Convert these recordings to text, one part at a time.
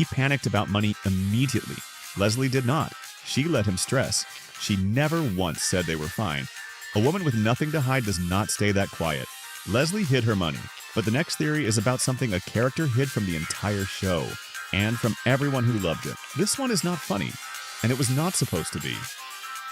He panicked about money immediately. Leslie did not. She let him stress. She never once said they were fine. A woman with nothing to hide does not stay that quiet. Leslie hid her money, but the next theory is about something a character hid from the entire show, and from everyone who loved it. This one is not funny, and it was not supposed to be.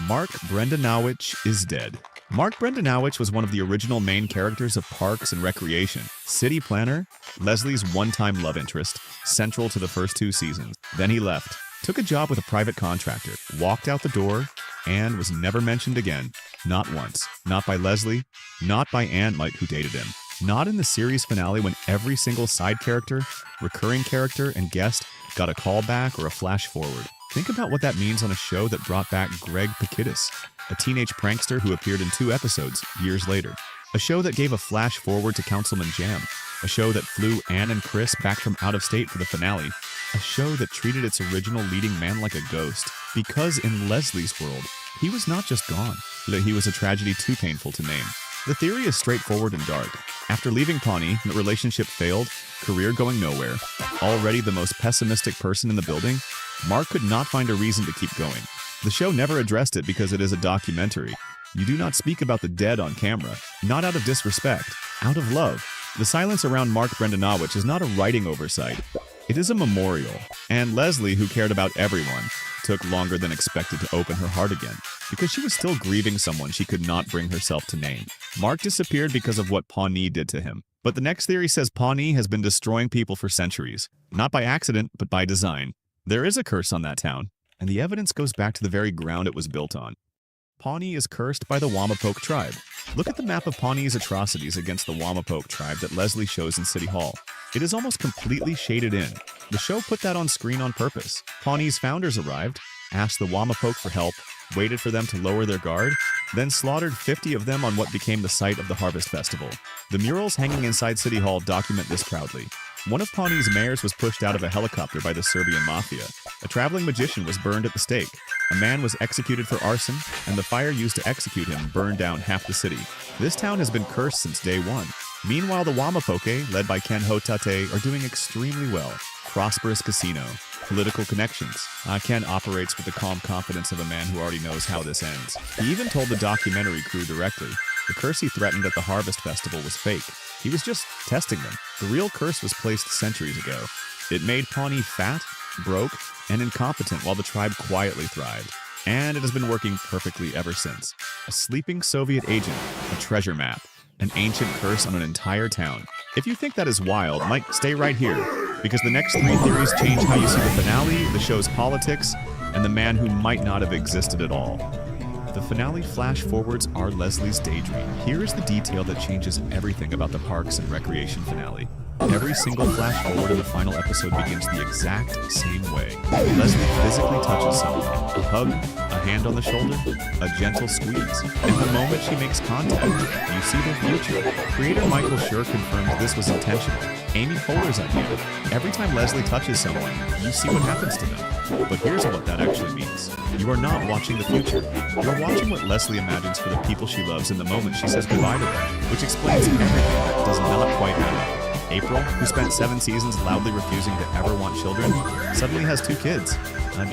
Mark Brendanowitch is dead. Mark Brendanowitch was one of the original main characters of Parks and Recreation. City planner, Leslie's one-time love interest, central to the first 2 seasons. Then he left, took a job with a private contractor, walked out the door, and was never mentioned again. Not once. Not by Leslie, not by Aunt Mike, who dated him. Not in the series finale when every single side character, recurring character, and guest got a callback or a flash forward. Think about what that means on a show that brought back Greg Pakidis, a teenage prankster who appeared in 2 episodes years later. A show that gave a flash forward to Councilman Jam. A show that flew Ann and Chris back from out of state for the finale. A show that treated its original leading man like a ghost. Because in Leslie's world, he was not just gone, that he was a tragedy too painful to name. The theory is straightforward and dark. After leaving Pawnee, the relationship failed, career going nowhere. Already the most pessimistic person in the building, Mark could not find a reason to keep going. The show never addressed it because it is a documentary. You do not speak about the dead on camera, not out of disrespect, out of love. The silence around Mark Brendanowitch is not a writing oversight. It is a memorial, and Leslie, who cared about everyone, took longer than expected to open her heart again, because she was still grieving someone she could not bring herself to name. Mark disappeared because of what Pawnee did to him. But the next theory says Pawnee has been destroying people for centuries, not by accident, but by design. There is a curse on that town, and the evidence goes back to the very ground it was built on. Pawnee is cursed by the Wamapoke tribe. Look at the map of Pawnee's atrocities against the Wamapoke tribe that Leslie shows in City Hall. It is almost completely shaded in. The show put that on screen on purpose. Pawnee's founders arrived, asked the Wamapoke for help, waited for them to lower their guard, then slaughtered 50 of them on what became the site of the Harvest Festival. The murals hanging inside City Hall document this proudly. One of Pawnee's mayors was pushed out of a helicopter by the Serbian mafia. A traveling magician was burned at the stake. A man was executed for arson, and the fire used to execute him burned down half the city. This town has been cursed since day one. Meanwhile, the Wamapoke, led by Ken Hotate, are doing extremely well. Prosperous casino, political connections. Ken operates with the calm confidence of a man who already knows how this ends. He even told the documentary crew directly, the curse he threatened at the Harvest Festival was fake. He was just testing them. The real curse was placed centuries ago. It made Pawnee fat, broke, and incompetent while the tribe quietly thrived. And it has been working perfectly ever since. A sleeping Soviet agent, a treasure map, an ancient curse on an entire town. If you think that is wild, Mike, stay right here, because the next 3 theories change how you see the finale, the show's politics, and the man who might not have existed at all. The finale flash forwards are Leslie's daydream. Here is the detail that changes everything about the Parks and Recreation finale. Every single flash forward in the final episode begins the exact same way. Leslie physically touches someone. A hug, a hand on the shoulder, a gentle squeeze. And the moment she makes contact, you see their future. Creator Michael Schur confirmed this was intentional. Amy Poehler's idea. Every time Leslie touches someone, you see what happens to them. But here's what that actually means. You are not watching the future. You're watching what Leslie imagines for the people she loves in the moment she says goodbye to them, which explains everything that does not quite add up. April, who spent 7 seasons loudly refusing to ever want children, suddenly has 2 kids.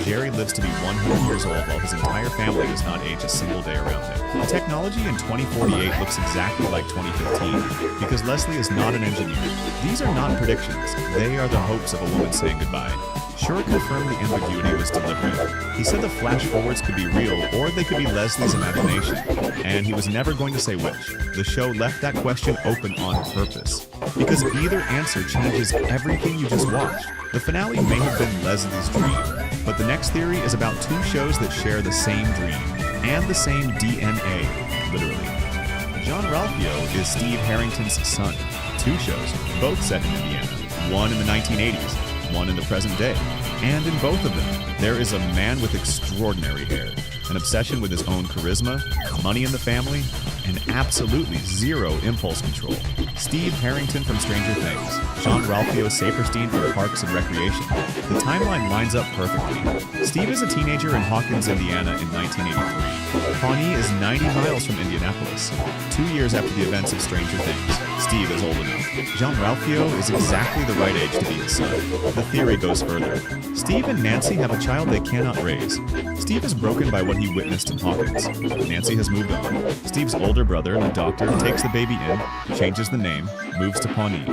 Jerry lives to be 100 years old while his entire family does not age a single day around him. The technology in 2048 looks exactly like 2015 because Leslie is not an engineer. These are not predictions. They are the hopes of a woman saying goodbye. Schur confirmed the ambiguity was deliberate. He said the flash forwards could be real or they could be Leslie's imagination, and he was never going to say which. The show left that question open on purpose, because either answer changes everything you just watched. The finale may have been Leslie's dream, but the next theory is about 2 shows that share the same dream, and the same DNA, literally. John Ralphio is Steve Harrington's son. 2 shows, both set in Indiana, one in the 1980s, one in the present day. And in both of them, there is a man with extraordinary hair, an obsession with his own charisma, money in the family, and absolutely zero impulse control. Steve Harrington from Stranger Things, John Ralphio Saperstein from Parks and Recreation. The timeline lines up perfectly. Steve is a teenager in Hawkins, Indiana in 1983. Pawnee is 90 miles from Indianapolis, 2 years after the events of Stranger Things. Steve is old enough. Gianralphio is exactly the right age to be his son. The theory goes further. Steve and Nancy have a child they cannot raise. Steve is broken by what he witnessed in Hawkins. Nancy has moved on. Steve's older brother, the doctor, takes the baby in, changes the name, moves to Pawnee.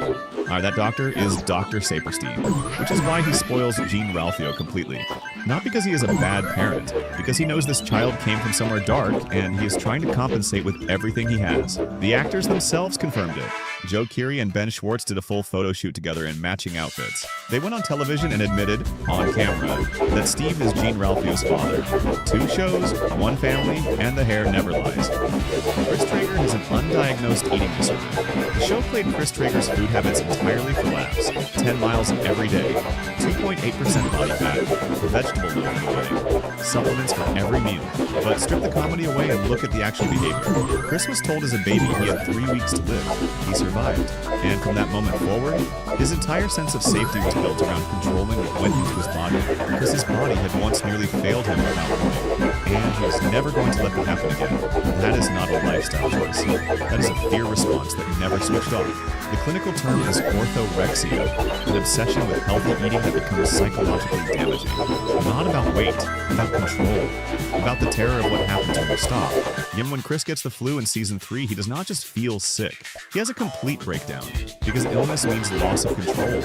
That doctor is Dr. Saperstein, which is why he spoils Gianralphio completely. Not because he is a bad parent, because he knows this child came from somewhere dark and he is trying to compensate with everything he has. The actors themselves confirmed it. Joe Keery and Ben Schwartz did a full photo shoot together in matching outfits. They went on television and admitted, on camera, that Steve is Gianralphio's father. 2 shows, 1 family, and the hair never lies. Chris Trager has an undiagnosed eating disorder. The show played Chris Trager's food habits entirely for laughs. 10 miles every day, 2.8% body fat, vegetable load in the morning, supplements for every meal. But strip the comedy away and look at the actual behavior. Chris was told as a baby he had 3 weeks to live. He survived. And from that moment forward, his entire sense of safety was built around controlling what went into his body, because his body had once nearly failed him without warning. And he was never going to let that happen again. That is not a lifestyle choice. That is a fear response that never switched off. The clinical term is orthorexia, an obsession with healthy eating that becomes psychologically damaging. Not about weight, about control, about the terror of what happens when you stop. Yet when Chris gets the flu in season 3, he does not just feel sick. He has a complete breakdown, because illness means loss of control,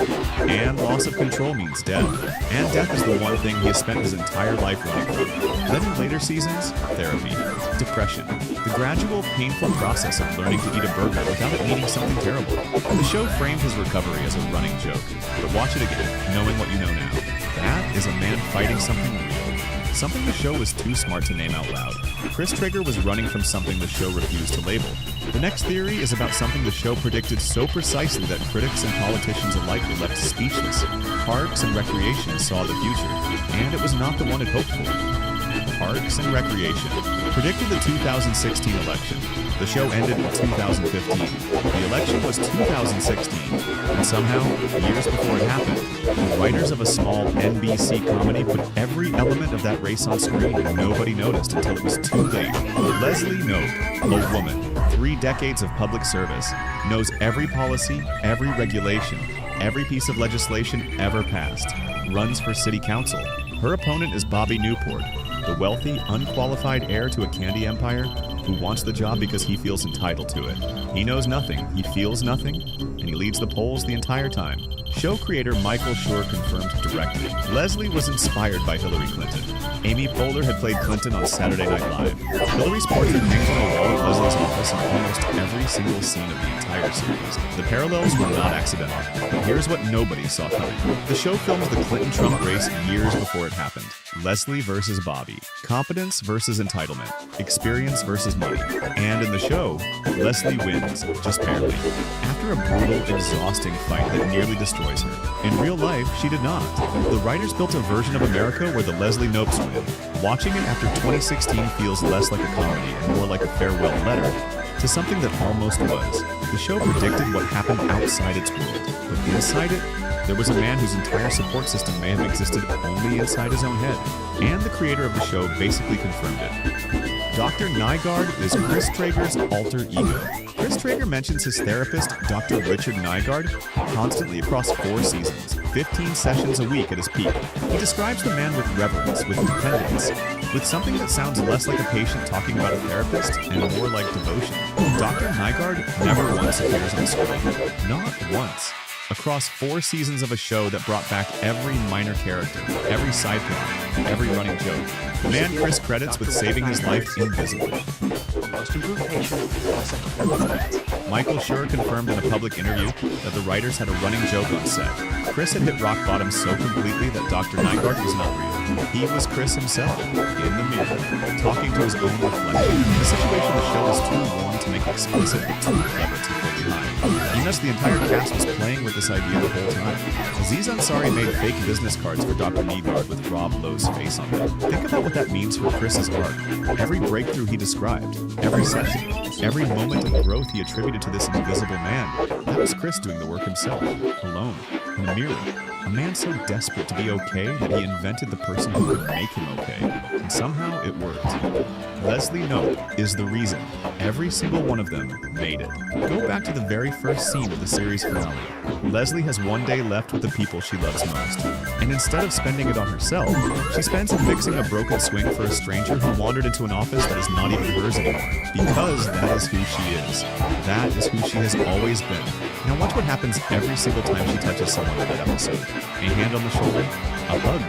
and loss of control means death. And death is the one thing he has spent his entire life running from. Then in later seasons, therapy, depression, the gradual, painful process of learning to eat a burger without it meaning something terrible. The show framed his recovery as a running joke, but watch it again, knowing what you know now. That is a man fighting something real. Something the show was too smart to name out loud. Chris Trager was running from something the show refused to label. The next theory is about something the show predicted so precisely that critics and politicians alike were left speechless. Parks and Recreation saw the future, and it was not the one it hoped for. Parks and Recreation predicted the 2016 election. The show ended in 2015. The election was 2016, and somehow, years before it happened, the writers of a small NBC comedy put every element of that race on screen and nobody noticed until it was too late. Leslie Knope, a woman, 3 decades of public service, knows every policy, every regulation, every piece of legislation ever passed, runs for city council. Her opponent is Bobby Newport, the wealthy, unqualified heir to a candy empire who wants the job because he feels entitled to it. He knows nothing, he feels nothing, and he leads the polls the entire time. Show creator Michael Schur confirmed directly. Leslie was inspired by Hillary Clinton. Amy Poehler had played Clinton on Saturday Night Live. Hillary's portrait hangs on a wall at Leslie's office in almost every single scene of the entire series. The parallels were not accidental, but here's what nobody saw coming. The show films the Clinton-Trump race years before it happened. Leslie versus Bobby. Competence versus entitlement. Experience versus money. And in the show, Leslie wins, just barely. After a brutal, exhausting fight that nearly destroys her. In real life, she did not. The writers built a version of America where the Leslie Knopes win. Watching it after 2016 feels less like a comedy and more like a farewell letter to something that almost was. The show predicted what happened outside its world, but inside it, there was a man whose entire support system may have existed only inside his own head, and the creator of the show basically confirmed it. Dr. Nygard is Chris Trager's alter ego. Chris Trager mentions his therapist, Dr. Richard Nygard, constantly across 4 seasons, 15 sessions a week at his peak. He describes the man with reverence, with dependence, with something that sounds less like a patient talking about a therapist and more like devotion. Dr. Nygard never once appears on screen. Not once. Across 4 seasons of a show that brought back every minor character, every side plot, every running joke. The man Chris credits with saving his life invisibly. Most improved patient, Michael Schur confirmed in a public interview that the writers had a running joke on set. Chris had hit rock bottom so completely that Dr. Nygard was not real. He was Chris himself, in the mirror, talking to his own reflection. The situation the show is too warm to make explicit, but too clever to go behind. Even as the entire cast was playing with this idea the whole time. Aziz Ansari made fake business cards for Dr. Nygard with Rob Lowe's face on them. Think about what that means for Chris's arc. Every breakthrough he described, every session, every moment of growth he attributed to this invisible man. That was Chris doing the work himself, alone, in the mirror. A man so desperate to be okay that he invented the person who could make him okay. And somehow it worked. Leslie Knope is the reason every single one of them made it. Go back to the very first scene of the series finale. Leslie has one day left with the people she loves most. And instead of spending it on herself, she spends it fixing a broken swing for a stranger who wandered into an office that is not even hers anymore. Because that is who she is. That is who she has always been. Now watch what happens every single time she touches someone in that episode. A hand on the shoulder, a hug,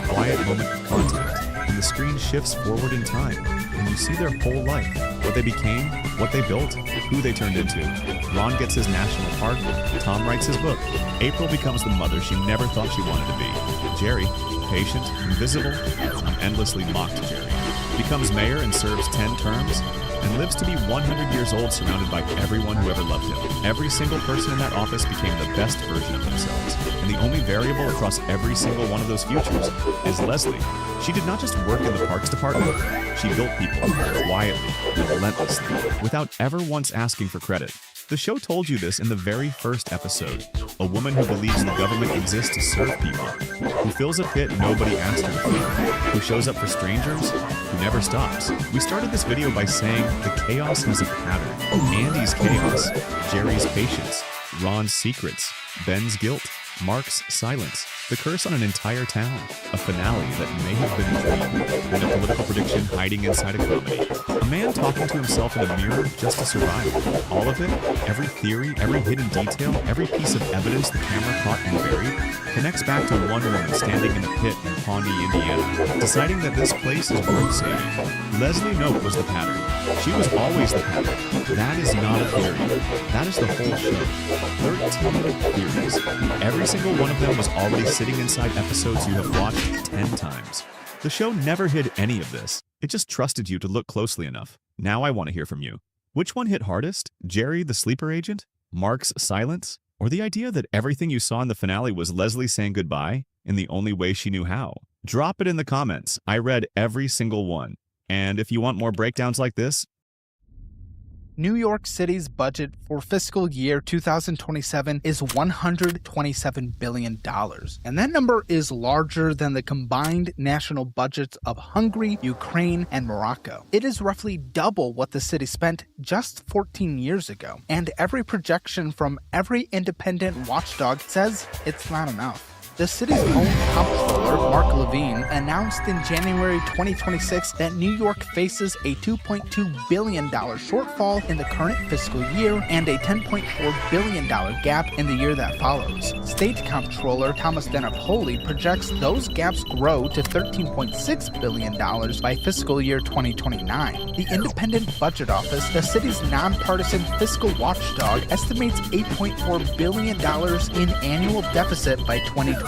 a quiet moment of contact, and the screen shifts forward in time, and you see their whole life, what they became, what they built, who they turned into. Ron gets his national park, Tom writes his book, April becomes the mother she never thought she wanted to be. Jerry, patient, invisible, and endlessly mocked Jerry, becomes mayor and serves 10 terms, and lives to be 100 years old surrounded by everyone who ever loved him. Every single person in that office became the best version of themselves. And the only variable across every single one of those futures is Leslie. She did not just work in the parks department. She built people quietly, relentlessly, without ever once asking for credit. The show told you this in the very first episode. A woman who believes the government exists to serve people, who fills a pit nobody asked her to fill, who shows up for strangers, who never stops. We started this video by saying the chaos has a pattern. Andy's chaos, Jerry's patience, Ron's secrets, Ben's guilt, Mark's silence, the curse on an entire town, a finale that may have been a dream, and a political prediction hiding inside a comedy. A man talking to himself in a mirror just to survive. All of it, every theory, every hidden detail, every piece of evidence the camera caught and buried, connects back to one woman standing in a pit in Pawnee, Indiana, deciding that this place is worth saving. Leslie Knope was the pattern. She was always the pattern. That is not a theory. That is the whole show. 13 theories. Every single one of them was already sitting inside episodes you have watched 10 times. The show never hid any of this. It just trusted you to look closely enough. Now I want to hear from you. Which one hit hardest? Jerry, the sleeper agent? Mark's silence? Or the idea that everything you saw in the finale was Leslie saying goodbye in the only way she knew how? Drop it in the comments. I read every single one. And if you want more breakdowns like this, New York City's budget for fiscal year 2027 is $127 billion. And that number is larger than the combined national budgets of Hungary, Ukraine, and Morocco. It is roughly double what the city spent just 14 years ago. And every projection from every independent watchdog says it's not enough. The city's own comptroller, Mark Levine, announced in January 2026 that New York faces a $2.2 billion shortfall in the current fiscal year and a $10.4 billion gap in the year that follows. State Comptroller Thomas Denapoli projects those gaps grow to $13.6 billion by fiscal year 2029. The Independent Budget Office, the city's nonpartisan fiscal watchdog, estimates $8.4 billion in annual deficit by 2028.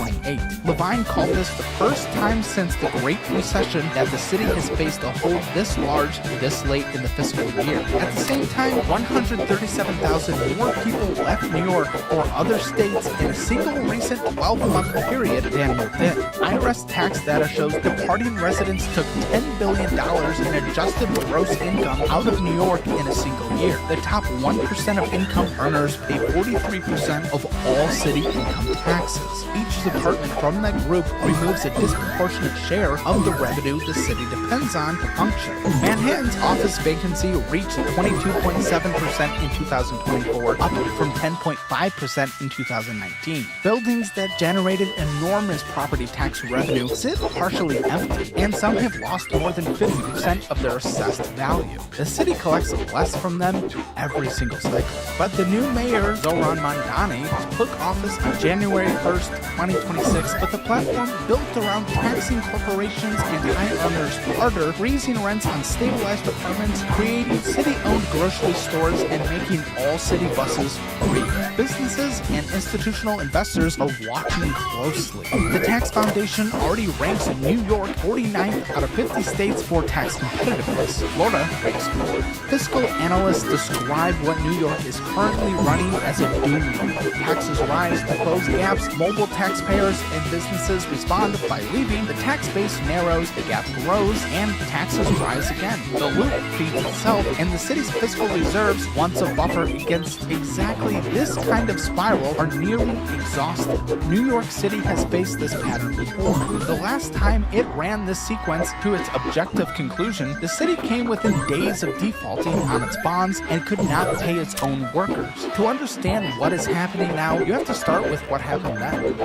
Levine called this the first time since the Great Recession that the city has faced a hole this large this late in the fiscal year. At the same time, 137,000 more people left New York or other states in a single recent 12-month period than moved in. IRS tax data shows departing residents took $10 billion in adjusted gross income out of New York in a single year. The top 1% of income earners pay 43% of all city income taxes. Each department from that group removes a disproportionate share of the revenue the city depends on to function. Manhattan's office vacancy reached 22.7% in 2024, up from 10.5% in 2019. Buildings that generated enormous property tax revenue sit partially empty, and some have lost more than 50% of their assessed value. The city collects less from them every single cycle. But the new mayor, Zoran Mandani, took office on January 1st, 2026, with a platform built around taxing corporations and high earners harder, raising rents on stabilized apartments, creating city-owned grocery stores, and making all city buses free. Businesses and institutional investors are watching closely. The Tax Foundation already ranks New York 49th out of 50 states for tax competitiveness. Florida ranks 4th. Fiscal analysts describe what New York is currently running as a doom loop. Taxes rise to close gaps, mobile taxpayers and businesses respond bond by leaving, the tax base narrows, the gap grows, and taxes rise again. The loop feeds itself, and the city's fiscal reserves, once a buffer against exactly this kind of spiral, are nearly exhausted. New York City has faced this pattern before. The last time it ran this sequence to its objective conclusion, the city came within days of defaulting on its bonds and could not pay its own workers. To understand what is happening now, you have to start with what happened then.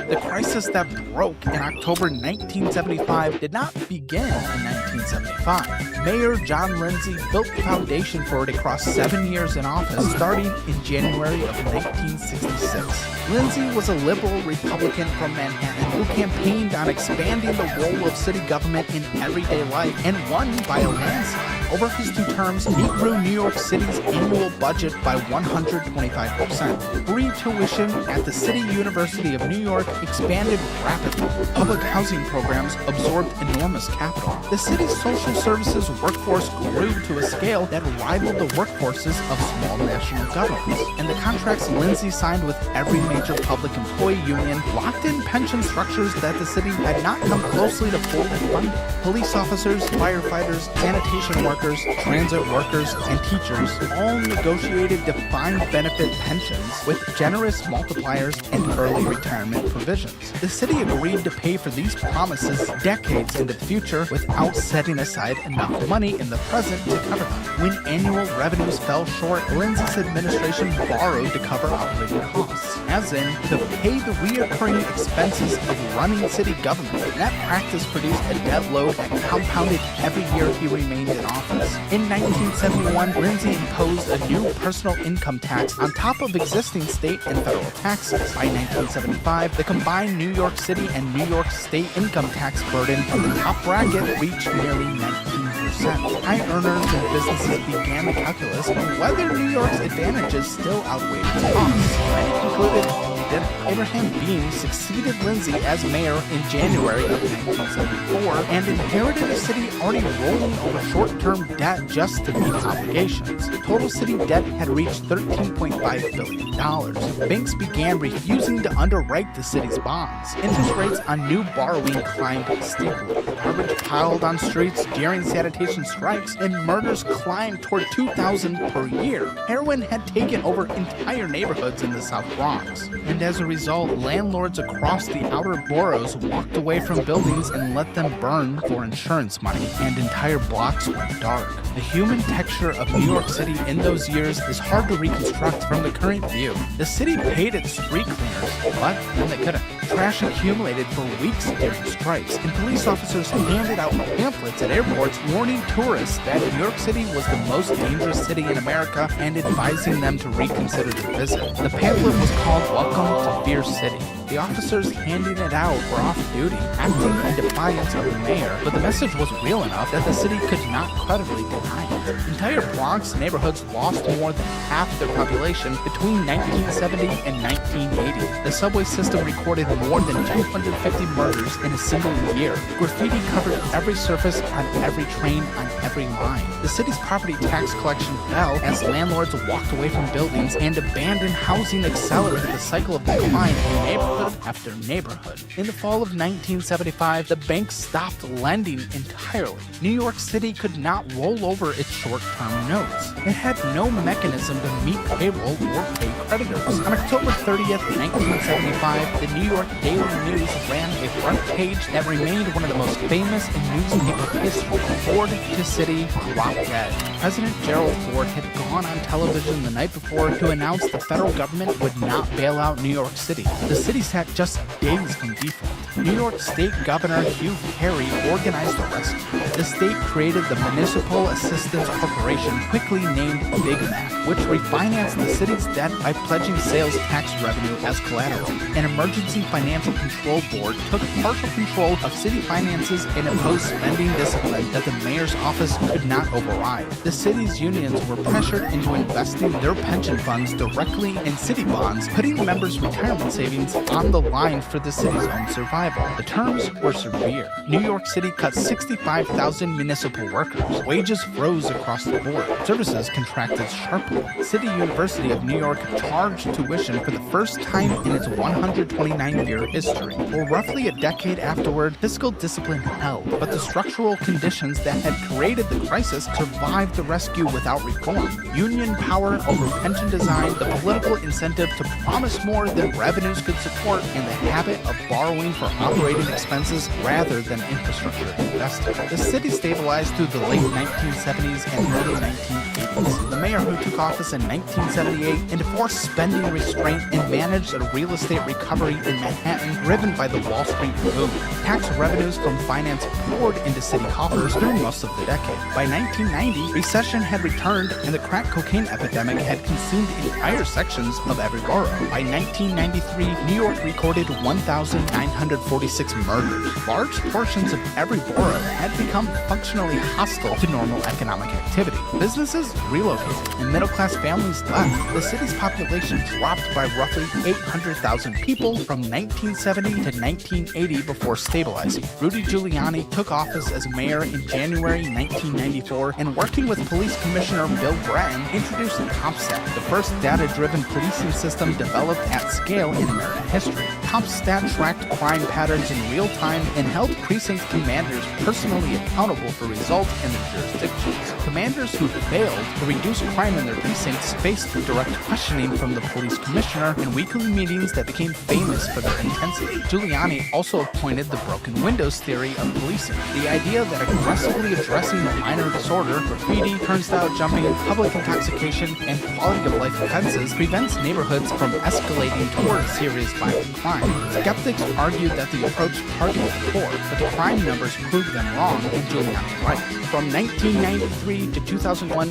The crisis that broke in October 1975 did not begin in 1975. Mayor John Lindsay built the foundation for it across 7 years in office, starting in January of 1966. Lindsay was a liberal Republican from Manhattan who campaigned on expanding the role of city government in everyday life and won by a landslide. Over his 2 terms, he grew New York City's annual budget by 125%. Free tuition at the City University of New York expanded rapidly. Public housing programs absorbed enormous capital. The city's social services workforce grew to a scale that rivaled the workforces of small national governments. And the contracts Lindsay signed with every major public employee union locked in pension structures that the city had not come closely to fully funding. Police officers, firefighters, sanitation workers, transit workers, and teachers all negotiated defined benefit pensions with generous multipliers and early retirement provisions. The city agreed to pay for these promises decades into the future without setting aside enough money in the present to cover them. When annual revenues fell short, Lindsay's administration borrowed to cover operating costs, as in to pay the reoccurring expenses of running city government. That practice produced a debt load that compounded every year he remained in office. In 1971, Lindsay imposed a new personal income tax on top of existing state and federal taxes. By 1975, the combined New York City and New York State income tax burden of the top bracket reached nearly 19%. High earners and businesses began the calculus on whether New York's advantages still outweighed its costs. And it concluded that Abraham Beame succeeded Lindsay as mayor in January of 1974 and inherited a city already rolling over short-term debt just to meet obligations. Total city debt had reached $13.5 billion. Banks began refusing to underwrite the city's bonds. Interest rates on new borrowing climbed steeply. Garbage piled on streets during sanitation strikes, and murders climbed toward 2,000 per year. Heroin had taken over entire neighborhoods in the South Bronx. And as a result, landlords across the outer boroughs walked away from buildings and let them burn for insurance money, and entire blocks went dark. The human texture of New York City in those years is hard to reconstruct from the current view. The city paid its street cleaners, but then they couldn't. Trash accumulated for weeks during strikes, and police officers handed out pamphlets at airports warning tourists that New York City was the most dangerous city in America and advising them to reconsider their visit. The pamphlet was called Welcome to Fear City. The officers handing it out were off duty, acting in defiance of the mayor, but the message was real enough that the city could not credibly deny it. Entire Bronx neighborhoods lost more than half their population between 1970 and 1980. The subway system recorded more than 250 murders in a single year. Graffiti covered every surface on every train on every line. The city's property tax collection fell as landlords walked away from buildings, and abandoned housing accelerated the cycle of decline in neighborhoods after neighborhood. In the fall of 1975, the banks stopped lending entirely. New York City could not roll over its short-term notes. It had no mechanism to meet payroll or pay creditors. On October 30th, 1975, the New York Daily News ran a front page that remained one of the most famous in newspaper history. Ford to City, drop dead. President Gerald Ford had gone on television the night before to announce the federal government would not bail out New York City. The city sat just days from default. New York State Governor Hugh Carey organized the rescue. The state created the Municipal Assistance Corporation, quickly named Big Mac, which refinanced the city's debt by pledging sales tax revenue as collateral. An emergency financial control board took partial control of city finances and imposed spending discipline that the mayor's office could not override. The city's unions were pressured into investing their pension funds directly in city bonds, putting members' retirement savings on the line for the city's own survival. survival. The terms were severe. New York City cut 65,000 municipal workers. Wages froze across the board. Services contracted sharply. City University of New York charged tuition for the first time in its 129-year history. For roughly a decade afterward, fiscal discipline held, but the structural conditions that had created the crisis survived the rescue without reform. Union power over pension design, the political incentive to promise more than revenues could support, and the habit of borrowing for operating expenses rather than infrastructure investing. The city stabilized through the late 1970s and early 1980s. The mayor who took office in 1978 enforced spending restraint and managed a real estate recovery in Manhattan driven by the Wall Street boom. Tax revenues from finance poured into city coffers through most of the decade. By 1990, recession had returned and the crack cocaine epidemic had consumed entire sections of every borough. By 1993, New York recorded 1,946 murders. Large portions of every borough had become functionally hostile to normal economic activity. Businesses relocated and middle-class families left. The city's population dropped by roughly 800,000 people from 1970 to 1980 before stabilizing. Rudy Giuliani took office as mayor in January 1994 and, working with Police Commissioner Bill Bratton, introduced CompStat, the first data-driven policing system developed at scale in American history. CompStat tracked crime patterns in real time and held precinct commanders personally accountable for results in their jurisdictions. Commanders who failed to reduce crime in their precincts faced direct questioning from the police commissioner and weekly meetings that became famous for their intensity. Giuliani also appointed the broken windows theory of policing, the idea that aggressively addressing minor disorder, graffiti, turnstile jumping, public intoxication, and quality of life offenses prevents neighborhoods from escalating towards serious violent crime. Skeptics argued that the approach targeted the poor, but the crime numbers proved them wrong and Giuliani right. From 1993 to 2001,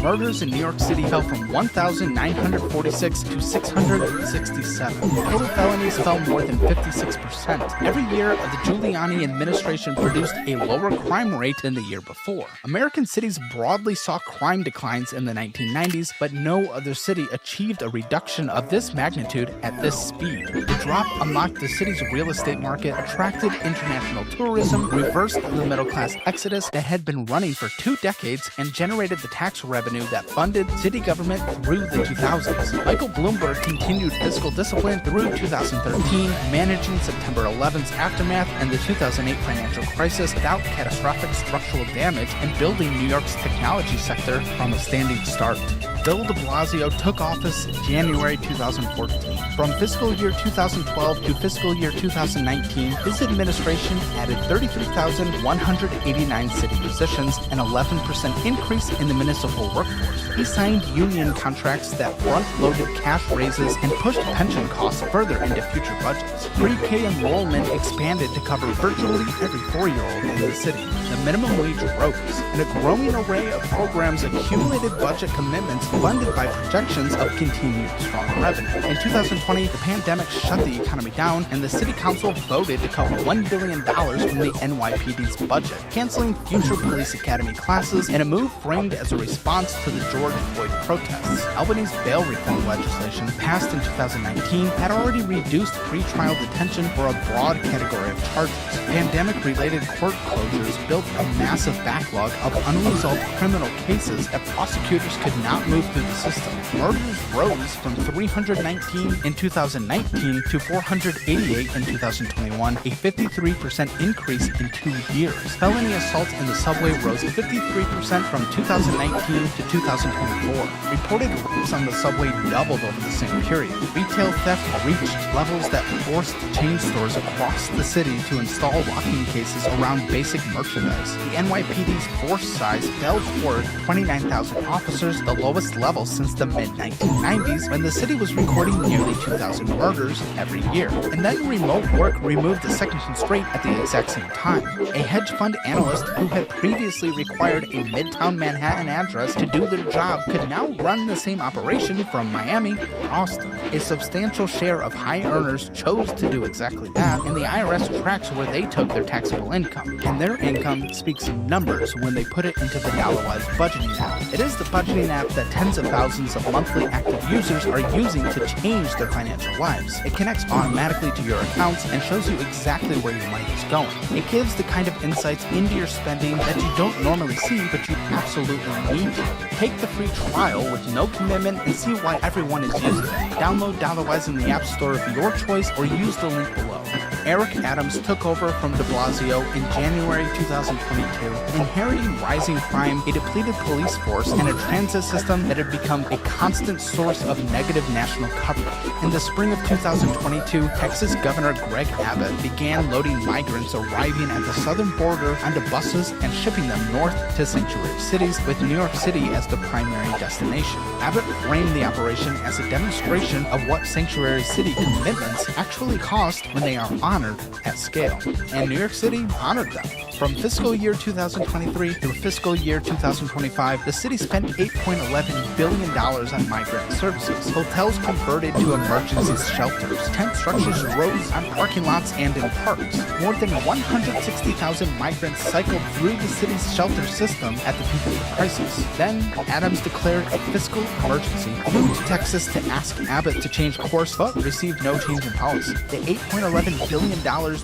murders in New York City fell from 1,946 to 667. Total felonies fell more than 56%. Every year, the Giuliani administration produced a lower crime rate than the year before. American cities broadly saw crime declines in the 1990s, but no other city achieved a reduction of this magnitude at this speed. The drop unlocked the city's real estate market, attracted international tourism, reversed the middle-class exodus that had been running for 2 decades, and generated the tax revenue that funded city government through the 2000s. Michael Bloomberg continued fiscal discipline through 2013, managing September 11th's aftermath and the 2008 financial crisis without catastrophic structural damage and building New York's technology sector from a standing start. Bill de Blasio took office January 2014. From fiscal year 2012 to fiscal year 2019, his administration added 33,189 city positions, an 11% increase in the municipal workforce. He signed union contracts that front-loaded cash raises and pushed pension costs further into future budgets. Pre-K enrollment expanded to cover virtually every 4-year-old in the city. The minimum wage rose, and a growing array of programs accumulated budget commitments funded by projections of continued strong revenue. In 2020, the pandemic shut the economy down, and the city council voted to cut $1 billion from the NYPD's budget, canceling future police academy classes, and a move framed as a response to the George Floyd protests. Albany's bail reform legislation, passed in 2019, had already reduced pretrial detention for a broad category of charges. Pandemic-related court closures built a massive backlog of unresolved criminal cases that prosecutors could not move through the system. Murders rose from 319 in 2019 to 488 in 2021, a 53% increase in 2 years. Felony assaults in the subway rose 53% from 2019 to 2024. Reported rapes on the subway doubled over the same period. Retail theft reached levels that forced chain stores across the city to install locking cases around basic merchandise. The NYPD's force size fell toward 29,000 officers, the lowest level since the mid-1990s, when the city was recording nearly 2,000 murders every year. And then remote work removed the second constraint at the exact same time. A hedge fund analyst who had previously required a Midtown Manhattan address to do their job could now run the same operation from Miami or Austin. A substantial share of high earners chose to do exactly that, and the IRS tracks where they took their taxable income. And their income speaks in numbers when they put it into the dollar-wise budgeting app. It is the budgeting app that tens of thousands of monthly active users are using to change their financial lives. It connects automatically to your accounts and shows you exactly where your money is going. It gives the kind of insights into your spending that you don't normally see, but you absolutely need to. Take the free trial with no commitment and see why everyone is using it. Download DollarWise in the App Store of your choice or use the link below. Eric Adams took over from Blasio in January 2022, inheriting rising crime, a depleted police force, and a transit system that had become a constant source of negative national coverage. In the spring of 2022, Texas Governor Greg Abbott began loading migrants arriving at the southern border onto buses and shipping them north to sanctuary cities, with New York City as the primary destination. Abbott framed the operation as a demonstration of what sanctuary city commitments actually cost when they are honored at scale, and New York City honored them. From fiscal year 2023 through fiscal year 2025, the city spent $8.11 billion on migrant services. Hotels converted to emergency shelters. Tent structures rose on parking lots and in parks. More than 160,000 migrants cycled through the city's shelter system at the peak of the crisis. Then, Adams declared a fiscal emergency, flew to Texas to ask Abbott to change course, but received no change in policy. The $8.11 billion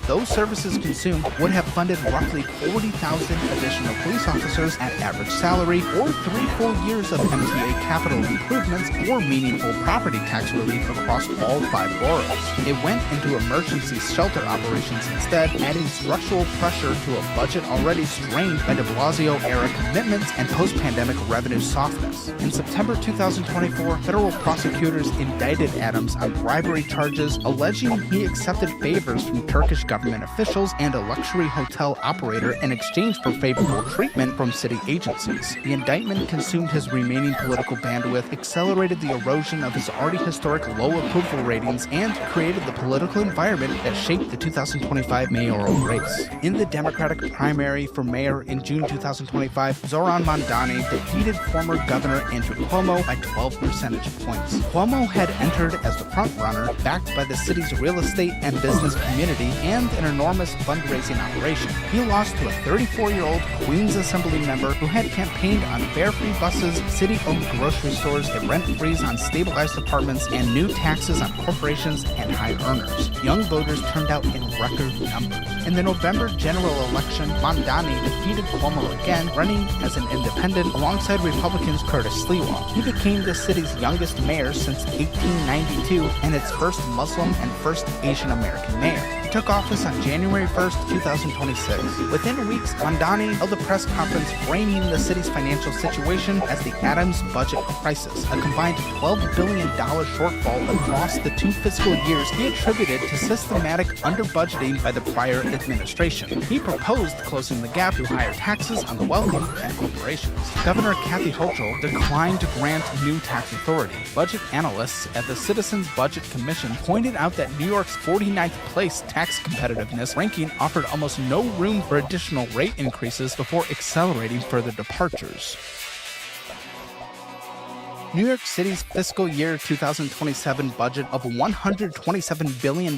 those services consumed would have funded roughly 40,000 additional police officers at average salary, or 3 full years of MTA capital improvements, or meaningful property tax relief across all 5 boroughs. It went into emergency shelter operations instead, adding structural pressure to a budget already strained by de Blasio-era commitments and post-pandemic revenue softness. In September 2024, federal prosecutors indicted Adams on bribery charges, alleging he accepted favors from Turkish government officials and a luxury hotel operator in exchange for favorable treatment from city agencies. The indictment consumed his remaining political bandwidth, accelerated the erosion of his already historic low approval ratings, and created the political environment that shaped the 2025 mayoral race. In the Democratic primary for mayor in June 2025, Zoran Mondani defeated former Governor Andrew Cuomo by 12 percentage points. Cuomo had entered as the frontrunner, backed by the city's real estate and business community and an enormous fundraising operation. He lost to a 34-year-old Queens Assembly member who had campaigned on fare-free buses, city-owned grocery stores, a rent freeze on stabilized apartments, and new taxes on corporations and high earners. Young voters turned out in record numbers. In the November general election, Mondani defeated Cuomo again, running as an independent alongside Republicans Curtis Sliwa. He became the city's youngest mayor since 1892 and its first Muslim and first Asian American mayor. He took office on January 1st, 2026. Within weeks, Mondani held a press conference framing the city's financial situation as the Adams budget crisis, a combined $12 billion shortfall across the 2 fiscal years he attributed to systematic under-budgeting by the prior administration. He proposed closing the gap through higher taxes on the wealthy and corporations. Governor Kathy Hochul declined to grant new tax authority. Budget analysts at the Citizens Budget Commission pointed out that New York's 49th place tax competitiveness ranking offered almost no room for additional rate increases before accelerating further departures. New York City's fiscal year 2027 budget of $127 billion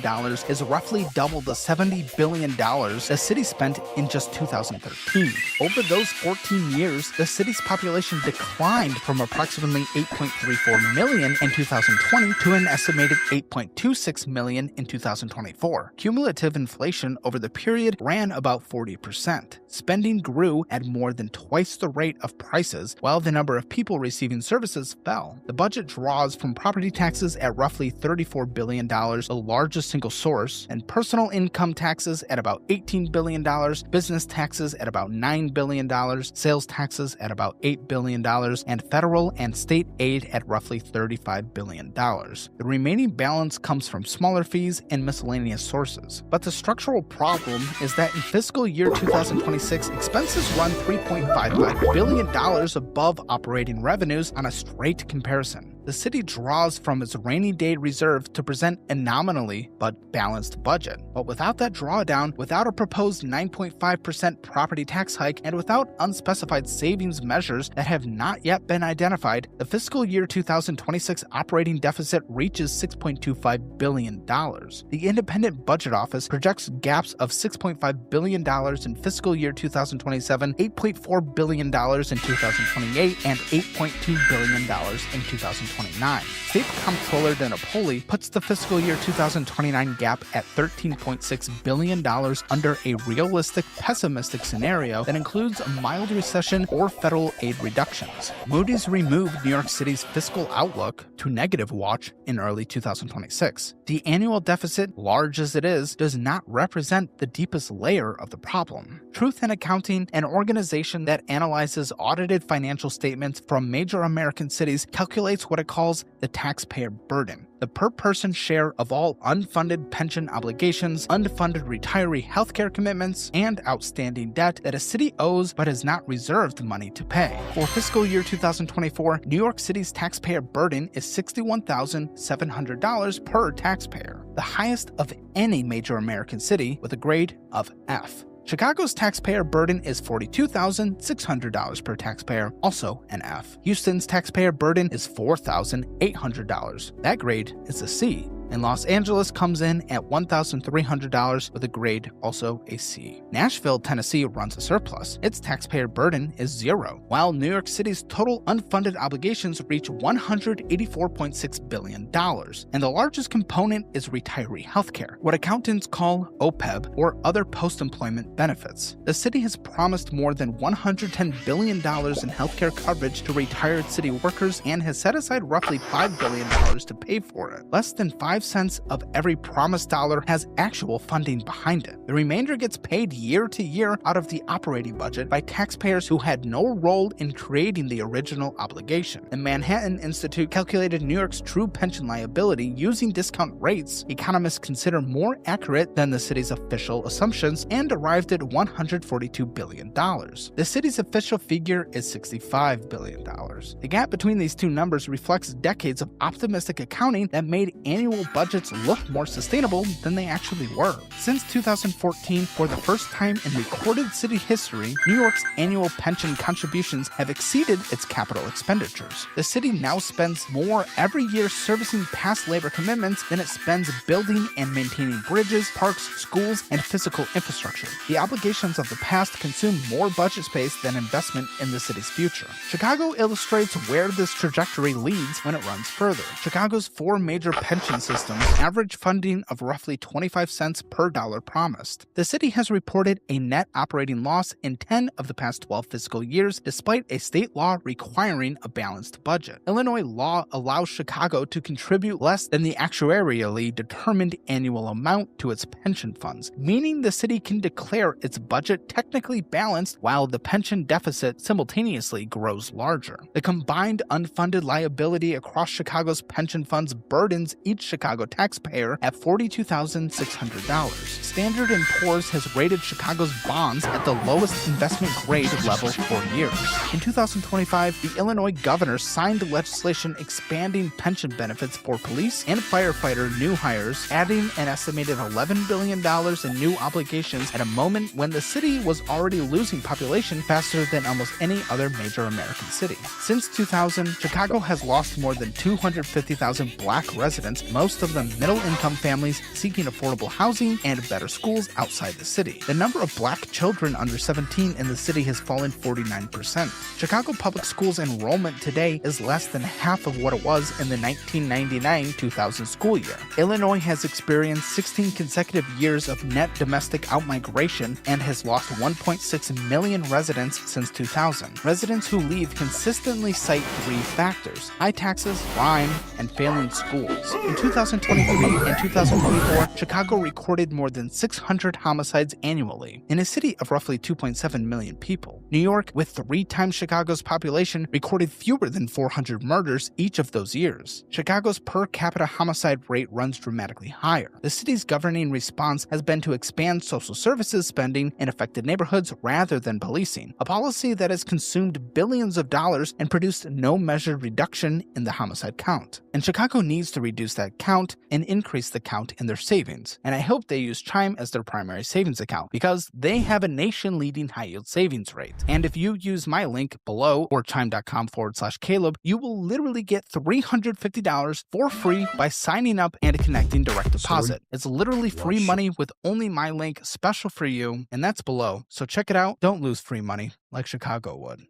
is roughly double the $70 billion the city spent in just 2013. Over those 14 years, the city's population declined from approximately 8.34 million in 2020 to an estimated 8.26 million in 2024. Cumulative inflation over the period ran about 40%. Spending grew at more than twice the rate of prices, while the number of people receiving services fell. The budget draws from property taxes at roughly $34 billion, the largest single source, and personal income taxes at about $18 billion, business taxes at about $9 billion, sales taxes at about $8 billion, and federal and state aid at roughly $35 billion. The remaining balance comes from smaller fees and miscellaneous sources. But the structural problem is that in fiscal year 2026, expenses run $3.55 billion above operating revenues on a straight comparison. the city draws from its rainy day reserve to present a nominally but balanced budget. But without that drawdown, without a proposed 9.5% property tax hike, and without unspecified savings measures that have not yet been identified, the fiscal year 2026 operating deficit reaches $6.25 billion. The Independent Budget Office projects gaps of $6.5 billion in fiscal year 2027, $8.4 billion in 2028, and $8.2 billion in 2029. State Comptroller DiNapoli puts the fiscal year 2029 gap at $13.6 billion under a realistic pessimistic scenario that includes a mild recession or federal aid reductions. Moody's removed New York City's fiscal outlook to negative watch in early 2026. The annual deficit, large as it is, does not represent the deepest layer of the problem. Truth in Accounting, an organization that analyzes audited financial statements from major American cities, calculates what it calls the taxpayer burden, the per-person share of all unfunded pension obligations, unfunded retiree healthcare commitments, and outstanding debt that a city owes but has not reserved money to pay. For fiscal year 2024, New York City's taxpayer burden is $61,700 per taxpayer, the highest of any major American city, with a grade of F. Chicago's taxpayer burden is $42,600 per taxpayer, also an F. Houston's taxpayer burden is $4,800. That grade is a C. And Los Angeles comes in at $1,300 with a grade also a C. Nashville, Tennessee runs a surplus. Its taxpayer burden is 0, while New York City's total unfunded obligations reach $184.6 billion. And the largest component is retiree healthcare, what accountants call OPEB or other post-employment benefits. The city has promised more than $110 billion in healthcare coverage to retired city workers and has set aside roughly $5 billion to pay for it. Less than 5 cents of every promised dollar has actual funding behind it. The remainder gets paid year to year out of the operating budget by taxpayers who had no role in creating the original obligation. The Manhattan Institute calculated New York's true pension liability using discount rates economists consider more accurate than the city's official assumptions and arrived at $142 billion. The city's official figure is $65 billion. The gap between these two numbers reflects decades of optimistic accounting that made annual budgets look more sustainable than they actually were. Since 2014, for the first time in recorded city history, New York's annual pension contributions have exceeded its capital expenditures. The city now spends more every year servicing past labor commitments than it spends building and maintaining bridges, parks, schools, and physical infrastructure. The obligations of the past consume more budget space than investment in the city's future. Chicago illustrates where this trajectory leads when it runs further. Chicago's 4 major pension systems average funding of roughly 25 cents per dollar promised. The city has reported a net operating loss in 10 of the past 12 fiscal years, despite a state law requiring a balanced budget. Illinois law allows Chicago to contribute less than the actuarially determined annual amount to its pension funds, meaning the city can declare its budget technically balanced while the pension deficit simultaneously grows larger. The combined unfunded liability across Chicago's pension funds burdens each Chicago taxpayer at $42,600. Standard & Poor's has rated Chicago's bonds at the lowest investment grade level for years. In 2025, the Illinois governor signed legislation expanding pension benefits for police and firefighter new hires, adding an estimated $11 billion in new obligations at a moment when the city was already losing population faster than almost any other major American city. Since 2000, Chicago has lost more than 250,000 black residents, most of them middle-income families seeking affordable housing and better schools outside the city. The number of black children under 17 in the city has fallen 49%. Chicago public schools enrollment today is less than half of what it was in the 1999-2000 school year. Illinois has experienced 16 consecutive years of net domestic outmigration and has lost 1.6 million residents since 2000. Residents who leave consistently cite 3 factors: high taxes, crime, and failing schools. In 2000, 2023 and 2024, Chicago recorded more than 600 homicides annually in a city of roughly 2.7 million people. New York, with 3 times Chicago's population, recorded fewer than 400 murders each of those years. Chicago's per capita homicide rate runs dramatically higher. The city's governing response has been to expand social services spending in affected neighborhoods rather than policing, a policy that has consumed billions of dollars and produced no measured reduction in the homicide count. And Chicago needs to reduce that count and increase the count in their savings. And I hope they use Chime as their primary savings account because they have a nation-leading high-yield savings rate. And if you use my link below or chime.com/Caleb, you will literally get $350 for free by signing up and connecting direct deposit. It's literally free money with only my link special for you, and that's below. So check it out. Don't lose free money like Chicago would.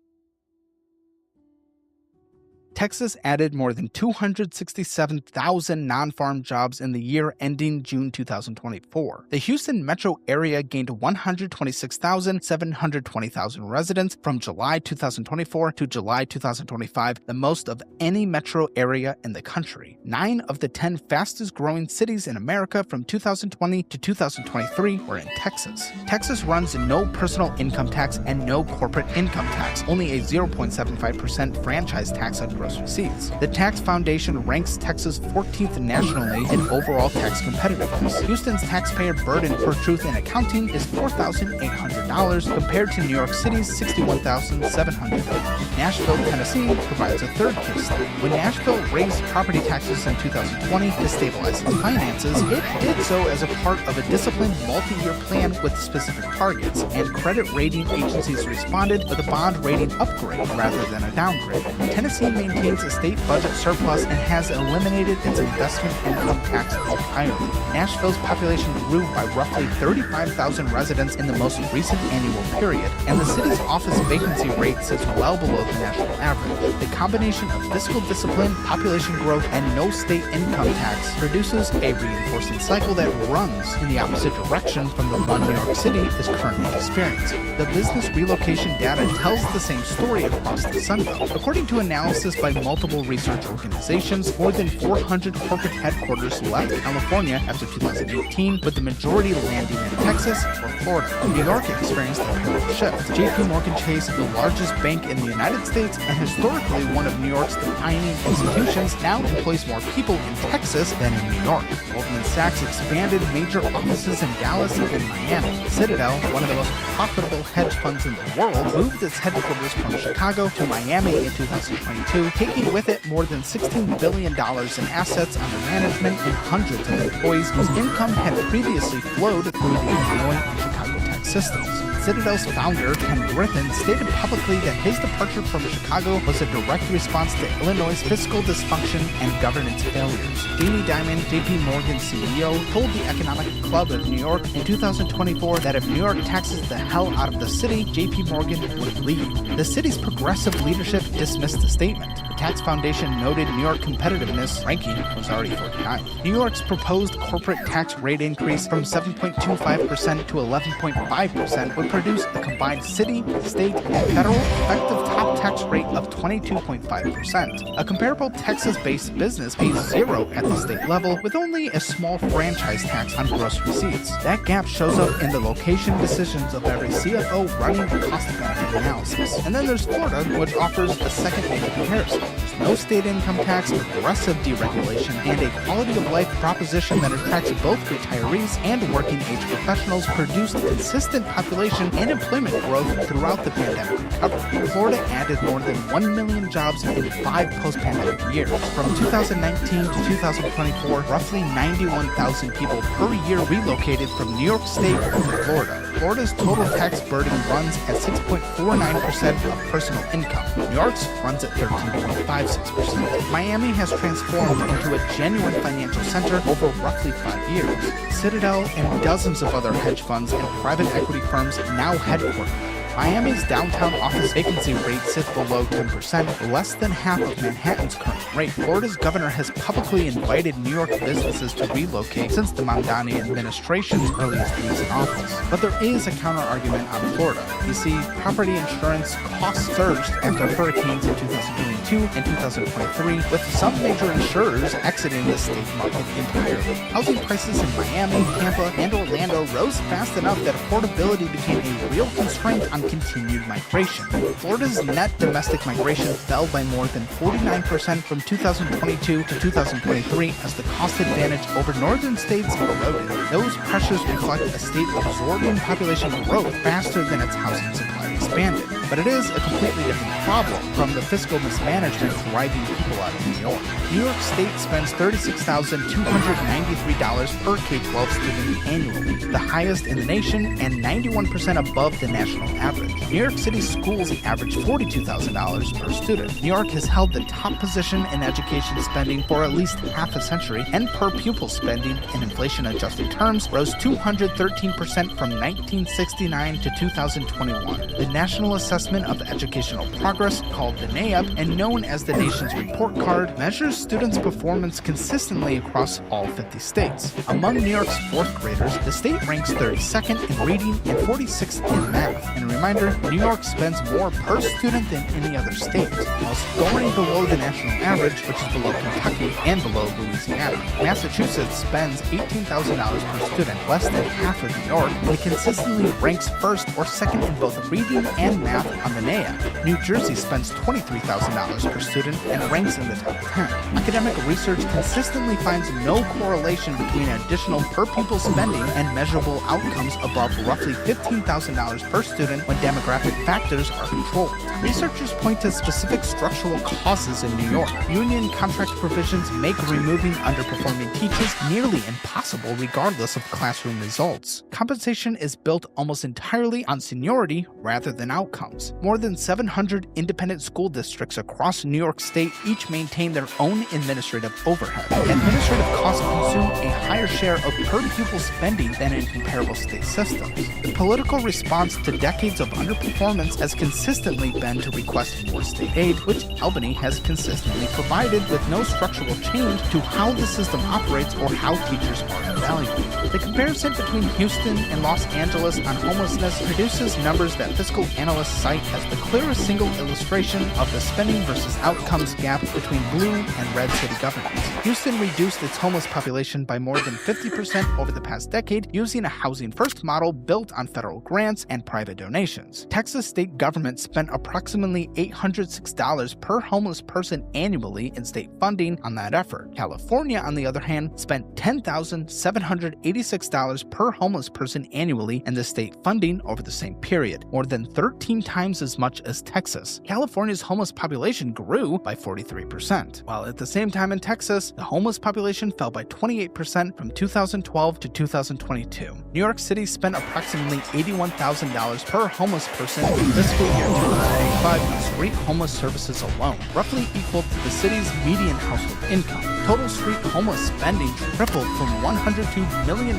Texas added more than 267,000 non-farm jobs in the year ending June 2024. The Houston metro area gained 126,720 residents from July 2024 to July 2025, the most of any metro area in the country. 9 of the 10 fastest growing cities in America from 2020 to 2023 were in Texas. Texas runs no personal income tax and no corporate income tax, only a 0.75% franchise tax on gross receipts. The Tax Foundation ranks Texas 14th nationally in overall tax competitiveness. Houston's taxpayer burden for truth in accounting is $4,800 compared to New York City's $61,700. Nashville, Tennessee provides a third case study. When Nashville raised property taxes in 2020 to stabilize its finances, it did so as a part of a disciplined multi-year plan with specific targets, and credit rating agencies responded with a bond rating upgrade rather than a downgrade. Tennessee maintains a state budget surplus and has eliminated its investment income tax entirely. Nashville's population grew by roughly 35,000 residents in the most recent annual period, and the city's office vacancy rate sits well below the national average. The combination of fiscal discipline, population growth, and no state income tax produces a reinforcing cycle that runs in the opposite direction from the one New York City is currently experiencing. The business relocation data tells the same story across the Sunbelt. According to analysis by multiple research organizations, more than 400 corporate headquarters left California after 2018, with the majority landing in Texas or Florida. New York experienced a parallel shift. JP Morgan Chase, the largest bank in the United States and historically one of New York's defining institutions, now employs more people in Texas than in New York. Goldman Sachs expanded major offices in Dallas and Miami. Citadel, one of the most profitable hedge funds in the world, moved its headquarters from Chicago to Miami in 2022, taking with it more than $16 billion in assets under management and hundreds of employees whose income had previously flowed through the Illinois and Chicago tax systems. Citadel's founder, Ken Griffin, stated publicly that his departure from Chicago was a direct response to Illinois' fiscal dysfunction and governance failures. Jamie Dimon, JP Morgan CEO, told the Economic Club of New York in 2024 that if New York taxes the hell out of the city, JP Morgan would leave. The city's progressive leadership dismissed the statement. The Tax Foundation noted New York competitiveness ranking was already 49th. New York's proposed corporate tax rate increase from 7.25% to 11.5% would produce a combined city, state, and federal effective top tax rate of 22.5%. A comparable Texas-based business pays zero at the state level, with only a small franchise tax on gross receipts. That gap shows up in the location decisions of every CFO running a cost-benefit analysis. And then there's Florida, which offers a second way comparison. There's no state income tax, aggressive deregulation, and a quality-of-life proposition that attracts both retirees and working-age professionals, produced consistent population and employment growth throughout the pandemic recovery. Florida added more than 1 million jobs in 5 post-pandemic years. From 2019 to 2024, roughly 91,000 people per year relocated from New York State to Florida. Florida's total tax burden runs at 6.49% of personal income. New York's runs at 13.56%. Miami has transformed into a genuine financial center over roughly 5 years. Citadel and dozens of other hedge funds and private equity firms now headquartered. Miami's downtown office vacancy rate sits below 10%, less than half of Manhattan's current rate. Florida's governor has publicly invited New York businesses to relocate since the Mamdani administration's earliest weeks in office. But there is a counter-argument on Florida. You see, property insurance costs surged after hurricanes in 2022 and 2023, with some major insurers exiting the state market entirely. Housing prices in Miami, Tampa, and Orlando rose fast enough that affordability became a real constraint on continued migration. Florida's net domestic migration fell by more than 49% from 2022 to 2023 as the cost advantage over northern states eroded. Those pressures reflect a state absorbing population growth faster than its housing supply expanded. But it is a completely different problem from the fiscal mismanagement driving people out of New York. New York State spends $36,293 per K-12 student annually, the highest in the nation and 91% above the national average. New York City schools average $42,000 per student. New York has held the top position in education spending for at least half a century, and per pupil spending in inflation-adjusted terms rose 213% from 1969 to 2021. The National Assessment of Educational Progress, called the NAEP and known as the nation's report card, measures students' performance consistently across all 50 states. Among New York's fourth graders, the state ranks 32nd in reading and 46th in math. And a reminder, New York spends more per student than any other state, while scoring below the national average, which is below Kentucky and below Louisiana. Massachusetts spends $18,000 per student, less than half of New York, and it consistently ranks first or second in both reading and math on the NAEP. New Jersey spends $23,000 per student and ranks in the top 10. Academic research consistently finds no correlation between additional per pupil spending and measurable outcomes above roughly $15,000 per student when demographic factors are controlled. Researchers point to specific structural causes in New York. Union contract provisions make removing underperforming teachers nearly impossible regardless of classroom results. Compensation is built almost entirely on seniority rather than outcomes. More than 700 independent school districts across New York State each maintain their own administrative overhead. Administrative costs consume a higher share of per pupil spending than in comparable state systems. The political response to decades of underperformance has consistently been to request more state aid, which Albany has consistently provided, with no structural change to how the system operates or how teachers are evaluated. The comparison between Houston and Los Angeles on homelessness produces numbers that fiscal analysts cite as the clearest single illustration of the spending versus outcomes gap between blue and red city governments. Houston reduced its homeless population by more than 50% over the past decade using a housing-first model built on federal grants and private donations. Texas state government spent approximately $806 per homeless person annually in state funding on that effort. California, on the other hand, spent $10,786 per homeless person annually in the state funding over the same period, more than 13 times as much as Texas. California's homeless population grew by 43%, while at the same time in Texas, the homeless population fell by 28% from 2012 to 2022. New York City spent approximately $81,000 per homeless person in fiscal year 2025 on street homeless services alone, roughly equal to the city's median household income. Total street homeless spending tripled from $102 million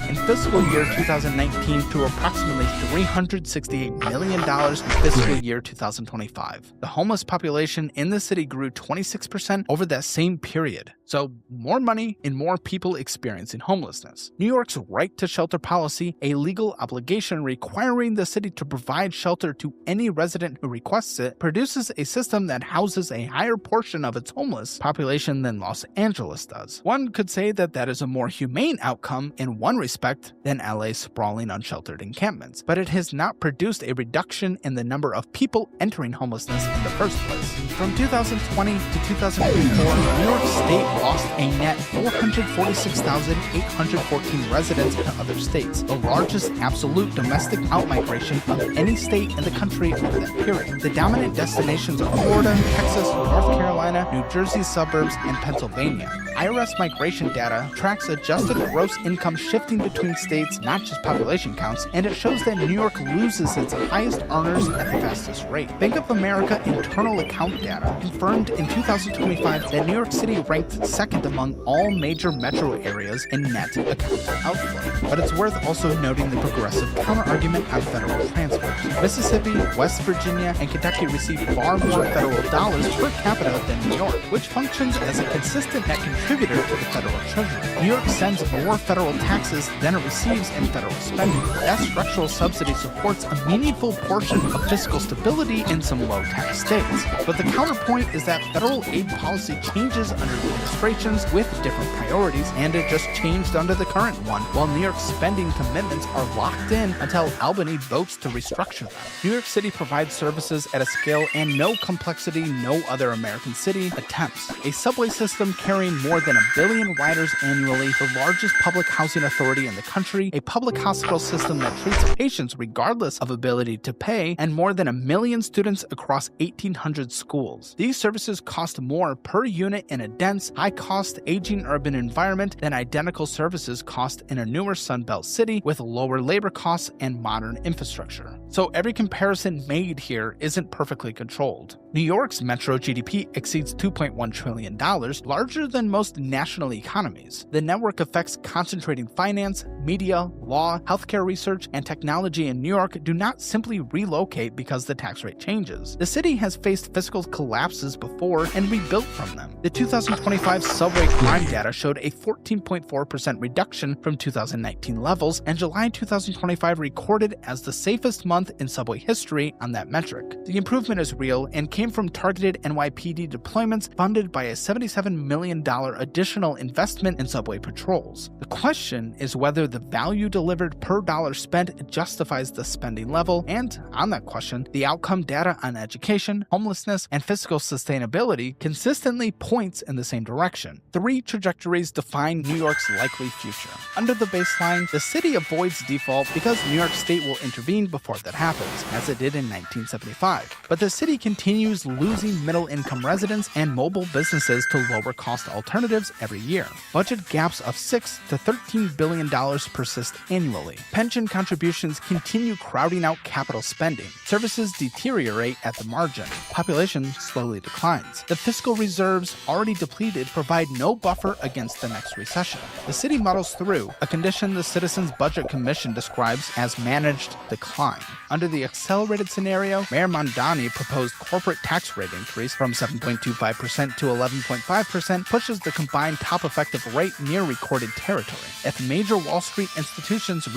in fiscal year 2019 to approximately $368 million in fiscal year 2025. The homeless population in the city grew 26% over that same period. So, more money and more people experiencing homelessness. New York's right to shelter policy, a legal obligation requiring the city to provide shelter to any resident who requests it, produces a system that houses a higher portion of its homeless population than Los Angeles does. One could say that that is a more humane outcome in one respect than LA's sprawling unsheltered encampments, but it has not produced a reduction in the number of people entering homelessness in the first place. From 2020 to 2024, New York State lost a net 446,814 residents to other states, the largest absolute domestic outmigration of any state in the country over that period. The dominant destinations are Florida, Texas, North Carolina, New Jersey's suburbs, and Pennsylvania. IRS migration data tracks adjusted gross income shifting between states, not just population counts, and it shows that New York loses its highest earners at the fastest rate. Bank of America internal account data confirmed in 2025 that New York City ranked second among all major metro areas in net account outflow. But it's worth also noting the progressive counterargument on federal transfers. Mississippi, West Virginia, and Kentucky receive far more federal dollars per capita than New York, which functions as a consistent net contributor to the federal treasury. New York sends more federal taxes than it receives in federal spending. That structural subsidy supports a meaningful portion of fiscal stability in some low-tax states. But the counterpoint is that federal aid policy changes under administrations with different priorities, and it just changed under the current one, while New York's spending commitments are locked in until Albany votes to restructure them. New York City provides services at a scale and no complexity no other American city attempts. A subway system carrying more than 1 billion riders annually, the largest public housing authority in the country, a public hospital system that treats patients regardless of ability to pay, and more than 1 million students across 1,800 schools. These services cost more per unit in a dense, high-cost, aging urban environment than identical services cost in a newer Sunbelt city with lower labor costs and modern infrastructure. So every comparison made here isn't perfectly controlled. New York's metro GDP exceeds $2.1 trillion, larger than most national economies. The network affects concentrating finance, media, law, healthcare research, and technology in New York do not simply relocate because the tax rate changes. The city has faced fiscal collapses before and rebuilt from them. The 2025 subway crime data showed a 14.4% reduction from 2019 levels, and July 2025 recorded as the safest month in subway history on that metric. The improvement is real and came from targeted NYPD deployments funded by a $77 million additional investment in subway patrols. The question is whether the value delivered per dollar spent justifies the spending level, and on that question, the outcome data on education, homelessness, and fiscal sustainability consistently points in the same direction. 3 trajectories define New York's likely future. Under the baseline, the city avoids default because New York State will intervene before that happens, as it did in 1975. But the city continues losing middle-income residents and mobile businesses to lower-cost alternatives every year. Budget gaps of $6 to $13 billion persist annually. Pension contributions continue crowding out capital spending. Services deteriorate at the margin. Population slowly declines. The fiscal reserves, already depleted, provide no buffer against the next recession. The city muddles through, a condition the Citizens Budget Commission describes as managed decline. Under the accelerated scenario, Mayor Mondani proposed corporate tax rate increase from 7.25% to 11.5% pushes the combined top effective rate near recorded territory. If major Wall Street institutions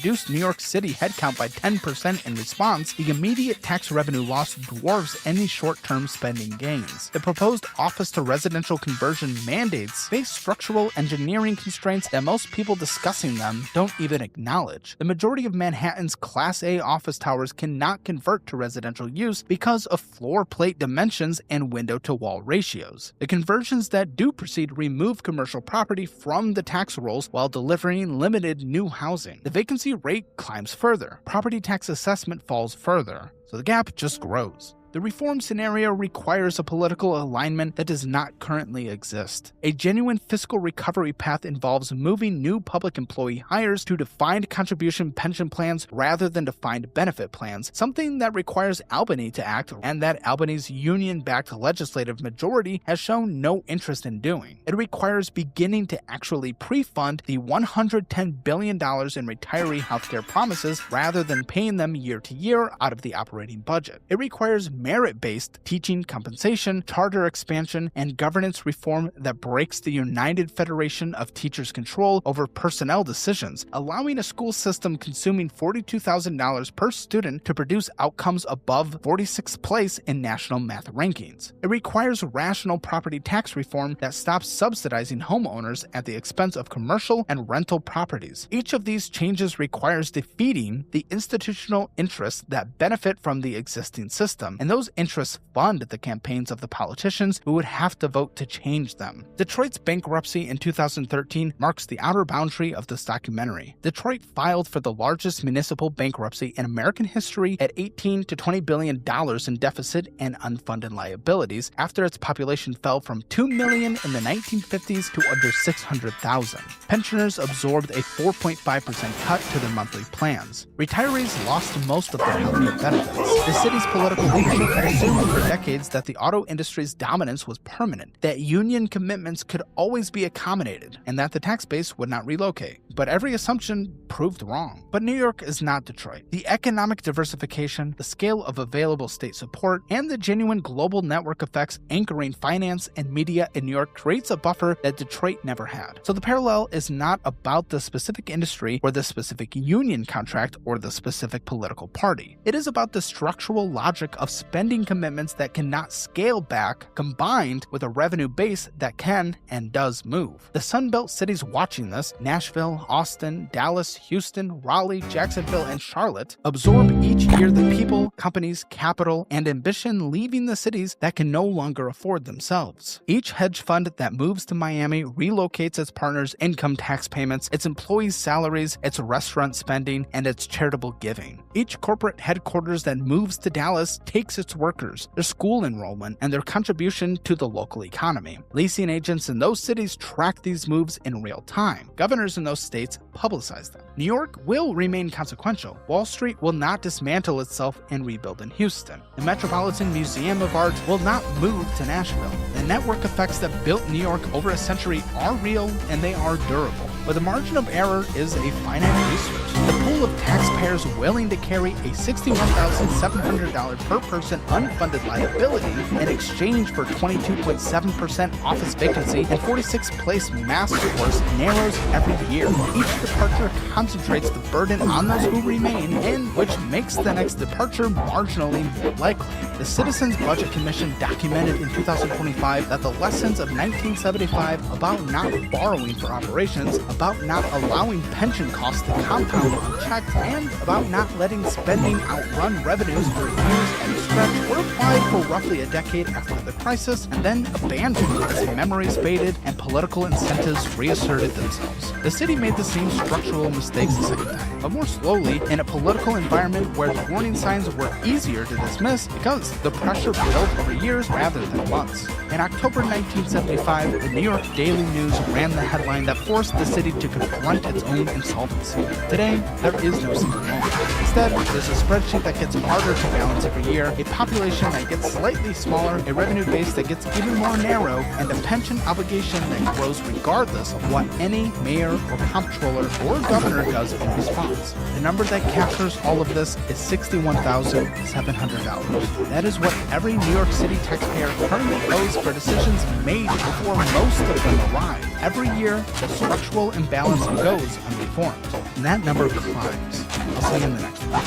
Reduced New York City headcount by 10% in response, the immediate tax revenue loss dwarfs any short-term spending gains. The proposed office-to-residential conversion mandates face structural engineering constraints that most people discussing them don't even acknowledge. The majority of Manhattan's Class A office towers cannot convert to residential use because of floor plate dimensions and window-to-wall ratios. The conversions that do proceed remove commercial property from the tax rolls while delivering limited new housing. The vacancy rate climbs further, property tax assessment falls further, so the gap just grows. The reform scenario requires a political alignment that does not currently exist. A genuine fiscal recovery path involves moving new public employee hires to defined contribution pension plans rather than defined benefit plans, something that requires Albany to act and that Albany's union-backed legislative majority has shown no interest in doing. It requires beginning to actually pre-fund the $110 billion in retiree healthcare promises rather than paying them year to year out of the operating budget. It requires merit-based teaching compensation, charter expansion, and governance reform that breaks the United Federation of Teachers' control over personnel decisions, allowing a school system consuming $42,000 per student to produce outcomes above 46th place in national math rankings. It requires rational property tax reform that stops subsidizing homeowners at the expense of commercial and rental properties. Each of these changes requires defeating the institutional interests that benefit from the existing system, and those interests fund the campaigns of the politicians who would have to vote to change them. Detroit's bankruptcy in 2013 marks the outer boundary of this documentary. Detroit filed for the largest municipal bankruptcy in American history at $18 to $20 billion in deficit and unfunded liabilities after its population fell from 2 million in the 1950s to under 600,000. Pensioners absorbed a 4.5% cut to their monthly plans. Retirees lost most of their healthcare benefits. The city's political leadership assumed for decades that the auto industry's dominance was permanent, that union commitments could always be accommodated, and that the tax base would not relocate. But every assumption proved wrong. But New York is not Detroit. The economic diversification, the scale of available state support, and the genuine global network effects anchoring finance and media in New York creates a buffer that Detroit never had. So the parallel is not about the specific industry or the specific union contract or the specific political party. It is about the structural logic of spending commitments that cannot scale back combined with a revenue base that can and does move. The Sunbelt cities watching this, Nashville, Austin, Dallas, Houston, Raleigh, Jacksonville, and Charlotte, absorb each year the people, companies, capital, and ambition leaving the cities that can no longer afford themselves. Each hedge fund that moves to Miami relocates its partners' income tax payments, its employees' salaries, its restaurant spending, and its charitable giving. Each corporate headquarters that moves to Dallas takes its workers, their school enrollment, and their contribution to the local economy. Leasing agents in those cities track these moves in real time. Governors in those states publicize them. New York will remain consequential. Wall Street will not dismantle itself and rebuild in Houston. The Metropolitan Museum of Art will not move to Nashville. The network effects that built New York over a century are real and they are durable. But the margin of error is a finite resource. The pool of taxpayers willing to carry a $61,700 per person unfunded liability in exchange for 22.7% office vacancy and 46th place mass scores narrows every year. Each departure concentrates the burden on those who remain, and which makes the next departure marginally more likely. The Citizens Budget Commission documented in 2025 that the lessons of 1975 about not borrowing for operations, about not allowing pension costs to compound unchecked, and about not letting spending outrun revenues for years at a stretch were applied for roughly a decade after the crisis and then abandoned as memories faded and political incentives reasserted themselves. the city made the same structural mistakes a second time, but more slowly in a political environment where the warning signs were easier to dismiss because the pressure built over years rather than months. In October 1975, the New York Daily News ran the headline that forced the city to confront its own insolvency. Today, there is no single moment. Instead, there's a spreadsheet that gets harder to balance every year, a population that gets slightly smaller, a revenue base that gets even more narrow, and a pension obligation that grows regardless of what any mayor or comptroller or governor does in response. The number that captures all of this is $61,700. That is what every New York City taxpayer currently owes for decisions made before most of them arrive. Every year, the structural imbalance goes unreformed, and that number climbs. I'll see you in the next one.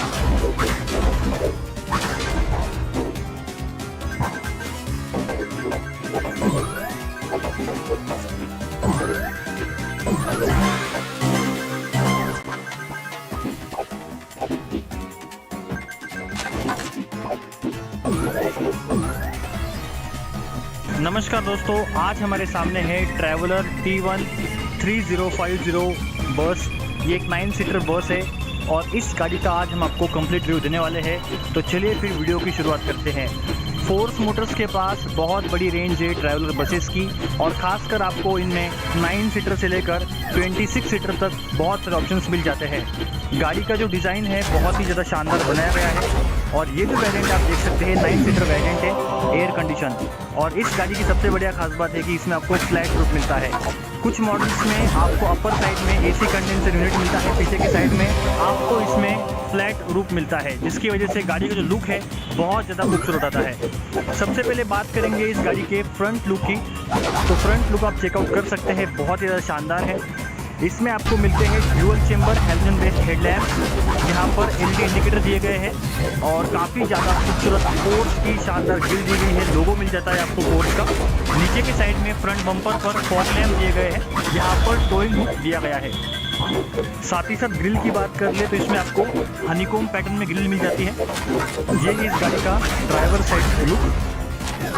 नमस्कार दोस्तों, आज हमारे सामने है traveller T1 3050 बस। ये एक 9 seater bus है और इस गाड़ी का आज हम आपको कंप्लीट रिव्यू देने वाले हैं। तो चलिए फिर वीडियो की शुरुआत करते हैं। फोर्स मोटर्स के पास बहुत बड़ी रेंज है ट्रैवलर बसेस की, और ख़ासकर आपको इनमें 9 सीटर से लेकर 26 सीटर तक बहुत सारे ऑप्शंस मिल जाते हैं। गाड़ी का जो डिज़ाइन है बहुत ही ज़्यादा शानदार बनाया गया है, और ये जो वेरिएंट आप देख सकते हैं 9 सीटर वेरिएंट है, एयर कंडीशन। और इस गाड़ी की सबसे बढ़िया खास बात है कि इसमें आपको फ्लैट रूफ मिलता है। कुछ मॉडल्स में आपको अपर साइड में AC कंडेंसर यूनिट मिलता है, पीछे की साइड में आपको इसमें फ्लैट रूफ मिलता है, जिसकी वजह से गाड़ी का जो लुक है बहुत ज़्यादा खूबसूरत आता है। सबसे पहले बात करेंगे इस गाड़ी के फ्रंट लुक की। तो फ्रंट लुक आप चेकआउट कर सकते हैं, बहुत ही ज़्यादा शानदार है। इसमें आपको मिलते हैं dual chamber halogen based headlamp, यहाँ पर LED इंडिकेटर दिए गए हैं, और काफ़ी ज़्यादा खूबसूरत फोर्स की शानदार ग्रिल दी गई है। लोगो मिल जाता है आपको फोर्स का। नीचे की साइड में फ्रंट बम्पर पर फॉग लैम्प दिए गए हैं, यहाँ पर टोइंग हुक दिया गया है। साथ ही साथ ग्रिल की बात कर ले तो इसमें आपको हनीकॉम पैटर्न में ग्रिल मिल जाती है। ये इस गाड़ी का ड्राइवर साइड लुक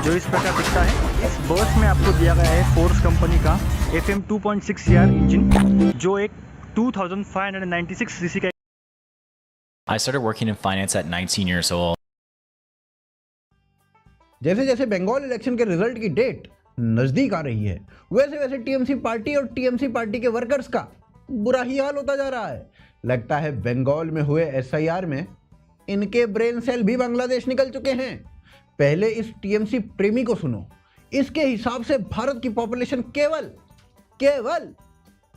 जो इस प्रकार दिखता है। इस बस में आपको दिया गया है फोर्स कंपनी का FM 2.6 CR इंजन, जो एक 2596 सीसी का। I started working in finance at 19 years old. जैसे जैसे बंगाल इलेक्शन के रिजल्ट की डेट नजदीक आ रही है, वैसे वैसे टीएमसी पार्टी और टीएमसी पार्टी के वर्कर्स का बुरा ही हाल होता जा रहा है। लगता है बंगाल में हुए SIR में इनके ब्रेन सेल भी बांग्लादेश निकल चुके हैं। पहले इस टीएमसी प्रेमी को सुनो। इसके हिसाब से भारत की पॉपुलेशन केवल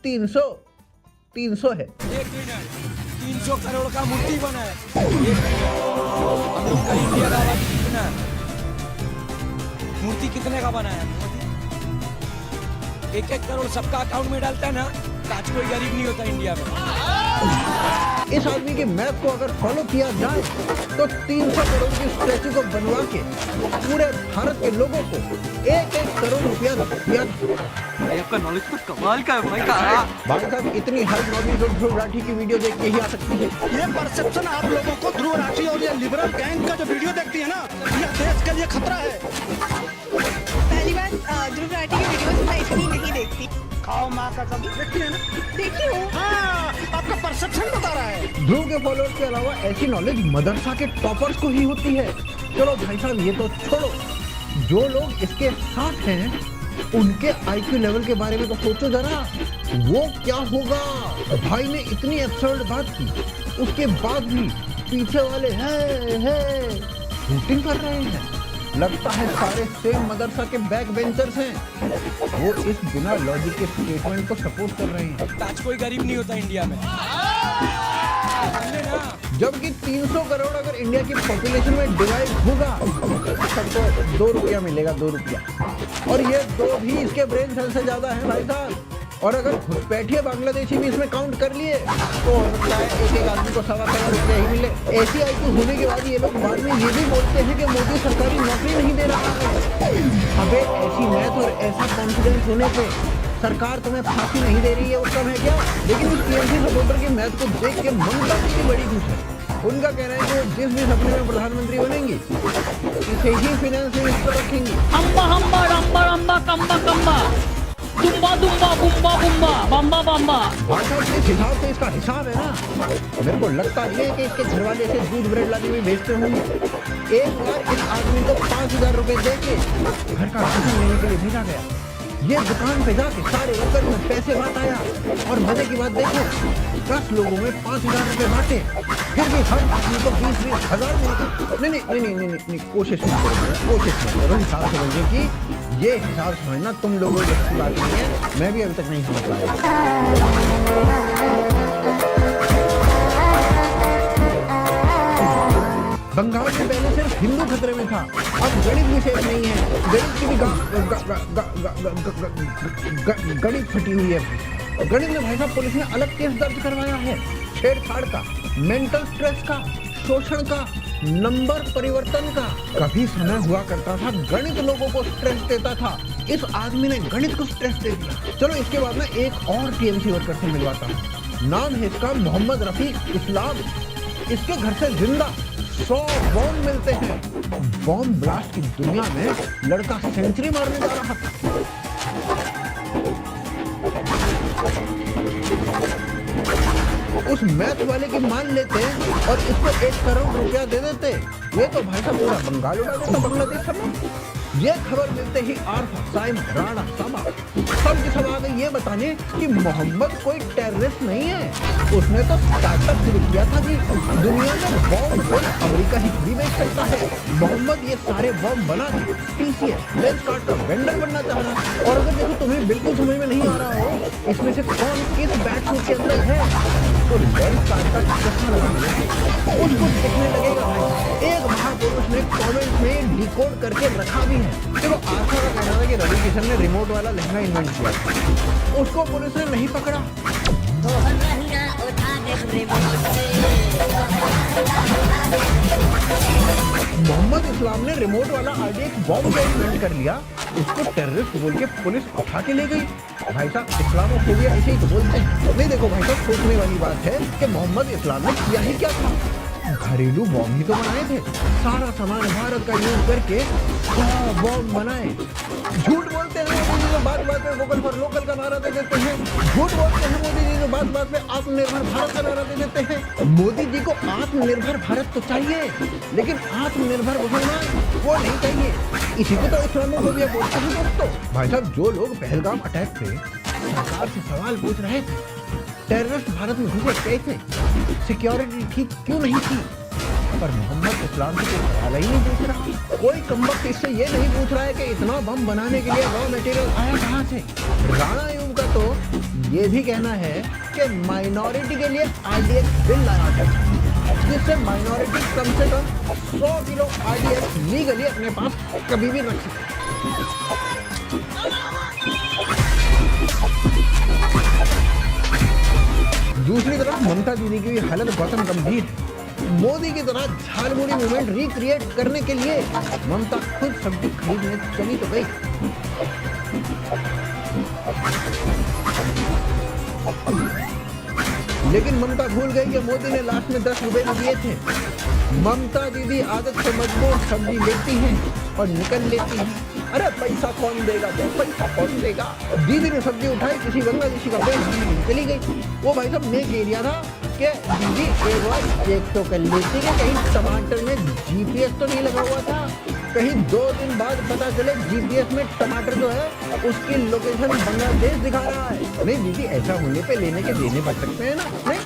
300 है। 300 करोड़ का मूर्ति बना है। इंडिया का आबादी कितना है? मूर्ति कितने का बना है? 1-1 करोड़ सबका अकाउंट में डालता है ना, आज कोई गरीब नहीं होता इंडिया में। इस आदमी के मैथ को अगर फॉलो किया जाए तो 300 करोड़ की स्टैचू को बनवा के पूरे भारत के लोगों को 1-1 करोड़ रुपया दिया। आपका नॉलेज तो कमाल का है भाई का। भाई साहब, इतनी हाई नॉलेज और ध्रुव राठी की वीडियो देख के ही आ सकती है। ये परसेप्शन आप लोगों को ध्रुव राठी और ये लिबरल गैंग का जो वीडियो देखती है ना, यह देश के लिए खतरा है। पहली बात, ध्रुव राठी की वीडियोस मैं इतनी नहीं देखती। खाओ माँ का सब देखती है ना? देखी हूँ। हाँ, आपका परसेप्शन बता रहा है। ध्रुव के फॉलोअर्स के अलावा ऐसी नॉलेज मदरसा के टॉपर्स को ही होती है। चलो भाई साहब, ये तो छोड़ो, जो लोग इसके साथ हैं उनके IQ लेवल के बारे में तो सोचो जरा, वो क्या होगा। भाई ने इतनी एब्सर्ड बात की, उसके बाद भी पीछे वाले है शूटिंग कर रहे हैं। लगता है सारे सेम मदरसा के बैक बेंचर्स हैं। वो इस बिना लॉजिक के स्टेटमेंट को सपोर्ट कर रहे हैं। आज कोई गरीब नहीं होता इंडिया में। जबकि 300 करोड़ अगर इंडिया की पॉपुलेशन में डिवाइड होगा सबको 2 रुपया मिलेगा, 2 रुपया। और ये 2 भी इसके ब्रेन सेल से ज्यादा है भाई साहब। और अगर घुसपैठिए बांग्लादेशी भी इसमें काउंट कर लिए तो हो सकता है एक आदमी को 1.25 करोड़ रुपया ही मिले। ऐसी IQ होने के बाद ये लोग बाद में ये भी बोलते हैं कि मोदी सरकारी नौकरी नहीं दे रहा है। अबे ऐसी मैथ और ऐसा कॉन्फिडेंस होने पे सरकार तुम्हें फांसी नहीं दे रही है, वो कम है क्या? लेकिन उस टीएमसी सपोर्टर की मैथ को देख के ममता की बड़ी खुश है। उनका कहना है कि वो जिस भी सपने में प्रधानमंत्री बनेंगी इसे ही फाइनेंस मिनिस्टर रखेंगी। अम्बा अम्बा अम्बा अम्बा कम्बा कम्बा तुम्बा तुम्बा बुम्बा बुम्बा बम्बा बम्बा। भाई साहब जिस हिसाब से इसका हिसाब है ना, मेरे को लगता नहीं है कि इसके घर वाले से दूध ब्रेड लाने में भेजते होंगे। एक बार इस आदमी को 5,000 रुपए दे के घर का राशन लेने के लिए भेजा गया। ये दुकान पे जाके सारे वर्कर में पैसे बांट आया और मजे की बात देखो, 10 लोगों में 5,000 रुपए बांटे, फिर भी हर आदमी को 20-20 हजार मिलते। नहीं, कोशिश मत करो हिसाब समझने की। ये हिसाब समझना तुम लोगों की अच्छी बात नहीं है, मैं भी अभी तक नहीं समझ पाया। बंगाल में पहले सिर्फ हिंदू खतरे में था, अब गणित भी सेफ नहीं है। गणित की भी गणित फटी हुई है। गणित में भाई साहब पुलिस ने अलग केस दर्ज करवाया है, छेड़छाड़ का, मेंटल स्ट्रेस का, शोषण का, नंबर परिवर्तन का। कभी समय हुआ करता था गणित लोगों को स्ट्रेस देता था, इस आदमी ने गणित को स्ट्रेस दे दिया। चलो इसके बाद में एक और टीएमसी वर्कर से मिलवाता हूँ। नाम है इसका मोहम्मद रफीक इस्लाम। इसके घर से जिंदा 100 बॉम्ब मिलते हैं। बॉम्ब ब्लास्ट की दुनिया में लड़का सेंचुरी मारने जा रहा था। उस मैथ वाले की मान लेते और इसको 1 करोड़ रुपया दे देते। ये तो भाई साहब पूरा बंगाल उड़ा देता बांग्लादेश में। ये खबर मिलते ही आर्फ, साइम, राणा, सामा सब के सब आ गए ये बताने कि मोहम्मद कोई टेररिस्ट नहीं है। उसने तो स्टार्टअप शुरू किया था कि दुनिया में बॉम्ब कोई अमेरिका ही थोड़ी बेच सकता है। मोहम्मद ये सारे बॉम्ब बना के टीसीएस लेंस कार्ड का वेंडर बनना चाह रहा है। और अगर देखो तुम्हें बिल्कुल समझ में नहीं आ रहा हो इसमें से कौन किस बैटसूट के अंदर है, तो लेंस कार्ड का चश्मा लगा उसको दिखने लगेगा। एक महापुरुष ने कमेंट में डिकोड करके रखा भी है। देखो आशा का कहना था कि रवि किशन ने रिमोट वाला लहंगा इन्वेंट किया, उसको पुलिस ने नहीं पकड़ा। मोहम्मद इस्लाम ने रिमोट वाला आरडीएक्स बॉम्ब का इन्वेंट कर लिया, उसको टेररिस्ट बोल के पुलिस उठा के ले गई। भाई साहब इस्लामोफोबिया ऐसे ही तो बोलते हैं। नहीं देखो भाई साहब सोचने वाली बात है कि मोहम्मद इस्लाम ने किया ही क्या था। घरेलू बॉम्ब ही तो बनाए थे, सारा सामान भारत का यूज करके बॉम्ब बनाए। झूठ बोलते हैं मोदी जी, तो बात बात में वोकल फॉर लोकल का नारा दे देते हैं। झूठ बोलते हैं मोदी जी, तो बात बात में आत्मनिर्भर भारत का नारा दे देते हैं। मोदी जी को आत्मनिर्भर भारत तो चाहिए, लेकिन आत्मनिर्भर मुसलमान वो नहीं चाहिए। इसी को तो इस्लामोफोबिया बोलते हैं दोस्तों। भाई साहब जो लोग पहलगाम अटैक पे सरकार से सवाल पूछ रहे थे, टेररिस्ट भारत में घुसे कैसे, सिक्योरिटी ठीक क्यों नहीं थी, पर मोहम्मद इस्लाम से कोई सवाल ही नहीं पूछ रहा। कोई कमबख्त इससे ये नहीं पूछ रहा है कि इतना बम बनाने के लिए रॉ मटेरियल आया कहाँ से। राणा यूं का तो ये भी कहना है कि माइनॉरिटी के लिए आरडीएक्स बिल लाया था, जिससे माइनॉरिटी कम से कम 100 किलो आरडीएक्स लीगली अपने पास कभी भी रख सके। दूसरी तरफ ममता दीदी की हालत गौतम गंभीर है। मोदी की तरह झालमुड़ी मूवमेंट रिक्रिएट करने के लिए ममता खुद सब्जी खरीदने चली तो गई। लेकिन ममता भूल गई कि मोदी ने लास्ट में 10 रुपए दिए थे। ममता दीदी आदत से मजबूर सब्जी लेती हैं और निकल लेती हैं। अरे पैसा कौन देगा, पैसा कौन देगा। दीदी ने सब्जी उठाई, किसी बांग्लादेशी का बैग चली गई। वो भाई साहब मैं कह दिया था कि दीदी एक बार चेक तो कर लेती कि कहीं टमाटर में जीपीएस तो नहीं लगा हुआ था, कहीं 2 दिन बाद पता चले जीपीएस में टमाटर जो है उसकी लोकेशन बांग्लादेश दिखा रहा है। नहीं दीदी ऐसा होने पे लेने के देने पड़ सकते हैं ना। नहीं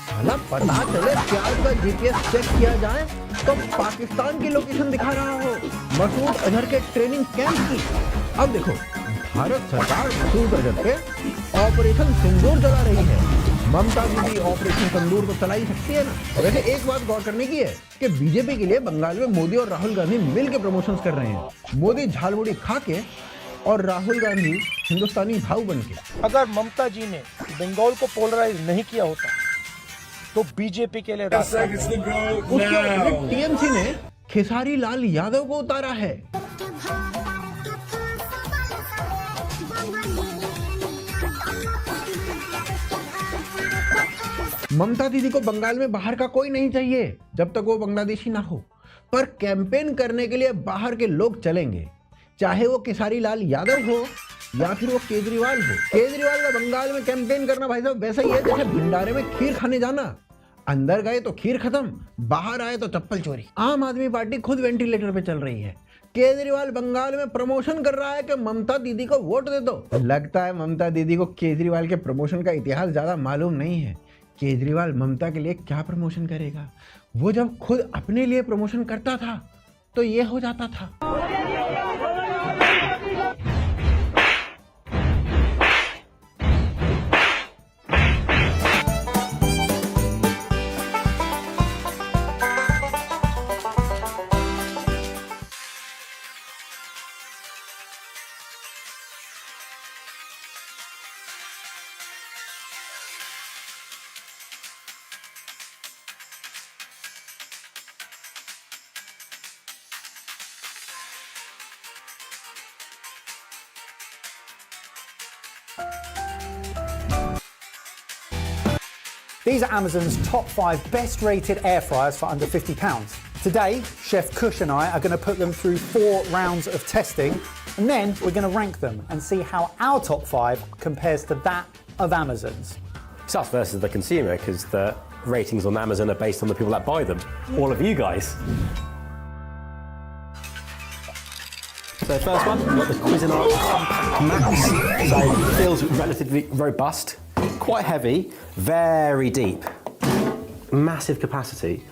साला पता चले प्याज का जीपीएस चेक किया जाए तो पाकिस्तान की लोकेशन दिखा रहा हो, मसूद अजहर के ट्रेनिंग कैंप की। अब देखो भारत सरकार मसूद अजहर पे ऑपरेशन सिंदूर चला रही है। ममता दीदी ऑपरेशन सिंदूर को चला ही सकती है ना। वैसे एक बात गौर करने की है कि बीजेपी के लिए बंगाल में मोदी और राहुल गांधी मिल के प्रमोशंस कर रहे हैं। मोदी झालमुड़ी खा के और राहुल गांधी हिंदुस्तानी भाव बन के। अगर ममता जी ने बंगाल को पोलराइज नहीं किया होता तो बीजेपी के लिए उसके टीएमसी ने खेसारी लाल यादव को उतारा है। ममता दीदी को बंगाल में बाहर का कोई नहीं चाहिए जब तक वो बांग्लादेशी ना हो, पर कैंपेन करने के लिए बाहर के लोग चलेंगे, चाहे वो खेसारी लाल यादव हो या फिर वो केजरीवाल हो। केजरीवाल का बंगाल में कैंपेन करना भाई साहब वैसा ही है जैसे भंडारे में खीर खाने जाना, अंदर गए तो खीर खत्म, बाहर आए तो चप्पल चोरी। आम आदमी पार्टी खुद वेंटिलेटर पे चल रही है। केजरीवाल बंगाल में प्रमोशन कर रहा है कि ममता दीदी को वोट दे दो। लगता है ममता दीदी को केजरीवाल के प्रमोशन का इतिहास ज्यादा मालूम नहीं है। केजरीवाल ममता के लिए क्या प्रमोशन करेगा? वो जब खुद अपने लिए प्रमोशन करता था तो ये हो जाता था। These are Amazon's top 5 best rated air fryers for under £50. Today, Chef Kush and I are going to put them through 4 rounds of testing, and then we're going to rank them and see how our top 5 compares to that of Amazon's. It's us versus the consumer, because the ratings on Amazon are based on the people that buy them. All of you guys. So first one, we've got the Cuisinart Compact Max. So it feels relatively robust, quite heavy, very deep, massive capacity,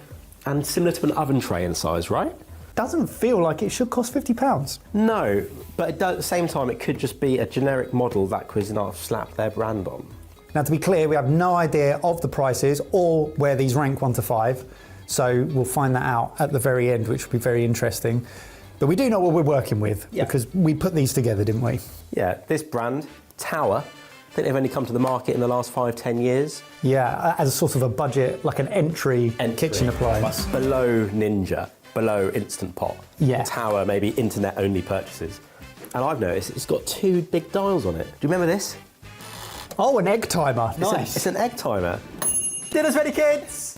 and similar to an oven tray in size, right? Doesn't feel like it should cost £50. No, but it does, at the same time, it could just be a generic model that Cuisinart slapped their brand on. Now, to be clear, we have no idea of the prices or where these rank 1 to 5, so we'll find that out at the very end, which will be very interesting. But we do know what we're working with, because we put these together, didn't we? Yeah, this brand, Tower, I think they've only come to the market in the last 5-10 years. Yeah, as a sort of a budget, like an entry kitchen appliance. But below Ninja, below Instant Pot. Yeah. Tower, maybe internet-only purchases. And I've noticed it's got 2 big dials on it. Do you remember this? Oh, an egg timer. Nice. It's an egg timer. Dinner's ready, kids!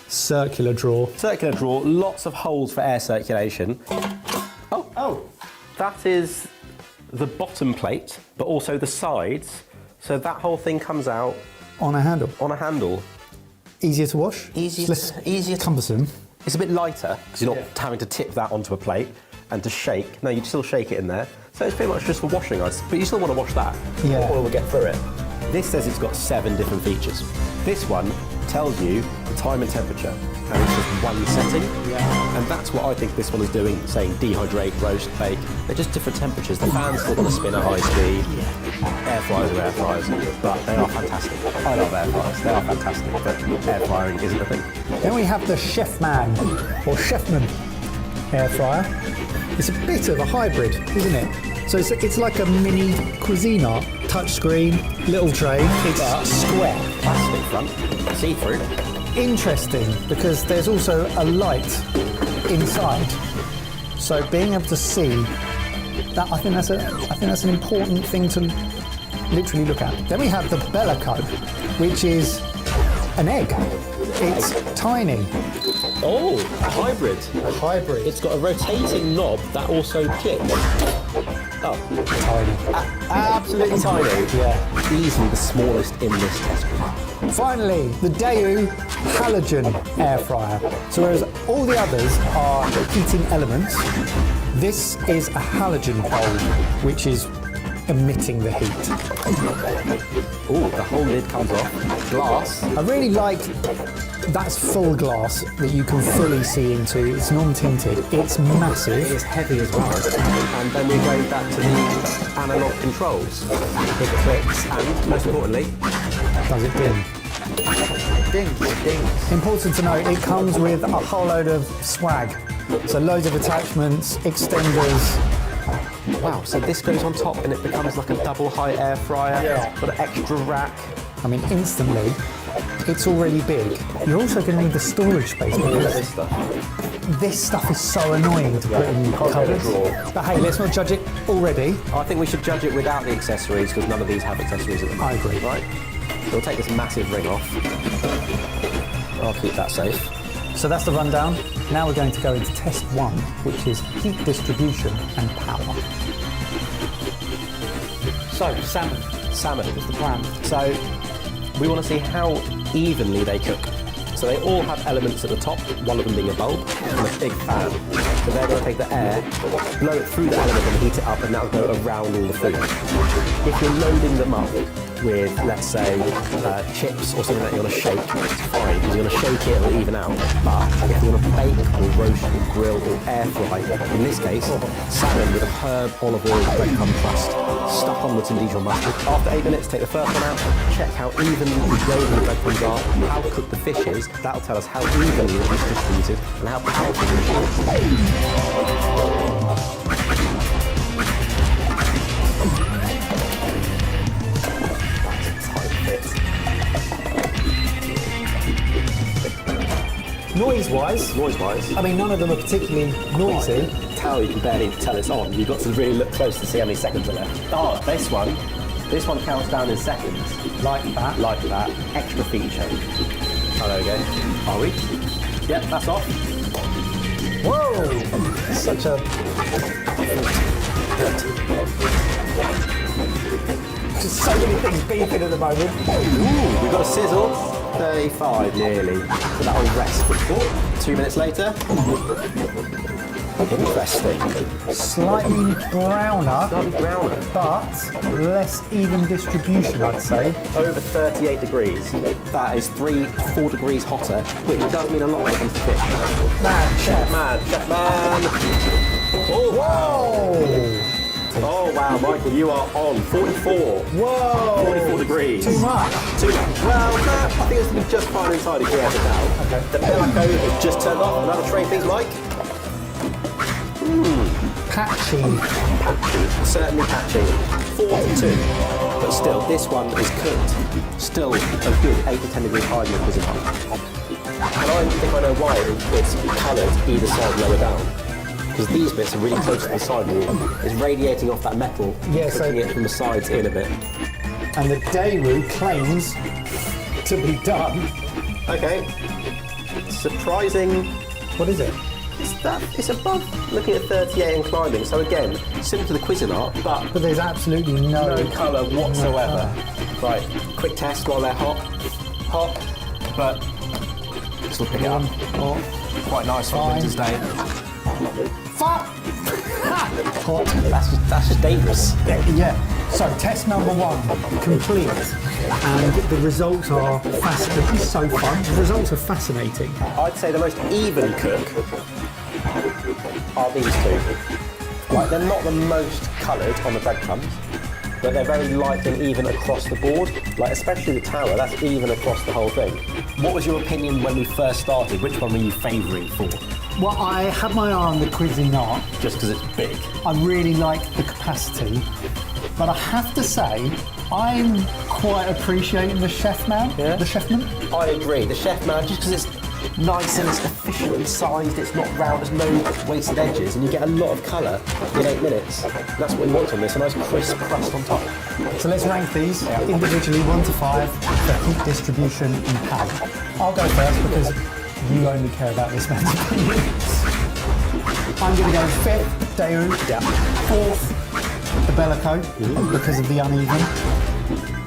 Circular drawer. Circular drawer, lots of holes for air circulation. Oh, that is the bottom plate, but also the sides. So that whole thing comes out on a handle. On a handle. Easier to wash. Easier. Cumbersome. It's a bit lighter because you're not having to tip that onto a plate and to shake. No, you still shake it in there. So it's pretty much just for washing ice, but you still want to wash that. Yeah. Oil will get through it. This says it's got 7 different features. This one tells you the time and temperature, and it's just one setting. Yeah. And that's what I think this one is doing, saying dehydrate, roast, bake. They're just different temperatures. The fan's still going to spin at high speed. Air fryers are air fryers, but they are fantastic. I love air fryers, they are fantastic, but air frying isn't a thing. Then we have the Chefman, or Chefman air fryer. It's a bit of a hybrid, isn't it? So it's like a mini Cuisinart, touchscreen, little tray. It's square. Plastic front, see-through. Interesting, because there's also a light inside. So being able to see that, I think that's an important thing to literally look at. Then we have the Bellico, which is an egg. It's tiny. Oh, a hybrid. A hybrid. It's got a rotating knob that also clicks. Oh, tiny. Absolutely tiny. Yeah. Easily the smallest in this test group. Finally, the Daewoo halogen air fryer. So whereas all the others are heating elements, this is a halogen bulb, which is emitting the heat. Oh, the whole lid comes off. Glass. I really like that's full glass that you can fully see into. It's non-tinted. It's massive. It is heavy as well. And then we go back to the analog controls. It clicks and, most importantly, does it ding? Ding. Important to note, it comes with a whole load of swag. So loads of attachments, extenders. Wow, so this goes on top and it becomes like a double high air fryer. Yeah. Got an extra rack. I mean, instantly, it's already big. You're also going to need the storage space because this stuff is so annoying to put in cupboards. But hey, let's not judge it already. I think we should judge it without the accessories because none of these have accessories at the moment. I agree. Right? We'll take this massive ring off. I'll keep that safe. So that's the rundown. Now we're going to go into test 1, which is heat distribution and power. So, salmon. Salmon. What's the plan? So we want to see how evenly they cook. So they all have elements at the top, one of them being a bulb and a big fan. So they're going to take the air, blow it through the element and heat it up, and that'll go around all the food. If you're loading them up with, let's say, chips or something that you want to shake, it's fine, because you're going to shake it, it'll even out. But if you want to bake or roast or grill or air fry, in this case, salmon with a herb, olive oil, breadcrumb crust, stuck on with some Dijon mustard. After 8 minutes, take the first one out, check how evenly golden the breadcrumbs are, how cooked the fish is. That'll tell us how evenly it is distributed and how powerful the fish Noise-wise, I mean, none of them are particularly noisy. Tell you can barely tell it's on. You've got to really look close to see how many seconds are left. Oh, this one counts down in seconds. Like that. Like that. Extra feature. Oh, there we go. Are we? Yep, that's off. Whoa! Such a... Just so many things beeping at the moment. Ooh, we've got a sizzle. 35 nearly. So that'll rest. 2 minutes later. Interesting. Slightly browner, but less even distribution, I'd say. Over 38 degrees. That is 3-4 degrees hotter, which does mean a lot when it comes to fish. Chef man. Oh, whoa! Oh wow, Michael, you are on 44. Whoa! 44 degrees. Too much. Well, I think it's going to be just fine inside if you have it now. Okay. The Blasio has just turned off. Another tray, please, Mike. Patchy. Certainly patchy. 4-2. But still, this one is cooked. Still a good 8 to 10 degrees higher than the cuisine. And I think I know why it's coloured either side lower down. Because these bits are really close to the sidewall. It's radiating off that metal, cooking it from the sides in a bit. And the Daewoo claims to be done. Okay. Surprising. What is it? It's above looking at 38 and climbing. So again, similar to the Cuisinart, but there's absolutely no colour whatsoever. Right, quick test while they're hot, but this will pick it up. Quite nice for winter's day. Fuck! Hot. That's just dangerous. Yeah. So test number 1 complete, and the results are fascinating. This is so fun. The results are fascinating. I'd say the most even cook are these two. Like, they're not the most coloured on the breadcrumbs, but they're very light and even across the board. Like, especially the tower, that's even across the whole thing. What was your opinion when we first started? Which one were you favouring for? Well, I had my eye on the Cuisinart. Just because it's big. I really like the capacity, but I have to say, I'm quite appreciating the Chefman. Yeah? The Chefman. I agree. The Chefman, just because it's nice and it's efficiently sized, it's not round, there's no wasted edges, and you get a lot of colour in 8 minutes. That's what we want on this, a nice crisp crust on top. So let's rank these individually 1 to 5 for heat distribution and power. I'll go first because you only care about this man's opinions. I'm going to go 5th, Daewoo. 4th, the Blasio, because of the uneven.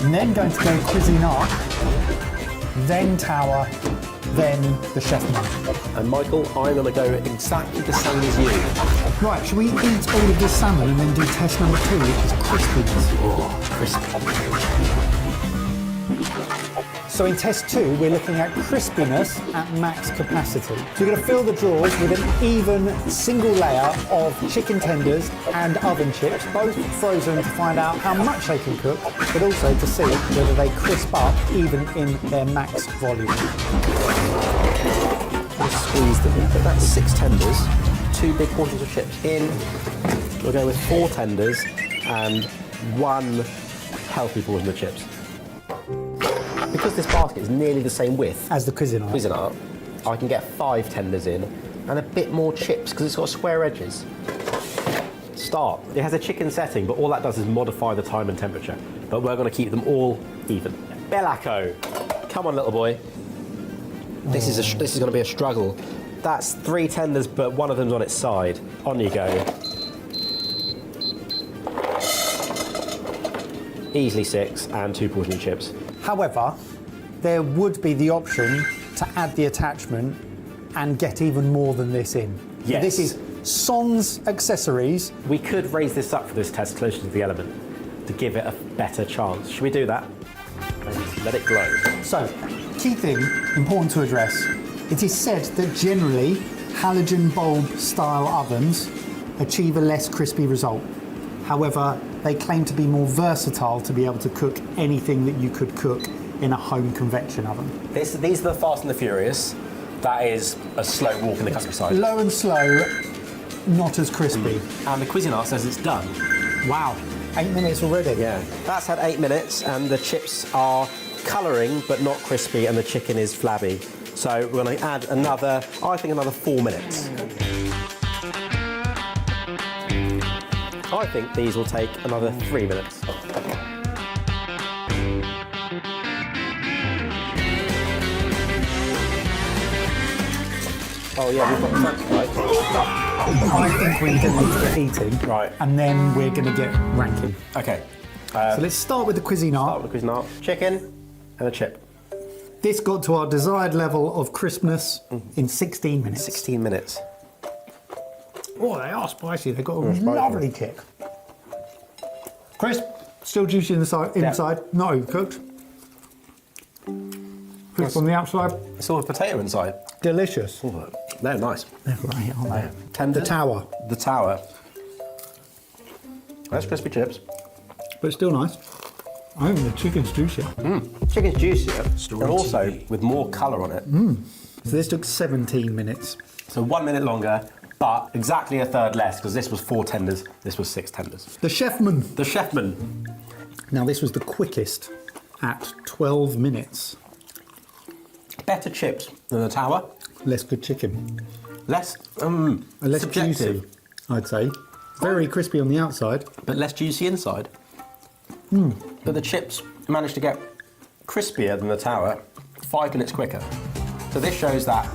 And then going to go Cuisinart, then Tower, then the Chefman. And Michael, I'm going to go exactly the same as you. Right, shall we eat all of this salmon and then do test number 2, which is Crispiness? Oh, crispy. So in test 2, we're looking at crispiness at max capacity. So you're going to fill the drawers with an even single layer of chicken tenders and oven chips, both frozen, to find out how much they can cook, but also to see whether they crisp up even in their max volume. Just squeeze them in. But that's 6 tenders, 2 big portions of chips in. We'll go with 4 tenders and 1 healthy portion of chips. Because this basket is nearly the same width as the Cuisinart, I can get 5 tenders in and a bit more chips because it's got square edges. Start. It has a chicken setting, but all that does is modify the time and temperature. But we're going to keep them all even. Blasio, come on, little boy. This is going to be a struggle. That's 3 tenders, but one of them's on its side. On you go. easily 6, and 2 portion of chips. However, there would be the option to add the attachment and get even more than this in. Yes. This is sans accessories. We could raise this up for this test closer to the element to give it a better chance. Should we do that? And let it glow. So, key thing, important to address. It is said that generally, halogen bulb style ovens achieve a less crispy result. However, they claim to be more versatile to be able to cook anything that you could cook in a home convection oven. These are the Fast and the Furious. That is a slow walk in the countryside. Low and slow, not as crispy. And the Cuisinart says it's done. Wow, 8 minutes already. Yeah, that's had 8 minutes, and the chips are colouring but not crispy, and the chicken is flabby. So we're going to add another 4 minutes. I think these will take another 3 minutes. Oh yeah, we've got the fancy right. I think we're going to get eating. Right. And then we're going to get ranking. Okay. So let's start with the Cuisinart. Start with the Cuisinart. Chicken and a chip. This got to our desired level of crispness in 16 minutes. 16 minutes. Oh, they are spicy. They've got a lovely kick. Crisp, still juicy inside, not overcooked. Crisp on the outside. It's all potato inside. Delicious. Oh, they're nice. They're great, aren't they? Tender. The tower. The tower. That's crispy chips. But it's still nice. I think the chicken's juicier. Chicken's juicier, and also with more colour on it. So this took 17 minutes. So 1 minute longer, but exactly a third less, because this was 4 tenders, this was 6 tenders. The Chefman. The Chefman. Now this was the quickest at 12 minutes. Better chips than the tower. Less good chicken. Less, Less subjective. juicy, I'd say. Very crispy on the outside. But less juicy inside. But the chips managed to get crispier than the tower 5 minutes quicker. So this shows that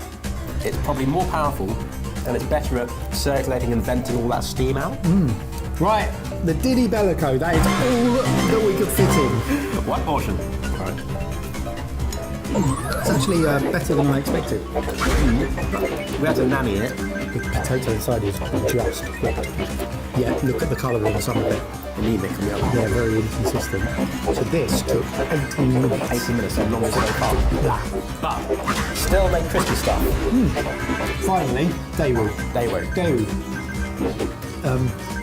it's probably more powerful and it's better at circulating and venting all that steam out. Right, the Diddy Bellico, that is all that we could fit in. One portion. Right. It's actually better than I expected. We had to nanny it. The potato inside is just cooked. Yeah, look at the colour on some of it. Anemic on the other. They're very inconsistent. So this took 18 minutes. 18 minutes, so long as they can't. But still make crispy stuff. Finally, Daewoo. Daewoo.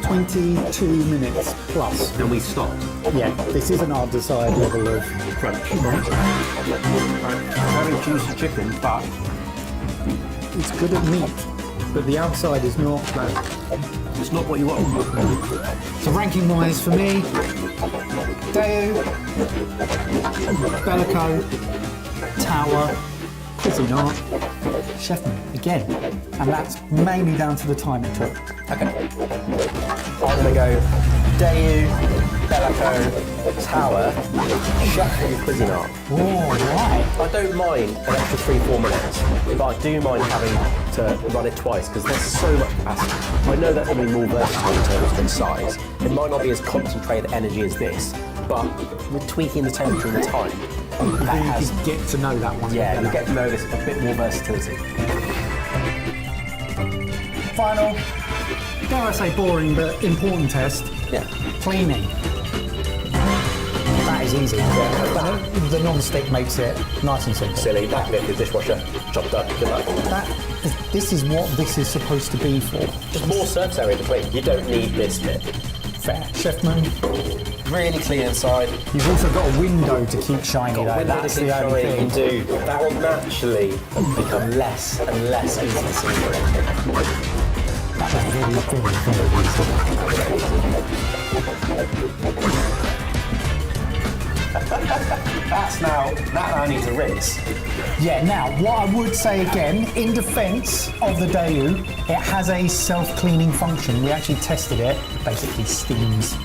22 minutes plus. And we stopped. Yeah, this isn't our desired level of crunch. Very juicy chicken, but it's good at meat, but the outside is not. It's not what you want. So ranking wise for me, Daewoo, Bellico, Tower, Cuisinart, Chefman again, and that's mainly down to the time it took. Okay. I'm gonna go Daewoo, Bellico, Tower, Chefman, Cuisinart. Oh, right. I don't mind an extra 3-4 minutes, but I do mind having to run it twice because there's so much capacity. I know that's going to be more versatile in terms of size. It might not be as concentrated energy as this, but with tweaking the temperature and the time, You can get to know that one. Yeah, you get to know this a bit more versatility. Final, dare I say boring but important test. Yeah. Cleaning. That is easy. Yeah. The non-stick makes it nice and simple. Silly, back in the dishwasher, job done, good luck. This is what this is supposed to be for. Just more surface area to clean. You don't need this bit. Fair. Chefman. Really clean inside. You've also got a window to keep shiny though. That's the only thing. You do. That will naturally become less and less easy to see. That was very, very easy. That now needs a rinse. Yeah, now, what I would say again, in defence of the Daewoo, it has a self-cleaning function. We actually tested it. It basically steams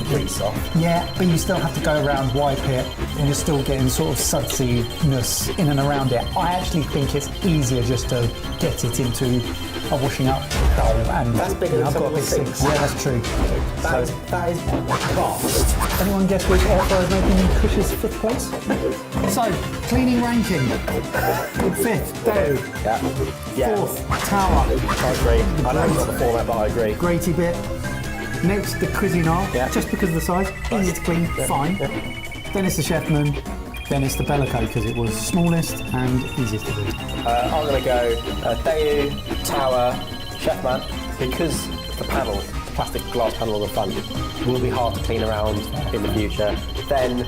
Pretty soft. Yeah, but you still have to go around, wipe it, and you're still getting sort of sudsiness in and around it. I actually think it's easier just to get it into a washing up bowl. And that's bigger than I've got a big sink. Yeah, that's true. That is vast. Anyone guess which air fryer is making Cush's 5th place? So, cleaning ranking. 5th, Deo. Yeah. 4th, Tower. I agree. I know it's not the format, but I agree. Graty bit. Next, the Cuisinart, just because of the size. Easy to clean, fine. Then it's the Chefman. Then it's the Bellico because it was smallest and easiest to do. I'm going to go Deo, Tower, Chefman, because the panel, the plastic glass panel on the front, will be hard to clean around in the future. Then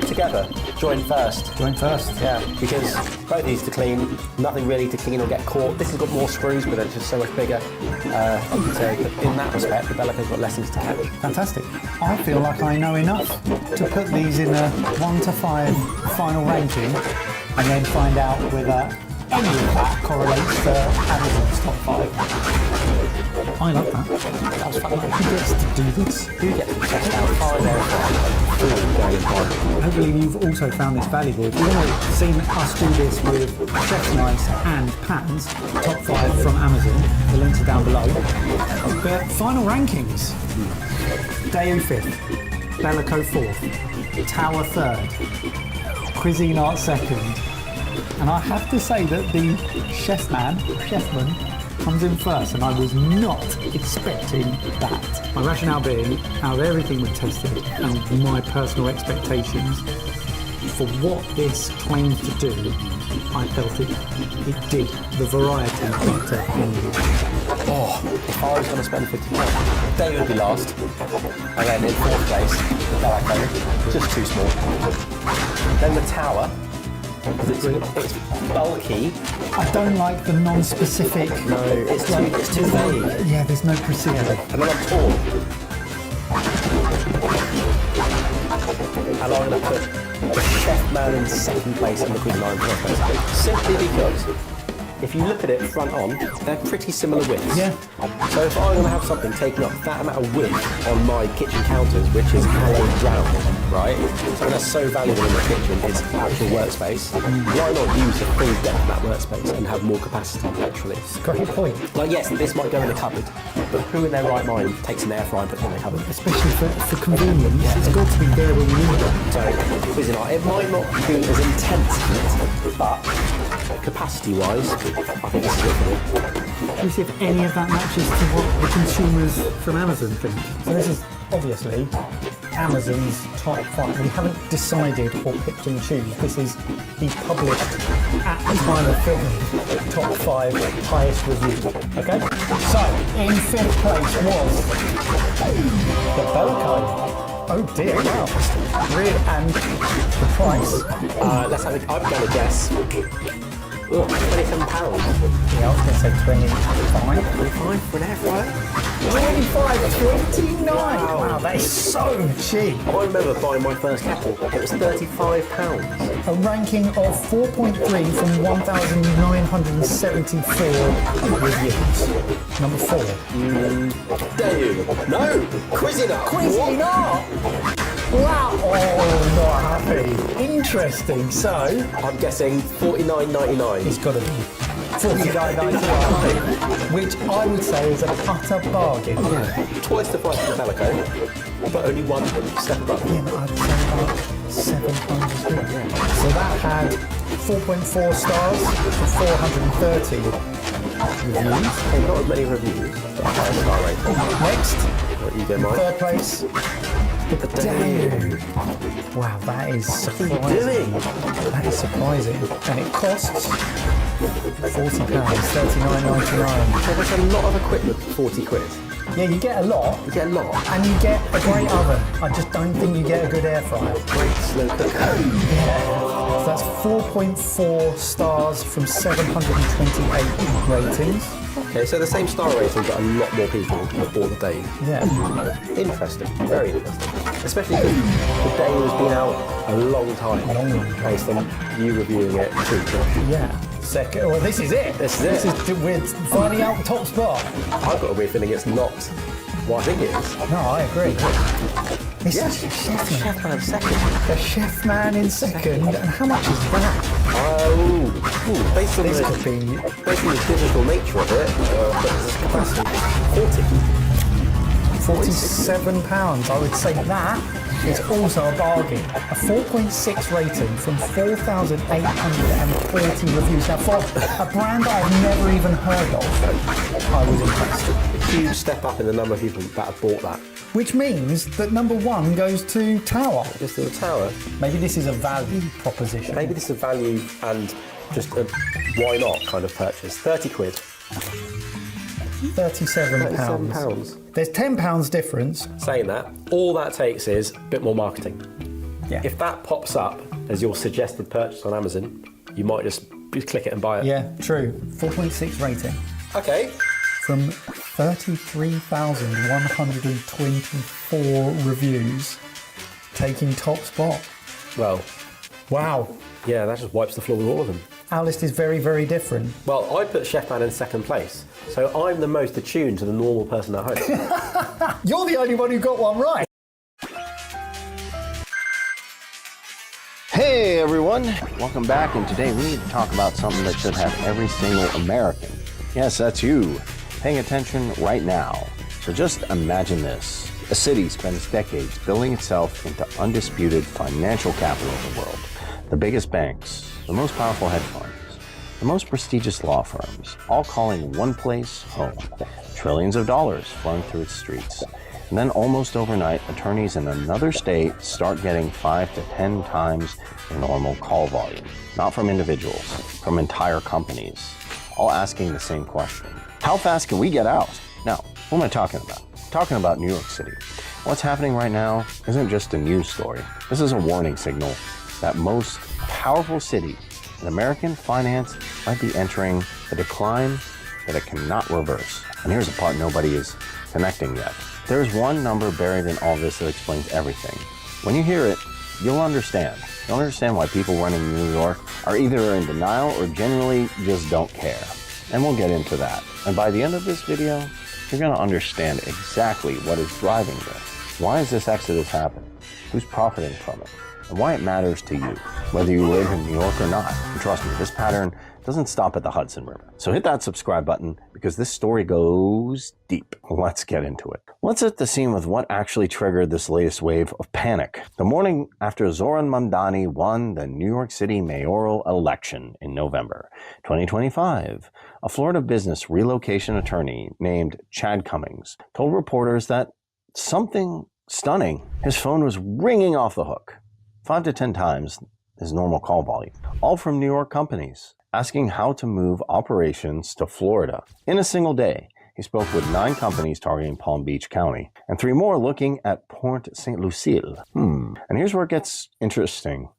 together, join first. Join first? Yeah, because both these to clean, nothing really to clean or get caught. This has got more screws, but it's just so much bigger. So in that respect, the Bellico's got less things to catch. Fantastic. I feel like I know enough to put these in a 1 to 5 final ranking and then find out whether any of that correlates to Amazon's top 5. I like that. That was fun. Who gets to do this? Who gets to test out 5 airfryers? Hopefully you've also found this valuable. If you want to see us do this with chef's knives and pans, top 5 from Amazon, the links are down below. But final rankings. Deo 5th, Bellico 4th, Tower 3rd, Cuisinart 2nd, and I have to say that the Chefman comes in first, and I was not expecting that. My rationale being, out of everything we've tested and my personal expectations, for what this claims to do, I felt it did the variety better in you. If I was going to spend 50 pounds, Deo would be last, and then in 4th place, the Bellico, just too small. Then the Tower, because it's bulky. I don't like the non-specific. No, it's too vague. Yeah, there's no precision. And then I'm tall. And I'm going to put the Chefman in 2nd place and the Cuisinart in 1st place. Simply because if you look at it front on, they're pretty similar widths. Yeah. So if I'm going to have something taking up that amount of width on my kitchen counters, which is hallowed ground, right? Something that's so valuable in the kitchen is actual workspace. Why not use the full depth of that workspace and have more capacity naturally? Great point. Like, yes, this might go in the cupboard, but who in their right mind takes an air fryer and puts it in the cupboard? Especially for convenience, it's got to be there when you need it. So, Cuisinart, it might not be as intense, but capacity-wise, I think this is it for me. Let me see if any of that matches to what the consumers from Amazon think. So this is obviously Amazon's top 5. We haven't decided or picked and choose. This is the published, at the time of filming, top 5 highest reviews. Okay? So, in 5th place was the Bellico. Oh dear, wow. Really? And the price? Let's have I'm going to guess. £27. Yeah, I was going to say 25. 25 for an air fryer? 29. Wow, that is so cheap. I remember buying my first kettle. It was £35. A ranking of 4.3 from 1,974 reviews. Number 4. Deo. No! Cuisinart. Cuisinart! Wow! Oh, not happy. Interesting. So, I'm guessing £49.99. It's got to be $49.99, which I would say is a utter bargain. Yeah. Twice the price of the Bellico, but only one step above. Yeah, but I'd say about 700 quid. Yeah. So that had 4.4 stars for 430 reviews. Hey, not as many reviews, but a higher star rating. Next, What you go, Mike? 3rd place. The Deo. Wow, that is surprising. What are you doing? That is surprising. And it costs £40, $39.99. So there's a lot of equipment for 40 quid. Yeah, you get a lot. You get a lot. And you get a great oven. I just don't think you get a good air fryer. Great slow cooker. Yeah. So that's 4.4 stars from 728 ratings. Okay, so the same star rating, but a lot more people have bought the Deo. Yeah. Interesting, very interesting. Especially because the Deo has been out a long time, based on you reviewing it too. Yeah. Second, well, this is it. This is it. We're finding out the top spot. I've got a weird feeling it's not Well, I think it is. No, I agree. This Yes, is Chef Man second. The Chef Man in second. And how much is that? Based on This the could be digital nature of it, there's capacity. 47 pounds. I would say that is also a bargain. A 4.6 rating from 4,840 reviews. Now, for a brand I've never even heard of, I was impressed. A huge step up in the number of people that have bought that. Which means that number one goes to Tower. Just to the Tower. Maybe this is a value proposition. Maybe this is a value and just a why not kind of purchase. 30 quid. 37 pounds. There's 10 pounds difference. Saying that, all that takes is a bit more marketing. Yeah. If that pops up as your suggested purchase on Amazon, you might just click it and buy it. Yeah, true. 4.6 rating. Okay. From 33,124 reviews, taking top spot. Well, wow. Yeah, that just wipes the floor with all of them. Our list is very, very different. Well, I put Chef Man in second place, so I'm the most attuned to the normal person at home. You're the only one who got one right. Hey everyone, welcome back, and today we need to talk about something that should have every single American, yes, that's you, paying attention right now. So just imagine this. A city spends decades building itself into undisputed financial capital of the world. The biggest banks, the most powerful hedge funds, the most prestigious law firms, all calling one place home. Trillions of dollars flowing through its streets. And then almost overnight, attorneys in another state start getting 5 to 10 times their normal call volume. Not from individuals, from entire companies, all asking the same question. How fast can we get out? Now, what am I talking about? I'm talking about New York City. What's happening right now isn't just a news story. This is a warning signal that most powerful city in American finance might be entering a decline that it cannot reverse. And here's the part nobody is connecting yet. There's one number buried in all this that explains everything. When you hear it, you'll understand. You'll understand why people running New York are either in denial or genuinely just don't care. And we'll get into that. And by the end of this video, you're going to understand exactly what is driving this. Why is this exodus happening? Who's profiting from it? And why it matters to you, whether you live in New York or not. And trust me, this pattern doesn't stop at the Hudson River. So hit that subscribe button because this story goes deep. Let's get into it. Let's set the scene with what actually triggered this latest wave of panic. The morning after Zoran Mamdani won the New York City mayoral election in November 2025, a Florida business relocation attorney named Chad Cummings told reporters that something stunning. His phone was ringing off the hook. 5 to 10 times his normal call volume, all from New York companies, asking how to move operations to Florida. In a single day, he spoke with 9 companies targeting Palm Beach County, and 3 more looking at Port St. Lucille. And here's where it gets interesting.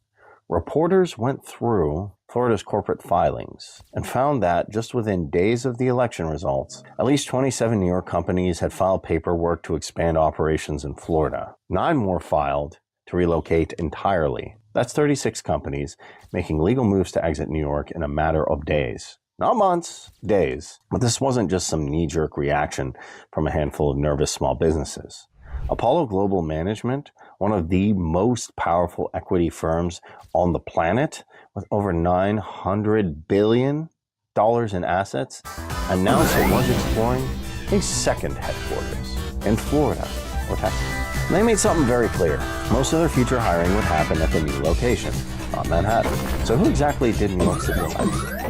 Reporters went through Florida's corporate filings and found that just within days of the election results, at least 27 New York companies had filed paperwork to expand operations in Florida. 9 more filed to relocate entirely. That's 36 companies making legal moves to exit New York in a matter of days. Not months, days. But this wasn't just some knee-jerk reaction from a handful of nervous small businesses. Apollo Global Management, one of the most powerful equity firms on the planet, with over $900 billion in assets, announced it was exploring a second headquarters in Florida or Texas. They made something very clear. Most of their future hiring would happen at the new location, not Manhattan. So who exactly did New York City like?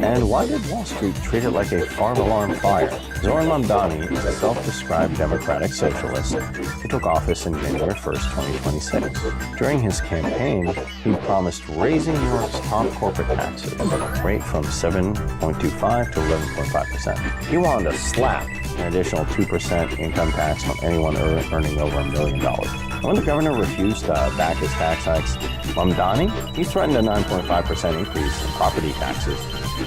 And why did Wall Street treat it like a farm alarm fire? Zoran Mamdani is a self-described democratic socialist who took office in January 1st, 2026. During his campaign, he promised raising New York's top corporate taxes rate from 7.25 to 11.5%. He wanted to slap an additional 2% income tax from anyone earning over $1 million. And when the governor refused to back his tax hikes, Mamdani, he threatened a 9.5% increase in property taxes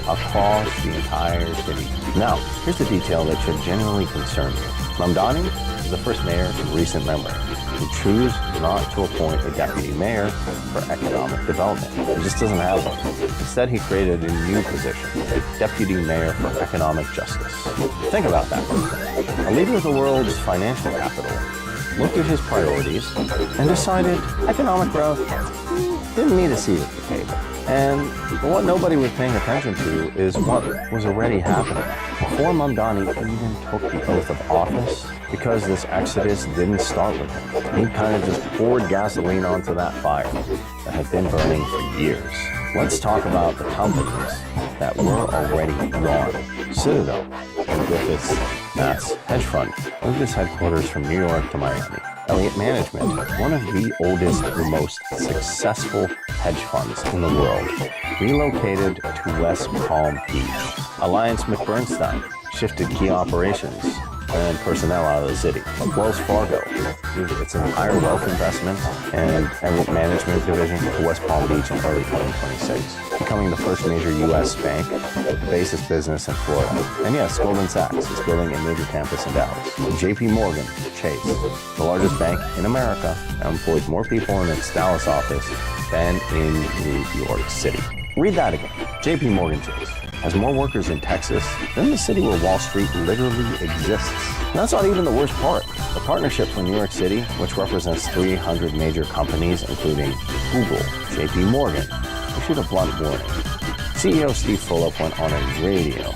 across the entire city. Now, here's the detail that should genuinely concern you. Mamdani is the first mayor in recent memory would choose not to appoint a deputy mayor for economic development. He just doesn't have one. Instead, he created a new position, a deputy mayor for economic justice. Think about that. A leader of the world's financial capital looked at his priorities and decided economic growth didn't need a seat at the table. And what nobody was paying attention to is what was already happening. Before Mamdani even took the oath of office, because this exodus didn't start with him. He kind of just poured gasoline onto that fire that had been burning for years. Let's talk about the companies that were already gone. Citadel and Griffith's Mass Hedge Fund moved its headquarters from New York to Miami. Elliott Management, one of the oldest and most successful hedge funds in the world, relocated to West Palm Beach. Alliance McBernstein shifted key operations and personnel out of the city. Wells Fargo moved its entire wealth investment and management division to West Palm Beach in early 2026, becoming the first major U.S. bank with the basis business in Florida. And yes, Goldman Sachs is building a major campus in Dallas. JP Morgan Chase, the largest bank in America, now employs more people in its Dallas office than in New York City. Read that again. JP Morgan Chase has more workers in Texas than the city where Wall Street literally exists. And that's not even the worst part. The partnership for New York City, which represents 300 major companies, including Google, JP Morgan, issued a blunt warning. CEO Steve Fulop went on a radio,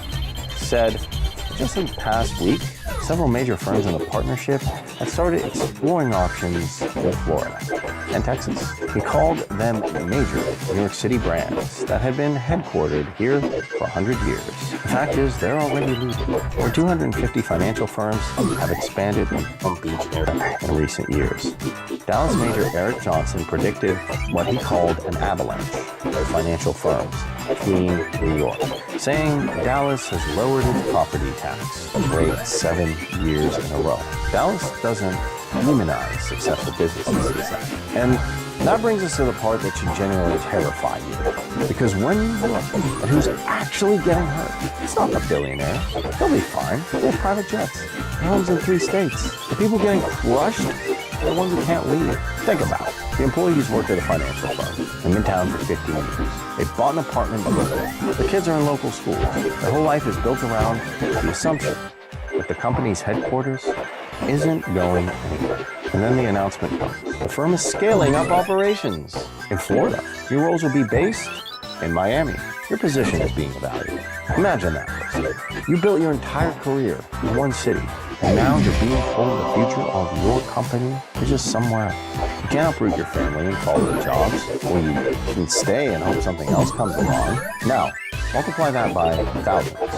said, just in the past week, several major firms in the partnership had started exploring options in Florida and Texas. He called them major New York City brands that had been headquartered here for 100 years. The fact is, they're already losing. Over 250 financial firms have expanded in Palm Beach area in recent years. Dallas major Eric Johnson predicted what he called an avalanche of financial firms between New York, saying Dallas has lowered its property tax rate 7 years in a row. Dallas doesn't demonize successful businesses, he said. And that brings us to the part that should genuinely terrify you. Because when you look at who's actually getting hurt, it's not the billionaires. They'll be fine. They have private jets, homes in 3 states. The people getting crushed are the ones who can't leave. Think about it. The employees worked at a financial firm in Midtown for 15 years. They bought an apartment building. The kids are in local schools. Their whole life is built around the assumption that the company's headquarters isn't going anywhere. And then the announcement comes. The firm is scaling up operations in Florida. Your roles will be based in Miami. Your position is being evaluated. Imagine that. You built your entire career in one city, and now you're being told the future of your company is just somewhere else. You can't uproot your family and follow the jobs, or you can stay and hope something else comes along. Now, multiply that by thousands,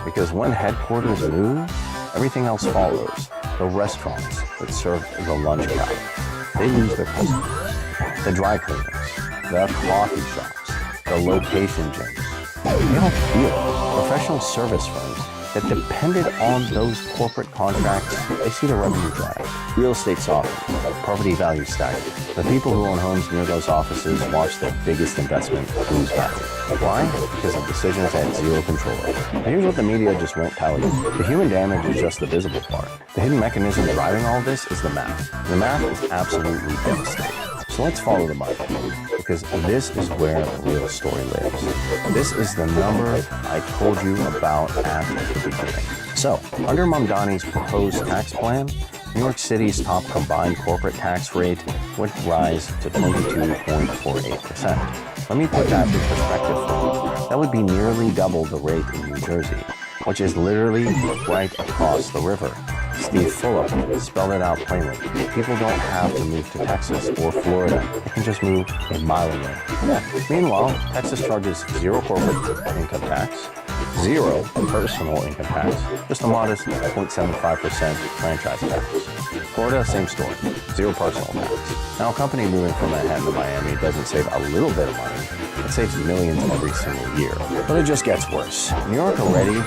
because when headquarters move, everything else follows. The restaurants that serve the lunch crowd, they lose their customers. The dry cleaners, the coffee shops, the location gyms, they don't feel it. Professional service firms that depended on those corporate contracts, they see the revenue drag. Real estate softens, property values stagnate. The people who own homes near those offices watch their biggest investment lose value. Why? Because of decisions they had zero control over. And here's what the media just won't tell you. The human damage is just the visible part. The hidden mechanism driving all this is the math. The math is absolutely devastating. So let's follow the money, because this is where the real story lives. This is the number I told you about at the beginning. So, under Mamdani's proposed tax plan, New York City's top combined corporate tax rate would rise to 22.48%. Let me put that in perspective for you. That would be nearly double the rate in New Jersey, which is literally right across the river. Steve Fulop spelled it out plainly. People don't have to move to Texas or Florida. They can just move a mile away. Yeah. Meanwhile, Texas charges 0 corporate income tax, 0 personal income tax, just a modest 0.75% franchise tax. Florida, same story, 0 personal tax. Now, a company moving from Manhattan to Miami doesn't save a little bit of money. It saves millions every single year. But it just gets worse. New York already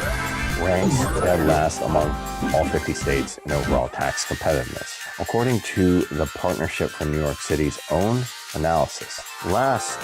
ranks dead last among all 50 states in overall tax competitiveness, according to the Partnership for New York City's own analysis. It's last,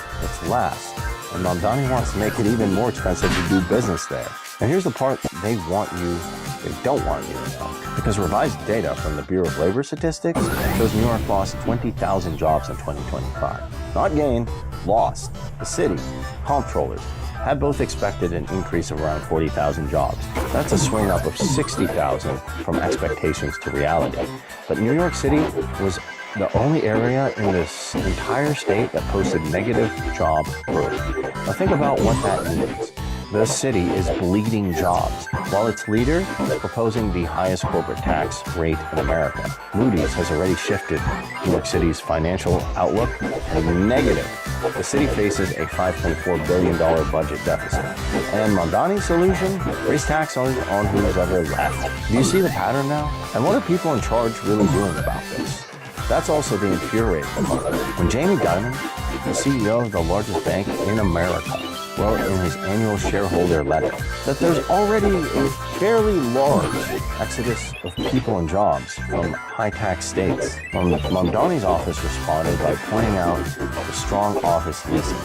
and Mamdani wants to make it even more expensive to do business there. And here's the part they want you they don't want you to know. Because revised data from the Bureau of Labor Statistics shows New York lost 20,000 jobs in 2025. Not gained, lost. The city, comptrollers, had both expected an increase of around 40,000 jobs. That's a swing up of 60,000 from expectations to reality. But New York City was the only area in this entire state that posted negative job growth. Now think about what that means. The city is bleeding jobs, while its leader is proposing the highest corporate tax rate in America. Moody's has already shifted New York City's financial outlook to negative. The city faces a $5.4 billion budget deficit. And Mamdani's solution? Raise tax on who's ever left. Do you see the pattern now? And what are people in charge really doing about this? That's also the infuriating part. When Jamie Dimon, the CEO of the largest bank in America, wrote in his annual shareholder letter that there's already a fairly large exodus of people and jobs from high-tax states. Mamdani's office responded by pointing out the strong office leasing.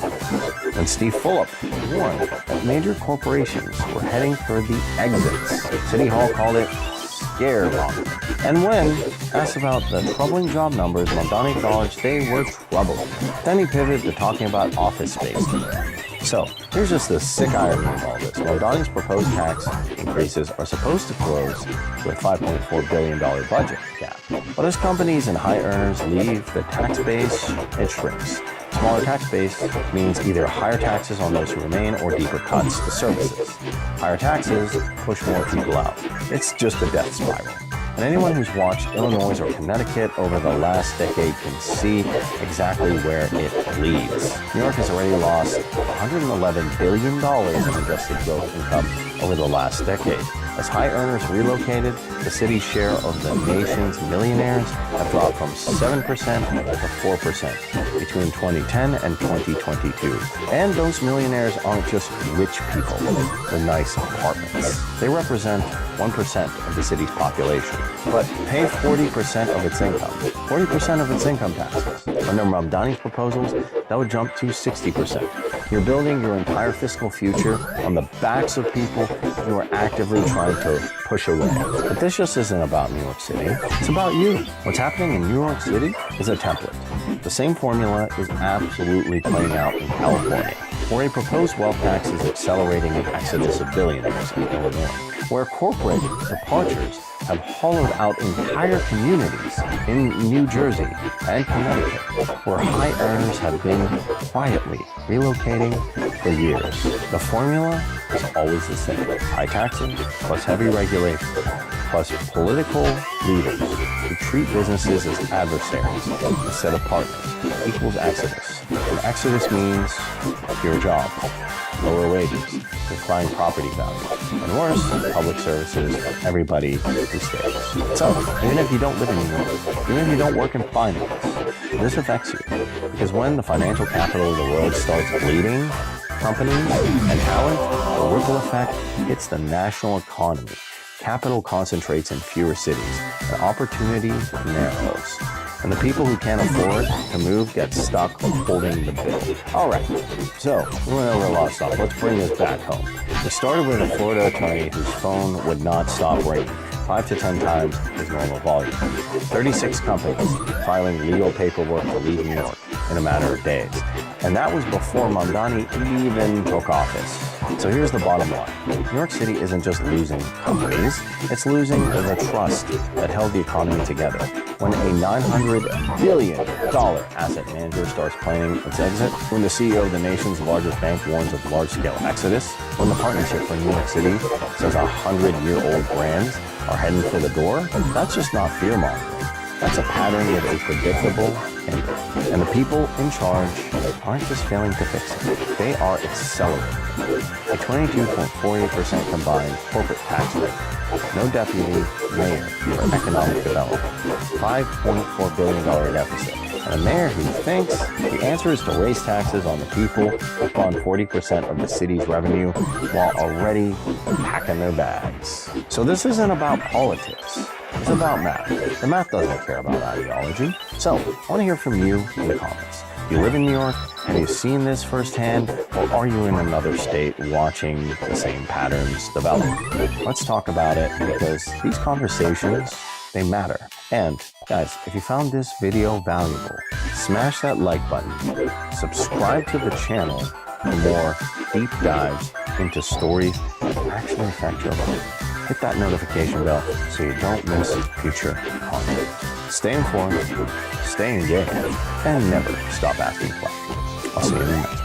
And Steve Fulop warned that major corporations were heading for the exits. City Hall called it scaremongering. And when asked about the troubling job numbers, Mamdani acknowledged they were troubling. Then he pivoted to talking about office space. So, here's just the sick irony of all this. Mamdani's proposed tax increases are supposed to close with a $5.4 billion budget gap. But as companies and high earners leave the tax base, it shrinks. Smaller tax base means either higher taxes on those who remain or deeper cuts to services. Higher taxes push more people out. It's just a death spiral. And anyone who's watched Illinois or Connecticut over the last decade can see exactly where it leads. New York has already lost $111 billion in adjusted gross income over the last decade. As high earners relocated, the city's share of the nation's millionaires have dropped from 7% to 4% between 2010 and 2022. And those millionaires aren't just rich people with nice apartments. They represent 1% of the city's population, but pay 40% of its income. 40% of its income taxes. Under Mamdani's proposals, that would jump to 60%. You're building your entire fiscal future on the backs of people who are actively trying to push away. But this just isn't about New York City. It's about you. What's happening in New York City is a template. The same formula is absolutely playing out in California, where a proposed wealth tax is accelerating an exodus of billionaires in Illinois, where corporate departures have hollowed out entire communities in New Jersey and Connecticut, where high earners have been quietly relocating for years. The formula is always the same. High taxes plus heavy regulation plus political leaders who treat businesses as adversaries instead of partners equals exodus. And exodus means fewer jobs, lower wages, declining property values, and worse, public services for everybody who stays. So, even if you don't live in New York, even if you don't work in finance, this affects you. Because when the financial capital of the world starts bleeding companies and talent, the ripple effect hits the national economy. Capital concentrates in fewer cities, and opportunity narrows. And the people who can't afford to move get stuck holding the bill. All right, so we went over a lot of stuff. Let's bring this back home. We started with a Florida attorney whose phone would not stop ringing, 5 to 10 times his normal volume. 36 companies filing legal paperwork to leave New York in a matter of days. And that was before Mamdani even took office. So here's the bottom line. New York City isn't just losing companies, it's losing the trust that held the economy together. When a $900 billion asset manager starts planning its exit, when the CEO of the nation's largest bank warns of large-scale exodus, when the Partnership for New York City says 100-year-old brands are heading for the door, that's just not fear-mongering. That's a pattern with a predictable ending. And the people in charge aren't just failing to fix it, they are accelerating it. A 22.48% combined corporate tax rate, no deputy mayor for economic development, $5.4 billion deficit, and a mayor who thinks the answer is to raise taxes on the people who fund 40% of the city's revenue while already packing their bags. So this isn't about politics. is about math. The math doesn't care about ideology. So, I want to hear from you in the comments. Do you live in New York? Have you seen this firsthand? Or are you in another state watching the same patterns develop? Let's talk about it because these conversations, they matter. And guys, if you found this video valuable, smash that like button, subscribe to the channel for more deep dives into stories that actually affect your life. Hit that notification bell so you don't miss future content. Stay informed, stay engaged, and never stop asking questions. I'll see you in the next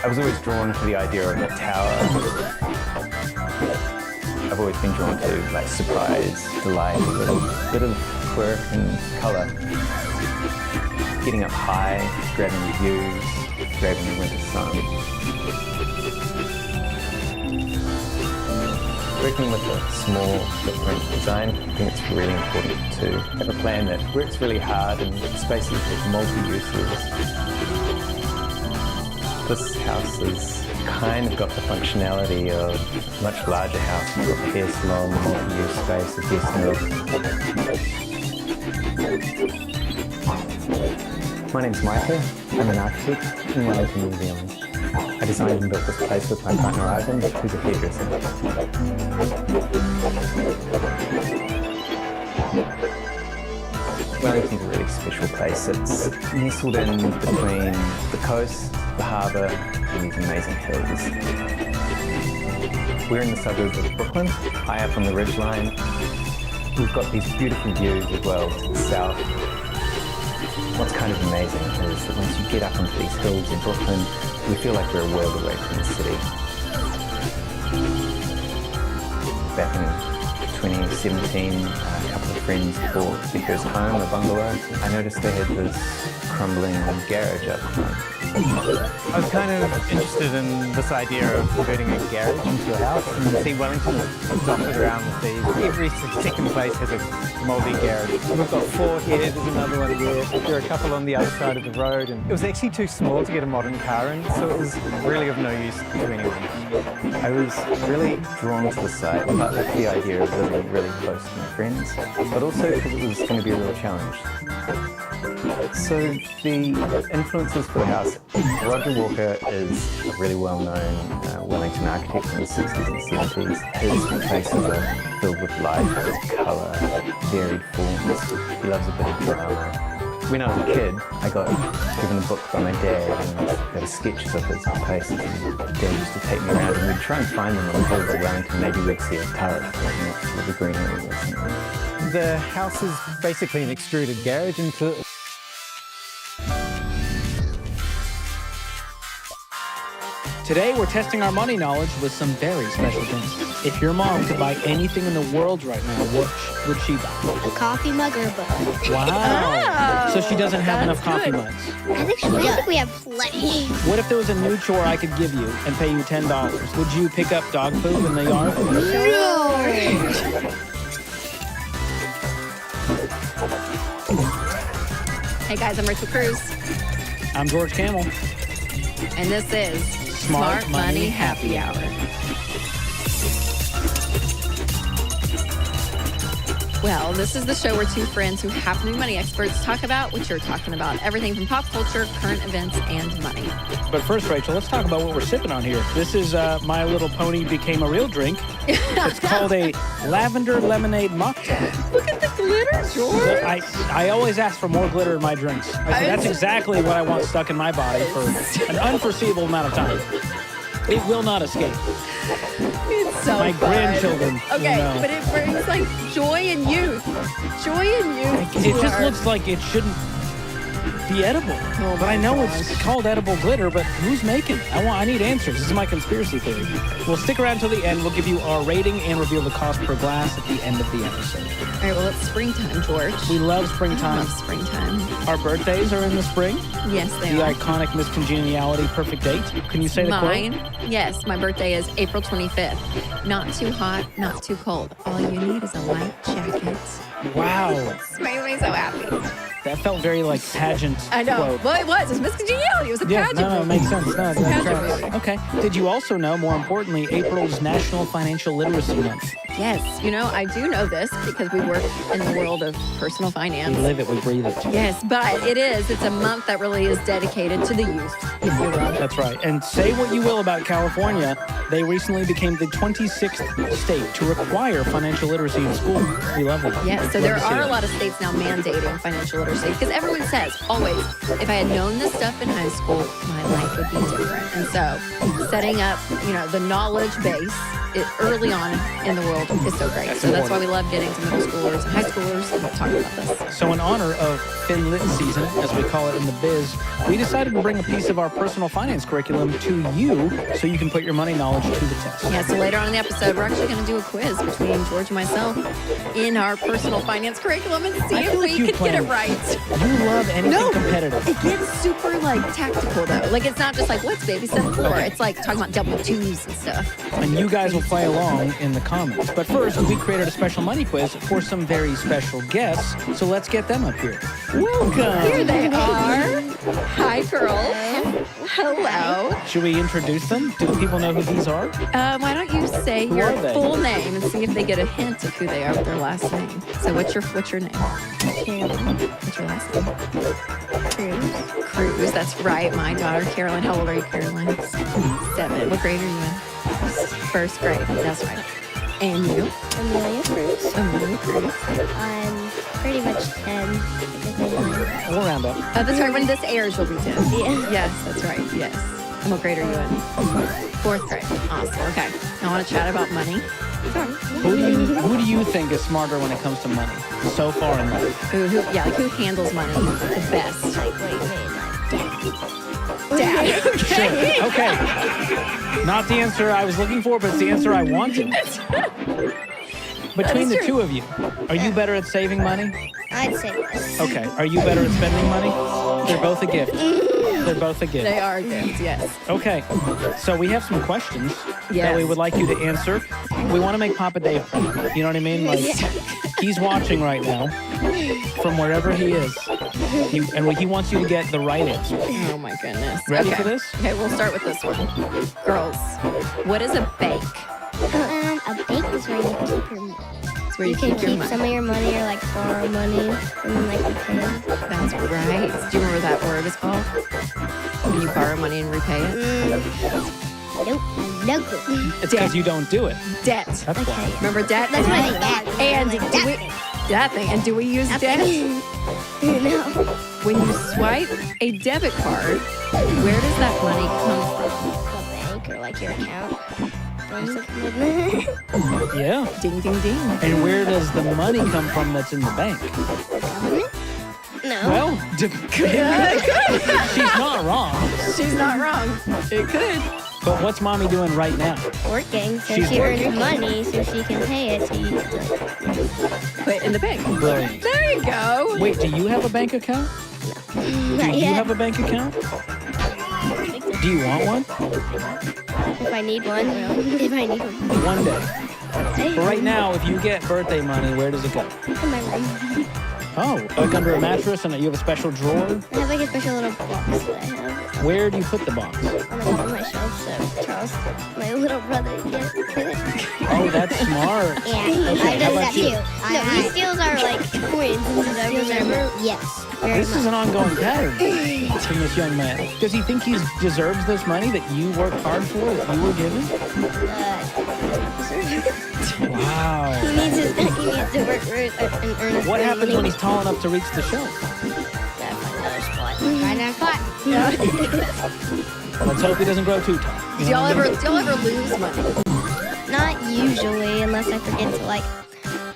I was always drawn to the idea of a tower. I've always been drawn to like surprise, delight, a little bit of quirk and colour. Getting up high, grabbing the views, grabbing the winter sun. Working with a small footprint design, I think it's really important to have a plan that works really hard in spaces with multi-uses. This house has kind of got the functionality of a much larger house. You've got the hair salon, the multi-use space, the guest. My name's Micah. I'm an architect in Wellington, New Zealand. I designed and built this place with my partner Ivan, who's a hairdresser. Wellington's a really special place. It's nestled in between the coast, the harbour, and these amazing hills. We're in the suburbs of Brooklyn, high up on the ridgeline. We've got these beautiful views as well to the south. What's kind of amazing is that once you get up onto these hills in Brooklyn, we feel like we're a world away from the city. Back in 2017, a couple of friends bought their first home, a bungalow. I noticed they had this crumbling garage up front. I was kind of interested in this idea of converting a garage into a house, and you see Wellington is dotted around with these. Every second place has a mouldy garage. We've got 4 here, there's another one there. There are a couple on the other side of the road, and it was actually too small to get a modern car in, so it was really of no use to anyone. I was really drawn to the site, but with the idea of living really close to my friends, but also because it was going to be a real challenge. So the influences for the house, Roger Walker is a really well-known Wellington architect from the 60s and 70s. His places are filled with light, colour, varied forms. He loves a bit of drama. When I was a kid, I got given a book by my dad and there were sketches of his places. And Dad used to take me around and we'd try and find them on the whole around and maybe we'd see a turret or the greenery or something. The house is basically an extruded garage into. Today, we're testing our money knowledge with some very special things. If your mom could buy anything in the world right now, what would she buy? A coffee mug or a book. Wow. So she doesn't have enough coffee mugs. I think she does. I think we have plenty. What if there was a new chore I could give you and pay you $10? Would you pick up dog poop in the yard? No. Hey guys, I'm Rachel Cruz. I'm George Camel. And this is Smart Money Happy Hour. Well, this is the show where two friends who happen to be money experts talk about what you're talking about. Everything from pop culture, current events, and money. But first, Rachel, let's talk about what we're sipping on here. This is My Little Pony Became a Real Drink. It's called a lavender lemonade mocktail. Look at the glitter, George. I always ask for more glitter in my drinks. I said, that's exactly what I want stuck in my body for an unforeseeable amount of time. It will not escape. It's so my fun. Grandchildren. Okay, will know. but it brings like joy and youth. Joy and youth. It just looks like it shouldn't be edible. Oh but I know it's called edible glitter, but who's making it? I need answers. This is my conspiracy theory. We'll stick around till the end. We'll give you our rating and reveal the cost per glass at the end of the episode. All right, well, it's springtime, George. We love springtime. I love springtime. Our birthdays are in the spring. Yes, they the are. The iconic Miss Congeniality perfect date. Can you say the quote? Mine? Yes, my birthday is April 25th. Not too hot, not too cold. All you need is a light jacket. Wow. It's making me so happy. That felt very like pageant I know. quote. Well, it was. It was Miss Congeniality. It was a pageant. No, it makes sense. No, It's a pageant movie. Okay. Did you also know, more importantly, April's National Financial Literacy Month? Yes, you know, I do know this because we work in the world of personal finance. We live it, we breathe it. Yes, but it's a month that really is dedicated to the youth, if you will. That's right. And say what you will about California, they recently became the 26th state to require financial literacy in school. We love it. Yes, so there are a lot of states now mandating financial literacy because everyone says, always, if I had known this stuff in high school, my life would be different. And so setting up, the knowledge base early on in the world is so great. So that's why we love getting to middle schoolers and high schoolers and talking about this. So in honor of FinLit season, as we call it in the biz, we decided to bring a piece of our personal finance curriculum to you so you can put your money knowledge to the test. Yeah, so later on in the episode, we're actually going to do a quiz between George and myself in our personal finance curriculum and see if we could get it right. You love anything competitive. It gets super tactical though. Like it's not just like what's baby step 4. Okay. It's like talking about W-2s and stuff. And you guys will play along in the comments. But first, we created a special money quiz for some very special guests. So let's get them up here. Welcome. Here they are. Hi, girls. Hello. Should we introduce them? Do the people know who these are? Why don't you say Who your are they? full name and see if they get a hint of who they are with their last name. So what's your name? Carolyn. What's your last name? Cruz. Cruz. That's right. My daughter, Carolyn. How old are you, Carolyn? 7. What grade are you in? First grade. That's right. And you? Amelia Cruz. Amelia Cruz. I'm pretty much 10. We'll round up. That's right. When this airs, you'll be 10. Yeah. Yes, that's right. Yes. And what grade are you in? 4th grade. Awesome. Okay. I want to chat about money. Who do you think is smarter when it comes to money so far in life? Who handles money the best? Dad. Okay. Sure. Okay. Not the answer I was looking for, but it's the answer I wanted. Between the two of you, are you better at saving money? I'd say yes. Okay. Are you better at spending money? They're both a gift. They're both a gift. They are gifts, yes. Okay. So we have some questions that we would like you to answer. We want to make Papa Dave proud. You know what I mean? Like, he's watching right now from wherever he is. He wants you to get the right answer. Oh, my goodness. Ready for this? Okay, we'll start with this one. Girls, what is a bank? A bank is where you keep your money. It's where you can keep your keep money. some of your money or borrow money and then repay it. That's right. Do you remember what that word is called? When you borrow money and repay it? Nope. No clue. It's because you don't do it. Debt. That's why. Remember debt? That's what I got. And Like do we... That thing. And do we use debt? No. When you swipe a debit card, where does that money come The bank or like your account. Bank. Yeah. Ding, ding, ding. And where does the money come from that's in the bank? No. Well, she's not wrong. She's not wrong. It could. But what's mommy doing right now? Working, so She's she working. earns money so she can pay it to you. Put it in the bank. Brilliant. There you go. Wait, do you have a bank account? Do Not you yet. have a bank account? Do you want one? If I need one. If I need one. One day. But right now, if you get birthday money, where does it go? In my room. Oh, like under a mattress and you have a special drawer? I have like a special little box that I have Where do you put the box? on the top of my shelf so Charles, my little brother, can't get it. Oh, that's smart. Yeah, Okay, he how does about that you? too. No, he steals our like coins and stuff. Remember? Yes. Very This is an ongoing pattern from this young man. Does he think he deserves this money that you worked hard for, that you were given? Wow. He needs to work for it and earn his What money. happens when he's tall enough to reach the shelf? Find that spot. Let's hope he doesn't grow too tall. Do y'all ever lose money? Not usually, unless I forget to like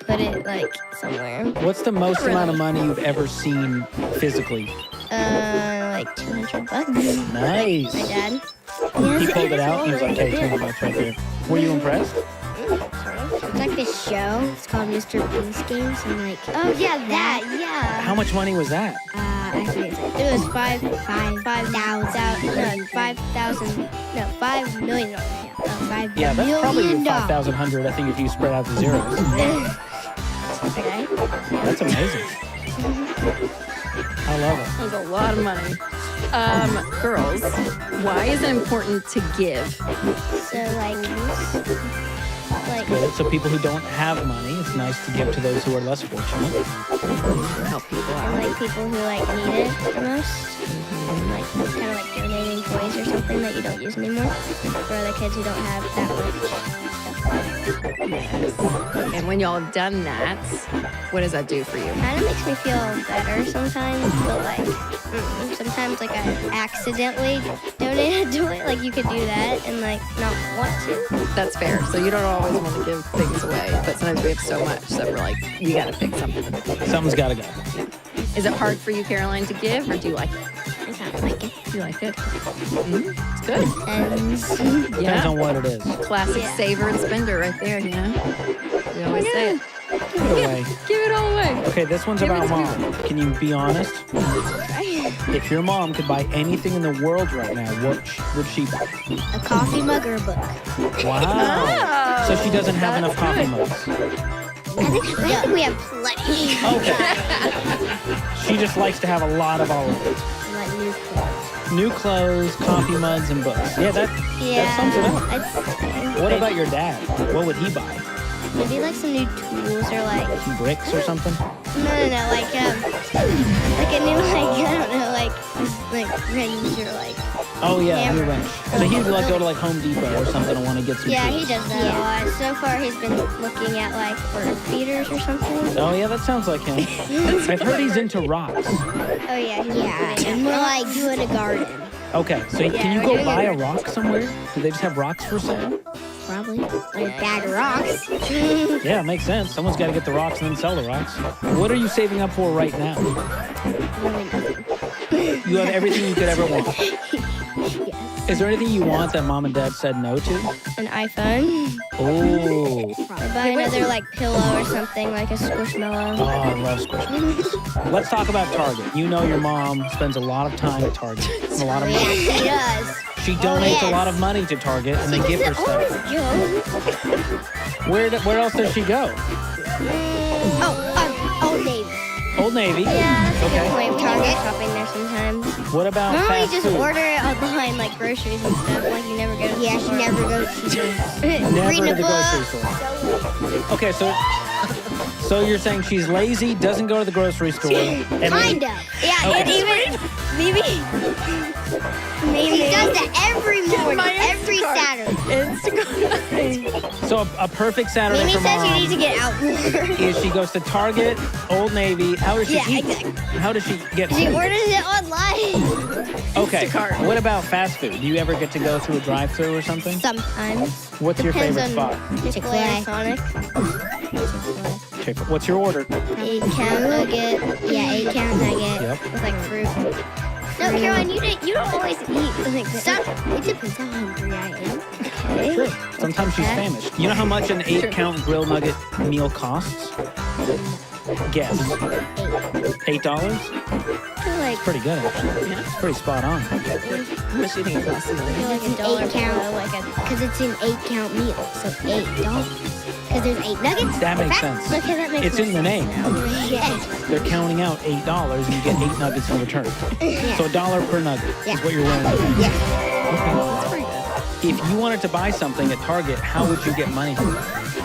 put it like somewhere. What's the most amount of money you've ever seen physically? Like $200. Nice. My dad. He pulled it out. He was like, hey, $200 right there. Were you impressed? It's like this show. It's called Mr. Beast Games. And like, oh yeah, that, yeah. How much money was that? I forget. It was $5 million. Yeah, that's probably 5,100. I think if you spread out the zeros. Okay. That's amazing. I love it. That was a lot of money. Girls, why is it important to give? So like Good. So people who don't have money, it's nice to give to those who are less fortunate. Help people out. And like people who like need it the most. And like kind of like donating toys or something that you don't use anymore for other kids who don't have that much. And when y'all have done that, what does that do for you? Kind of makes me feel better sometimes, but like sometimes like I accidentally donate a toy. Like you could do that and like not want to. That's fair. So you don't always want to give things away, but sometimes we have so much that we're like, we gotta pick something. Something's gotta go. Is it hard for you, Caroline, to give, or do you like it? I kind of like it. You like it? It's good. Depends on what it is. Classic saver and spender right there, you know? We always say it. Give it away. Give it all away. Okay, this one's about mom. Can you be honest? If your mom could buy anything in the world right now, what would she buy? A coffee mug or a book. Wow. So she doesn't have enough coffee mugs. I think we have plenty. Okay. She just likes to have a lot of all of it. Like new clothes. New clothes, coffee mugs, and books. Yeah, that sums it up. What about your dad? What would he buy? Maybe like some new tools or like Some bricks or something? no, like a new like I don't know like wrench or like Oh yeah, hammer. new wrench. So he'd like go to like Home Depot or something and want to get some Yeah, tools. he does that a lot. So far, he's been looking at like bird feeders or something. Oh yeah, that sounds like him. I've heard he's into rocks. Oh yeah, or like doing a garden. Okay, so can you go buy a rock somewhere? Do they just have rocks for sale? Probably like a bag of rocks. Yeah, it makes sense. Someone's got to get the rocks and then sell the rocks. What are you saving up for right now? You have everything you could ever want. Is there anything you want that mom and dad said no to? An iPhone. Oh. I'd buy another like pillow or something like a squishmallow. Oh, I love Squishmallows. Let's talk about Target. You know your mom spends a lot of time at Target. And a lot of money. She does. She donates a lot of money to Target and they give her stuff. Where else does she go? Old Navy. Old Navy. Yeah, that's Okay. a good point. We go shopping there sometimes. What about Normally fast just food? order it online like groceries and stuff. Like you never go to the store. she never goes Never Reading to a the book. grocery store. Okay, so you're saying she's lazy, doesn't go to the grocery store. And Kind of. Yeah, Okay. and even maybe She does that every morning, every Saturday. So a perfect Saturday Mimi for says Mom you need to get out more. is she goes to Target, Old Navy. How does she eat? Exactly. How does she get She food? orders it online. Okay. What about fast food? Do you ever get to go through a drive-thru or something? Sometimes. What's your Depends favorite on spot? Chick-fil-A, Sonic. Chick-fil-A. What's your order? 8-count nugget. Yeah, 8-count nugget. Yep. With like fruit. No, Caroline, you don't always eat like stop. It depends how hungry I am. Okay. Sure. Sometimes she's famished. You know how much an 8-count grill nugget meal costs? Guess. $8? Like Pretty good, actually. Yeah, it's pretty spot on. How much do you think it costs? like an 8-count, because it's an 8-count meal, so $8. Because there's 8 nuggets. That makes Correct? sense. Okay, that makes It's in the name. Yes. They're counting out $8 and you get 8 nuggets in return. Yeah. So $1 per nugget Yeah. is what you're willing to pay. Yeah. That's pretty good. If you wanted to buy something at Target, how would you get money for it?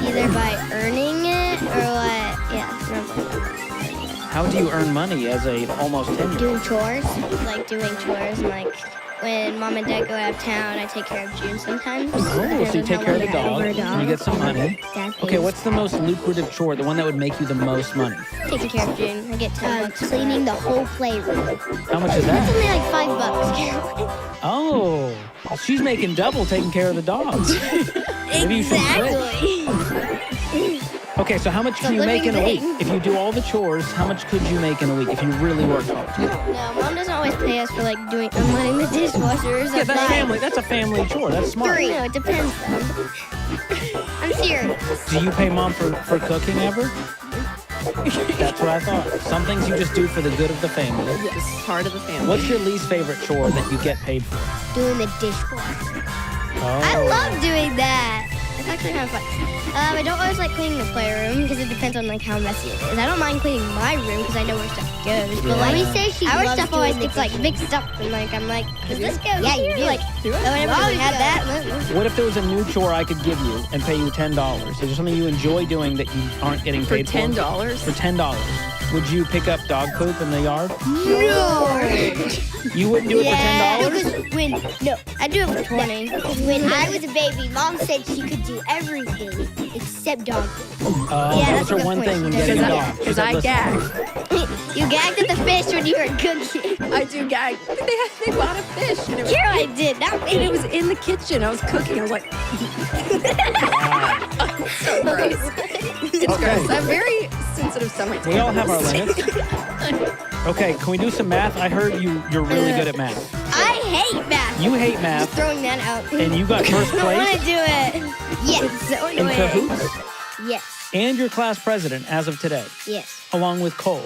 Either by earning it or what? Yeah. How do you earn money as a almost 10-year-old? Doing chores, like doing chores, and like when mom and dad go out of town, I take care of June sometimes. Oh, so you take care of the dog and you get some money. Dad Okay, pays. what's the most lucrative chore, the one that would make you the most money? Taking care of June. I get cleaning the whole playroom. How much is That's that? only like $5. Oh, she's making double taking care of the dogs. Maybe you should switch. Exactly. Okay, so how much It's can a you make in a living week? If you do all the chores, how much could you make in a week if you really worked hard? No, mom doesn't always pay us for like unloading the dishwashers. Yeah, that's a family chore. That's smart. 3. No, it depends though. I'm serious. Do you pay mom for cooking ever? That's what I thought. Some things you just do for the good of the family. Yes, part of the family. What's your least favorite chore that you get paid for? Doing the dishwasher. Oh. I love doing that. It's actually kind of fun. I don't always like cleaning the playroom because it depends on like how messy it is. I don't mind cleaning my room because I know where stuff goes. But like, our stuff always gets like mixed up, and like I'm like, does this go? Yeah, you do. Like, oh, I never really had that. What if there was a new chore I could give you and pay you $10? Is there something you enjoy doing that you aren't getting paid for? $10? For $10. Would you pick up dog poop in the yard? No. You wouldn't do it for $10? I do it for 20. When I was a baby, mom said she could do everything except dog food. That was her one thing when getting a dog. Because I gag. You gagged at the fish when you were cooking. I do gag. They bought a fish. And it was, Here I did, not me. and it was in the kitchen. I was cooking. I was like, so gross. It's gross. I'm very sensitive stomach. We all have our limits. Okay, can we do some math? I heard you're really good at math. I hate math. You hate math. Just throwing that out. And you got first I don't want place to do it. Yes, so in annoying. Cahoots. Yes, And you're class president as of today, yes. along with Cole.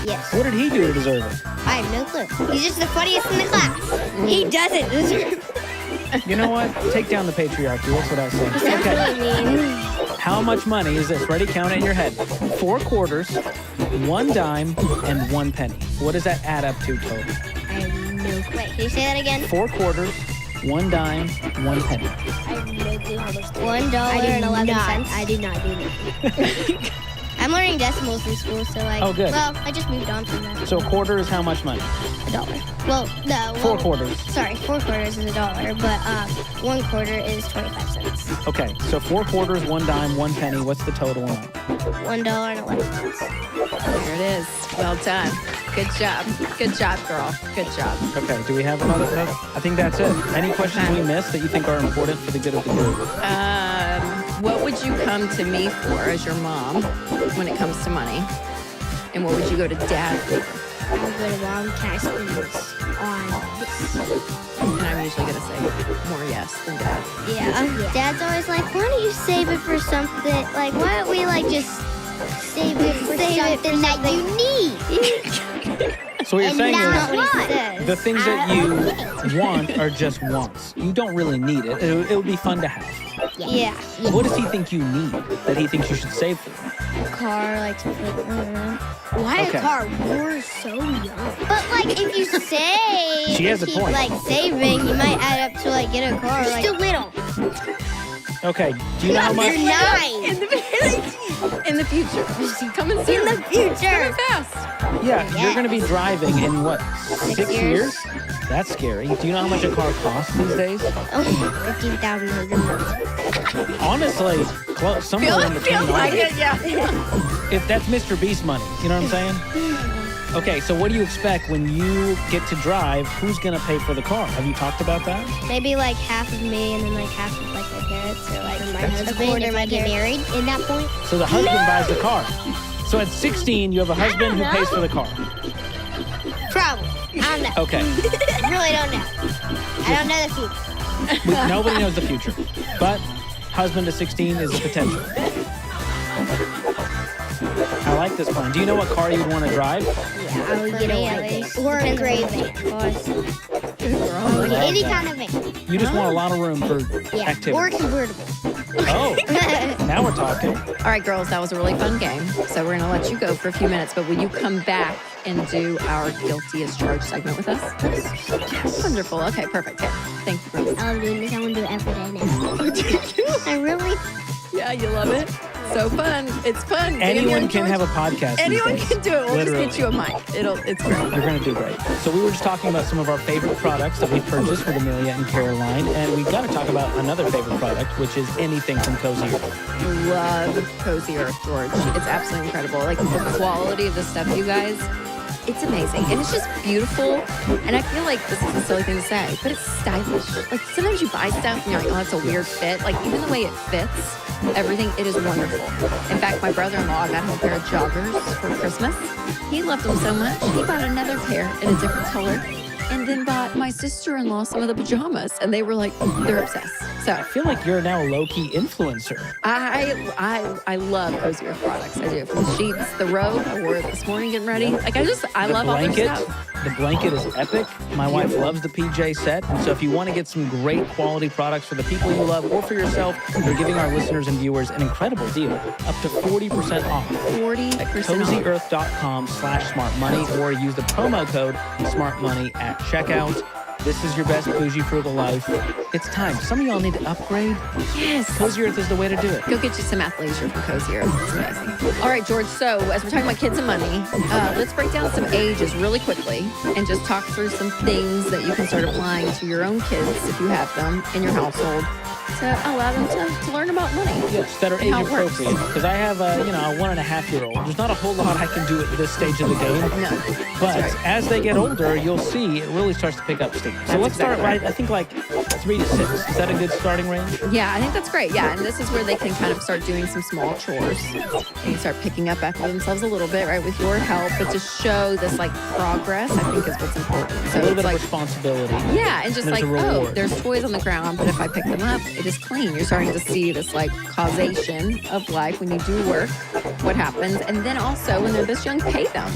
Yes. What did he do to deserve it? I have no clue. He's just the funniest in the class. He doesn't deserve it. You know what? Take down the patriarchy. That's what I say. He sounds really mean. How much money is this? Ready? Count it in your head. 4 quarters, 1 dime, and 1 penny. What does that add up to total? I have no clue. Wait, can you say that again? 4 quarters, 1 dime, 1 penny. I have no clue how much. $1.11. I do not do that. I'm learning decimals in school, so like. Oh, good. Well, I just moved on from that. So a quarter is how much money? $1. Well, no. 4 quarters. Sorry, 4 quarters is $1, but 1 quarter is 25 cents. Okay, so 4 quarters, 1 dime, 1 penny. What's the total amount? $1.11. There it is. Well done. Good job. Good job, girl. Good job. Okay, do we have another? I think that's it. Any questions we missed that you think are important for the good of the group? What would you come to me for as your mom when it comes to money? And what would you go to dad for? I would go to mom, can I spend this on this? And I'm usually going to say more yes than dad. Yeah. Dad's always like, why don't you save it for something? Like, why don't we like just save it for something that you need? So what you're saying is the things that you want are just wants. You don't really need it. It would be fun to have. Yeah. What does he think you need that he thinks you should save for? A car, like, I don't know. Why Okay. a car? We're so young. But like, if you save, She has a keep point. like saving, you might add up to like get a car. Like, still little. Okay, do you know how much? You're 9. In the future. Coming soon. In the future. Coming fast. Yeah, you're going to be driving in what, 6 years? years? That's scary. Do you know how much a car costs these days? Oh, 15,000. Honestly, close. Somewhere in between. Feels like it, yeah. If that's Mr. Beast money, you know what I'm saying? Okay, so what do you expect when you get to drive? Who's going to pay for the car? Have you talked about that? Maybe like half of me and then like half of like my parents or like my husband if I get married in that point. So the husband buys the car. So at 16, you have a husband who pays for the car. Probably. I don't know. Okay. I really don't know. I don't know the future. Nobody knows the future. But husband to 16 is a potential. I like this plan. Do you know what car you'd want to drive? Yeah, I would get a or a gray van. Any kind of van. You just want a lot of room for activity. Or convertible. Oh, now we're talking. All right, girls, that was a really fun game. So we're going to let you go for a few minutes, but will you come back and do our Guilty as Charged segment with us? Yes. Wonderful. Okay, perfect. Here. Thank you, girls. I'm doing this. I want to do it every day now. I really... Yeah, you love it? So fun. It's fun. Anyone can have a podcast. Anyone can do it. We'll Literally. just get you a mic. It's great. You're going to do great. So we were just talking about some of our favorite products that we purchased with Amelia and Caroline, and we've got to talk about another favorite product, which is anything from Cozy Earth. Love Cozy Earth, George. It's absolutely incredible. Like the quality of the stuff, you guys. It's amazing. And it's just beautiful. And I feel like this is a silly thing to say, but it's stylish. Like sometimes you buy stuff and you're like, oh, that's a weird fit. Like even the way it fits, everything, it is wonderful. In fact, my brother-in-law got him a pair of joggers for Christmas. He loved them so much, he bought another pair in a different color and then bought my sister-in-law some of the pajamas. And they were like, they're obsessed. So I feel like you're now a low-key influencer. I love Cozy Earth products. I do. From the sheets, the robe, I wore it this morning getting ready. Like I love all their stuff. The blanket is epic. My wife loves the PJ set. And so if you want to get some great quality products for the people you love or for yourself, we're giving our listeners and viewers an incredible deal. Up to 40% off. 40% at CozyEarth.com/smartmoney or use the promo code SmartMoney at checkout. This is your best bougie frugal life. It's time. Some of y'all need to upgrade. Yes. Cozy Earth is the way to do it. Go get you some athleisure from Cozy Earth. It's amazing. All right, George. So as we're talking about kids and money, let's break down some ages really quickly and just talk through some things that you can start applying to your own kids if you have them in your household to allow them to learn about money. Yes, that are age appropriate. Because I have a 1.5-year-old. There's not a whole lot I can do at this stage of the game. No. But as they get older, you'll see it really starts to pick up steam. interesting. So let's start right, I think like 3 to 6. Is that a good starting range? Yeah, I think that's great. Yeah, and this is where they can kind of start doing some small chores. They can start picking up after themselves a little bit, right, with your help. But to show this like progress, I think is what's important. So a little bit like, of responsibility. Yeah, and just like, oh, there's toys on the ground, but if I pick them up, it is clean. You're starting to see this like causation of life when you do work, what happens. And then also when they're this young, pay them,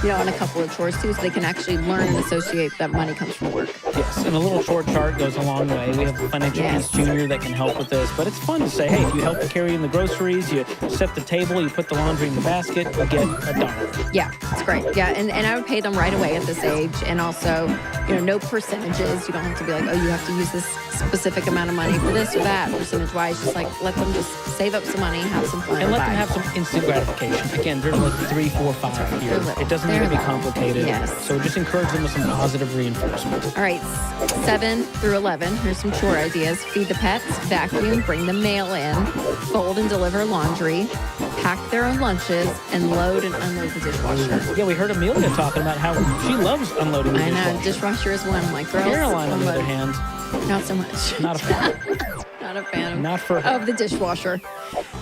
on a couple of chores too, so they can actually learn and associate that money comes from work. Yes, and a little chore chart goes a long way. We have Financial Peace Junior that can help with this, but it's fun to say, hey, if you help carry in the groceries, you set the table, you put the laundry in the basket, you get $1. Yeah, it's great. Yeah, and I would pay them right away at this age, and also, no percentages. You don't have to be like, oh, you have to use this specific amount of money for this or that percentage-wise. Just like let them just save up some money, have some fun, and let them have some instant gratification. Again, there's like 3, 4, 5 here. It doesn't need to be complicated. Yes. So just encourage them with some positive reinforcement. All right, 7 through 11. Here's some chore ideas. Feed the pets, vacuum, bring the mail in, fold and deliver laundry, pack their own lunches, and load and unload the dishwasher. Yeah, we heard Amelia talking about how she loves unloading the dishwasher. I know, dishwasher is one. I'm like, girls. Caroline, on the other hand, not so much. Not a fan. Not a fan of the dishwasher.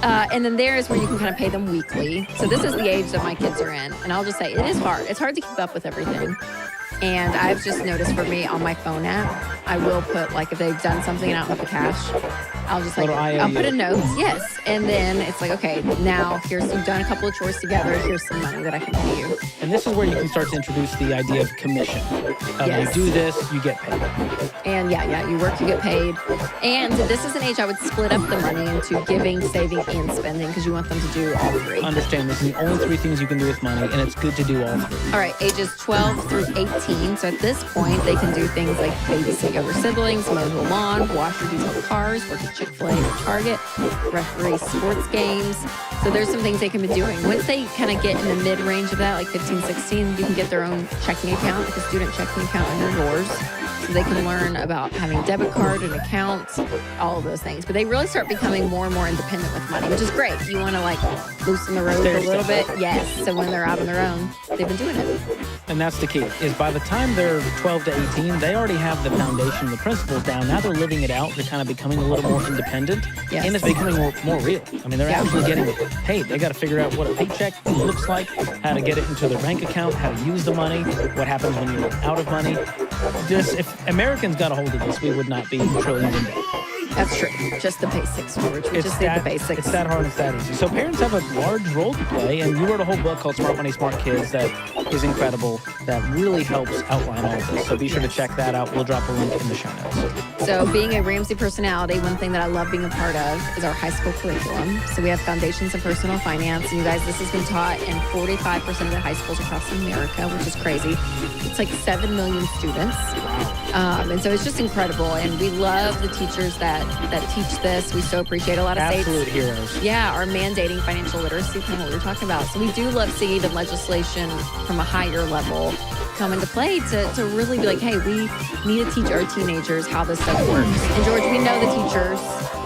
And then there is where you can kind of pay them weekly. So this is the age that my kids are in. And I'll just say, it is hard. It's hard to keep up with everything. And I've just noticed for me on my phone app, I will put, like, if they've done something and I don't have the cash, I'll just, like, I'll put a note, yes. And then it's like, okay, now you've done a couple of chores together, here's some money that I can pay you. And this is where you can start to introduce the idea of commission. Yes. You do this, you get paid. And you work, you get paid. And this is an age I would split up the money into giving, saving, and spending, because you want them to do all 3. Understand, this is the only 3 things you can do with money, and it's good to do all 3. All right, ages 12 through 18. So at this point, they can do things like babysit younger siblings, mow the lawn, wash or detail cars, work at Chick-fil-A or Target, referee sports games. So there's some things they can be doing. Once they kind of get in the mid-range of that, like 15, 16, you can get their own checking account, like a student checking account under yours. So they can learn about having a debit card and accounts, all of those things. But they really start becoming more and more independent with money, which is great. You want to like loosen the road a little bit. Yes. So when they're out on their own, they've been doing it. And that's the key, is by the time they're 12 to 18, they already have the foundation, the principles down. Now they're living it out. They're kind of becoming a little more independent. Yes. And it's becoming more real. I mean, they're actually getting paid. They got to figure out what a paycheck looks like, how to get it into their bank account, how to use the money, what happens when you're out of money. Just if Americans got a hold of this, we would not be trillions in debt. That's true. Just the basics, George. We just need the basics. It's that hard, it's that easy. So parents have a large role to play, and you wrote a whole book called Smart Money, Smart Kids that is incredible, that really helps outline all of this. So be sure to check that out. We'll drop a link in the show notes. So being a Ramsey personality, one thing that I love being a part of is our high school curriculum. So we have Foundations of Personal Finance. And you guys, this has been taught in 45% of the high schools across America, which is crazy. It's like 7 million students. And so it's just incredible. And we love the teachers that teach this. We so appreciate a lot of absolute states. Heroes. Yeah, are mandating financial literacy, kind of what we were talking about. So we do love seeing even legislation from a higher level come into play to really be like, hey, we need to teach our teenagers how this stuff works. And George, we know the teachers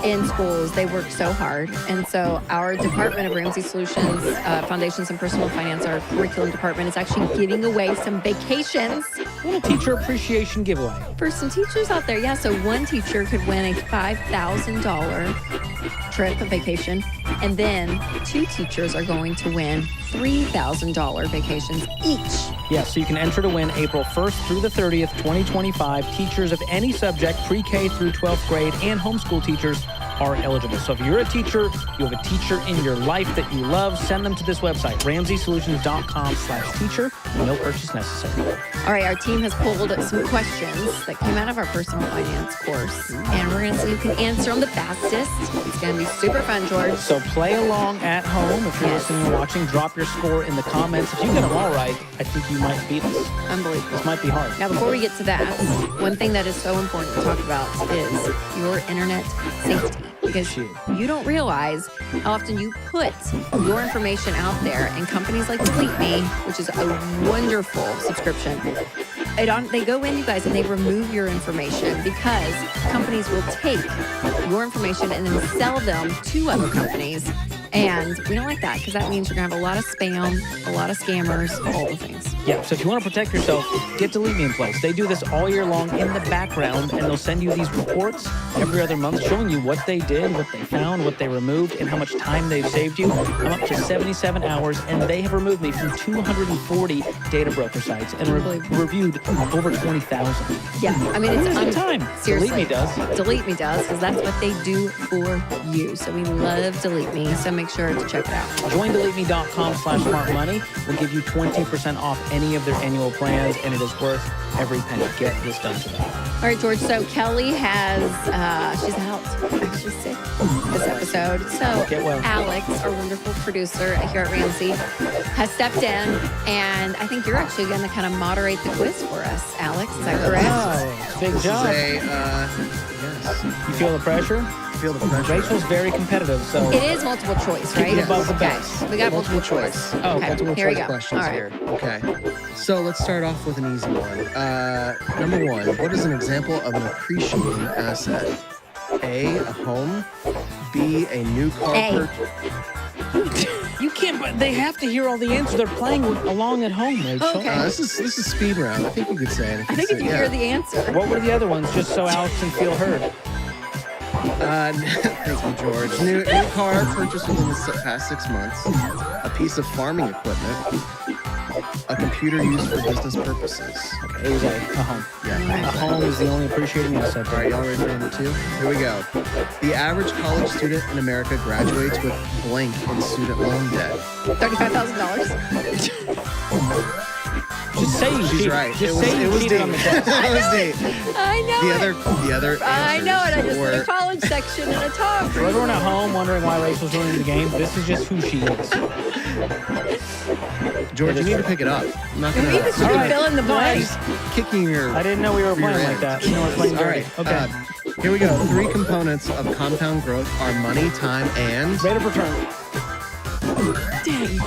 in schools, they work so hard. And so our Department of Ramsey Solutions, Foundations and Personal Finance, our curriculum department, is actually giving away some vacations. A little teacher appreciation giveaway. For some teachers out there, yeah. So one teacher could win a $5,000 trip, a vacation. And then 2 teachers are going to win $3,000 vacations each. Yeah, so you can enter to win April 1st through the 30th, 2025. Teachers of any subject, pre-K through 12th grade, and homeschool teachers are eligible. So if you're a teacher, you have a teacher in your life that you love, send them to this website, ramseysolutions.com/teacher. No purchase necessary. All right, our team has pulled some questions that came out of our personal finance course, and we're going to see who can answer them the fastest. It's going to be super fun, George. So play along at home. If you're listening and watching, drop your score in the comments. If you get them all right, I think you might beat us. Unbelievable. This might be hard. Now, before we get to that, one thing that is so important to talk about is your internet safety. Because you don't realize how often you put your information out there, and companies like Delete Me, which is a wonderful subscription, they go in, you guys, and they remove your information because companies will take your information and then sell them to other companies. And we don't like that because that means you're going to have a lot of spam, a lot of scammers, all the things. Yeah, so if you want to protect yourself, get Delete Me in place. They do this all year long in the background, and they'll send you these reports every other month showing you what they did, what they found, what they removed, and how much time they've saved you. I'm up to 77 hours, and they have removed me from 240 data broker sites and reviewed over 20,000. Yeah, I mean, it's on time. Seriously. Delete Me does. Delete Me does, because that's what they do for you. So we love Delete Me, so make sure to check it out. Join DeleteMe.com/smartmoney. We'll give you 20% off any of their annual plans, and it is worth every penny. Get this done today. All right, George, so Kelly has, she's out. She's sick this episode. So Get well. Alex, our wonderful producer here at Ramsey, has stepped in, and I think you're actually going to kind of moderate the quiz for us, Alex. Is that correct? Wow, big job. Yes. You feel the pressure? Feel the pressure. Rachel's very competitive, so It is multiple choice, right? keep it above the Okay, best. we got multiple choice. Oh, okay. Multiple Here we choice go. questions All right. here. Okay. So let's start off with an easy one. Number one, what is an example of an appreciating asset? A home. B, a new car. A. You can't, but they have to hear all the answers. They're playing along at home, Rachel. Okay. This is speed round. I think you could say it. I think if you hear the answer. What were the other ones, just so Alex can feel heard? Thank you, George. New car purchased within the past 6 months. A piece of farming equipment. A computer used for business purposes. Okay, it was a home. Yeah. A home is the only appreciating asset. All right, y'all ready for number two? Here we go. The average college student in America graduates with blank in student loan debt. $35,000. Just say you She's cheated. right. Just say you cheated on the test. It was deep. I know The other I know it. I just were- did a college section and a talk. For everyone at home wondering why Rachel's winning the game, this is just who she is. George, you need to pick it up. I'm not You gonna. need to All right. fill in the blanks. Kicking your. I didn't know we were playing like that. You know, we're playing All dirty. right. Okay. Here we go. 3 components of compound growth are money, time, and Rate of return. Dang.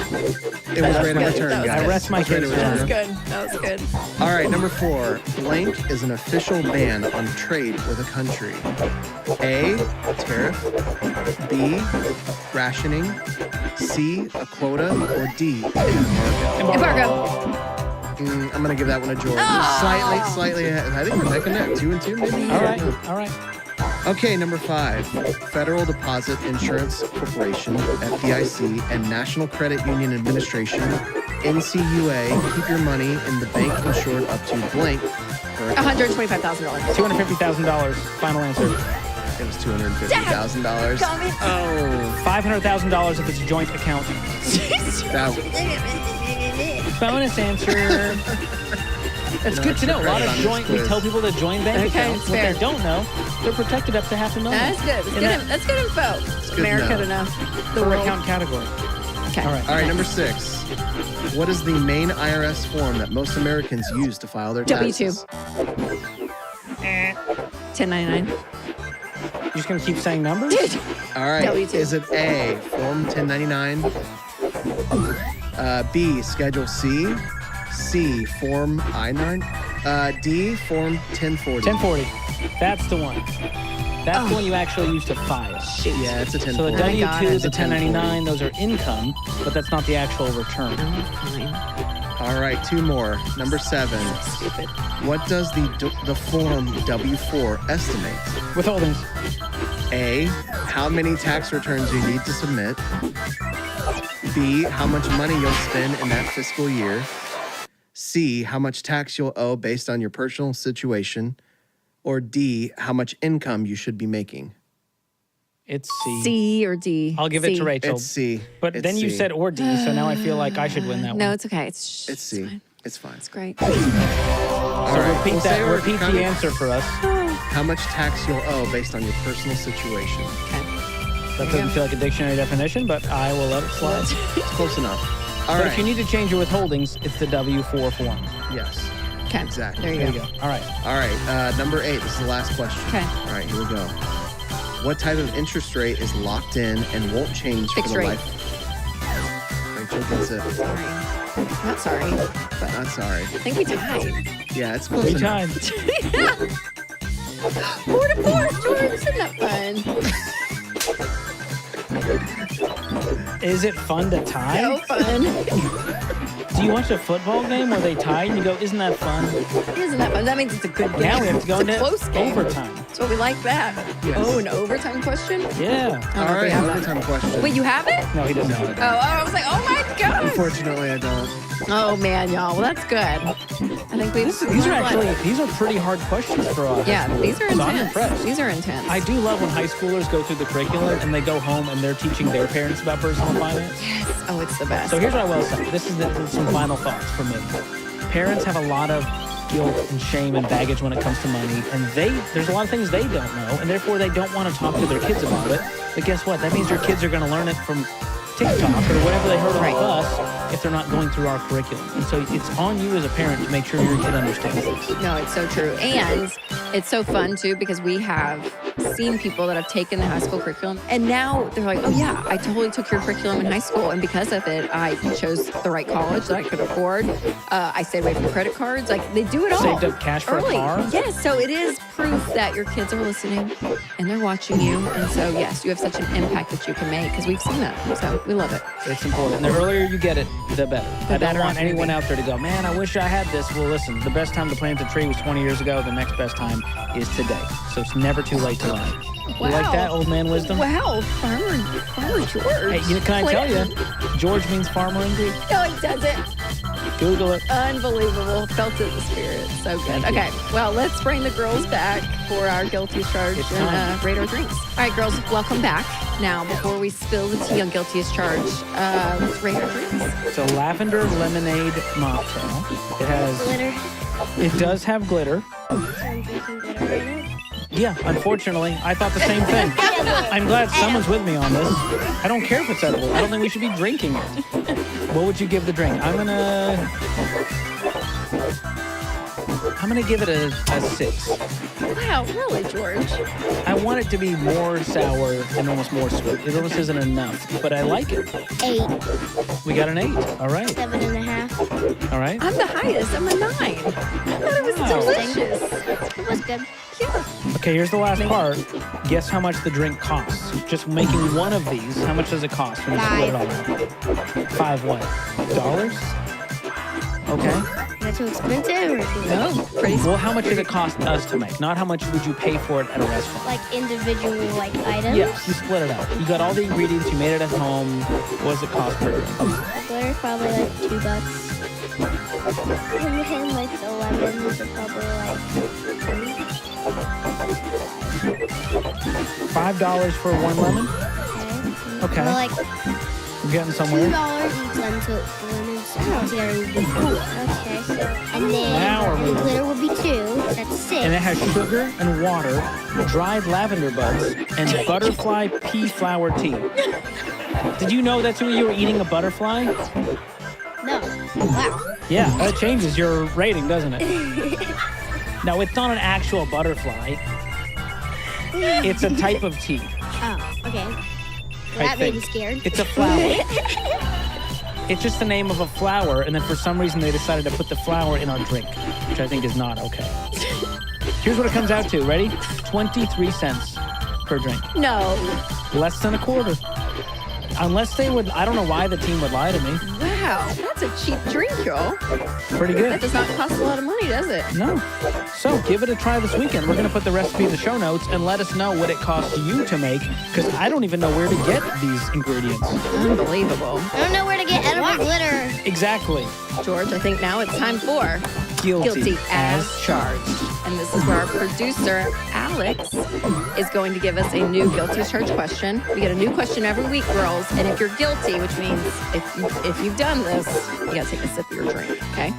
it was rate of return, That was guys. I rest my It was rate case. of That was return. good. That was good. All right, number 4. Blank is an official ban on trade with a country. A, tariff. B, rationing. C, a quota. Or D, an embargo. Embargo. I'm going to give that one to George. Oh. Slightly ahead. I think we're neck and neck. 2 and 2, maybe? All right. All right. Okay, number 5. Federal Deposit Insurance Corporation, FDIC, and National Credit Union Administration, NCUA, keep your money in the bank insured up to blank. $125,000. $250,000. Final answer. It was $250,000. Got me. Oh, $500,000 if it's a joint account. that Bonus answer. It's No good to know. A lot of extra joint. credit on We this tell people to join bank Okay, accounts. it's What fair. they don't know, they're protected up to $500,000. That's good. That's good info. good America to to know. The Per world. account category. Okay. All right. All right, number 6. What is the main IRS form that most Americans use to file their taxes? W-2. 1099. You're just going to keep saying numbers? All right, W-2. is it A, Form 1099, B, Schedule C, C, Form I-9, D, Form 1040? 1040. That's the one. That's the one you actually use to file. Yeah, it's a 1040. So the Oh my God, W-2, it's the a 1040. 1099, those are income, but that's not the actual return. All right, 2 more. Number 7. Stupid. What does the Form W-4 estimate? Withholdings. A, how many tax returns you need to submit. B, how much money you'll spend in that fiscal year. C, how much tax you'll owe based on your personal situation. Or D, how much income you should be making. It's C. C or D? I'll give it to Rachel. It's C. But It's then you C. said or D, so now I feel like I should win that one. No, it's okay. It's C. fine. It's fine. It's great. So repeat we'll say that. we're Repeat kind the of- answer for us. How much tax you'll owe based on your personal situation. That doesn't feel like a dictionary definition, but I will let it slide. It's close enough. All But right. if you need to change your withholdings, it's the W-4 form. Yes. Okay. Exactly. There you go. All right. All right. Number 8. This is the last question. Okay. All right. Here we go. What type of interest rate is locked in and won't change Fixed for the rate. life? Rachel gets it. Sorry. Not sorry. But Not sorry. I think we tied. Yeah, it's close We enough. tied. 4-4, George. Isn't that fun? Is it fun to tie? So fun. Do you watch a football game where they tie and you go, isn't that fun? Isn't that fun? That means it's a good game. Now we have to go it's a into close game. overtime. So we like that. Yes. Oh, an overtime question? Yeah. All right, overtime question. Wait, you have it? No, he doesn't. Oh, I was like, oh my God. Unfortunately, I don't. Oh man, y'all. Well, that's good. I think these are pretty hard questions for us. Yeah, these are So I'm intense. impressed. These are intense. I do love when high schoolers go through the curriculum and they go home and they're teaching their parents about personal finance. Yes. Oh, it's the best. So here's what I will say. This is some final thoughts from me. Parents have a lot of guilt and shame and baggage when it comes to money, and there's a lot of things they don't know, and therefore they don't want to talk to their kids about it. But guess what? That means your kids are going to learn it from TikTok or whatever they heard on the bus if they're not going through our curriculum. And so it's on you as a parent to make sure your kid understands this. No, it's so true. And it's so fun, too, because we have seen people that have taken the high school curriculum, and now they're like, oh, yeah, I totally took your curriculum in high school, and because of it, I chose the right college that I could afford. I stayed away from credit cards. Like, they do it all. Saved up cash for early. a car? Yes, so it is proof that your kids are listening, and they're watching you. And so, yes, you have such an impact that you can make, because we've seen that. So we love it. It's important. The earlier you get it, the better. The I don't better want off you'll anyone be. out there to go, man, I wish I had this. Well, listen, the best time to plant a tree was 20 years ago. The next best time is today. So it's never too late to learn. You like that, old man wisdom? Wow, Farmer George. Hey, can I tell you, George means farmer in Greek. No, it doesn't. Google it. Unbelievable. Felt it in the spirit. So good. Okay, well, let's bring the girls back for our guilty as charged and rate our drinks. All right, girls, welcome back. Now, before we spill the tea on guilty as charged, let's rate our drinks. It's a lavender lemonade mocktail. It has Glitter. It does have glitter. I'm drinking glitter right now. Yeah, unfortunately, I thought the same thing. I'm glad someone's with me on this. I don't care if it's edible. I don't think we should be drinking it. What would you give the drink? I'm gonna give it a 6. Wow, really, George? I want it to be more sour and almost more sweet. It almost isn't enough, but I like it. 8. We got an 8. All right. 7.5. All right. I'm the highest. I'm a 9. I thought it was delicious. It was good. Yeah. Okay, here's the last part. Guess how much the drink costs. Just making one of these, how much does it cost when you split it all out? 5 what? Dollars? Okay. Is that too expensive? Or too No, pretty. Well, how much did it cost us to make? Not how much would you pay for it at a restaurant. Like individual items? Yes, you split it out. You got all the ingredients, you made it at home. What does it cost per drink? The glitter's probably like $2. And then like the lemons are probably like $5 for one lemon? Okay. Well, like We're getting somewhere. $2 each lemon, so lemons together would be 4. Okay, so and then Now we're the moving. glitter would be 2. That's 6. And it has sugar and water, dried lavender buds, and butterfly pea flower tea. Did you know that's when you were eating a butterfly? No. Wow. Yeah, that changes your rating, doesn't it? No, it's not an actual butterfly. It's a type of tea. Oh, okay. Well, I that made me think. scared. It's a flower. It's just the name of a flower, and then for some reason they decided to put the flower in our drink, which I think is not okay. Here's what it comes out to. Ready? 23 cents per drink. No. Less than a quarter. Unless they would, I don't know why the team would lie to me. Wow, that's a cheap drink, y'all. Pretty good. That does not cost a lot of money, does it? No. So give it a try this weekend. We're going to put the recipe in the show notes and let us know what it costs you to make, because I don't even know where to get these ingredients. Unbelievable. I don't know where to get edible glitter. Exactly. George, I think now it's time for Guilty as Charged. And this is where our producer, Alex, is going to give us a new Guilty as Charged question. We get a new question every week, girls. And if you're guilty, which means if you've done this, you got to take a sip of your drink, okay?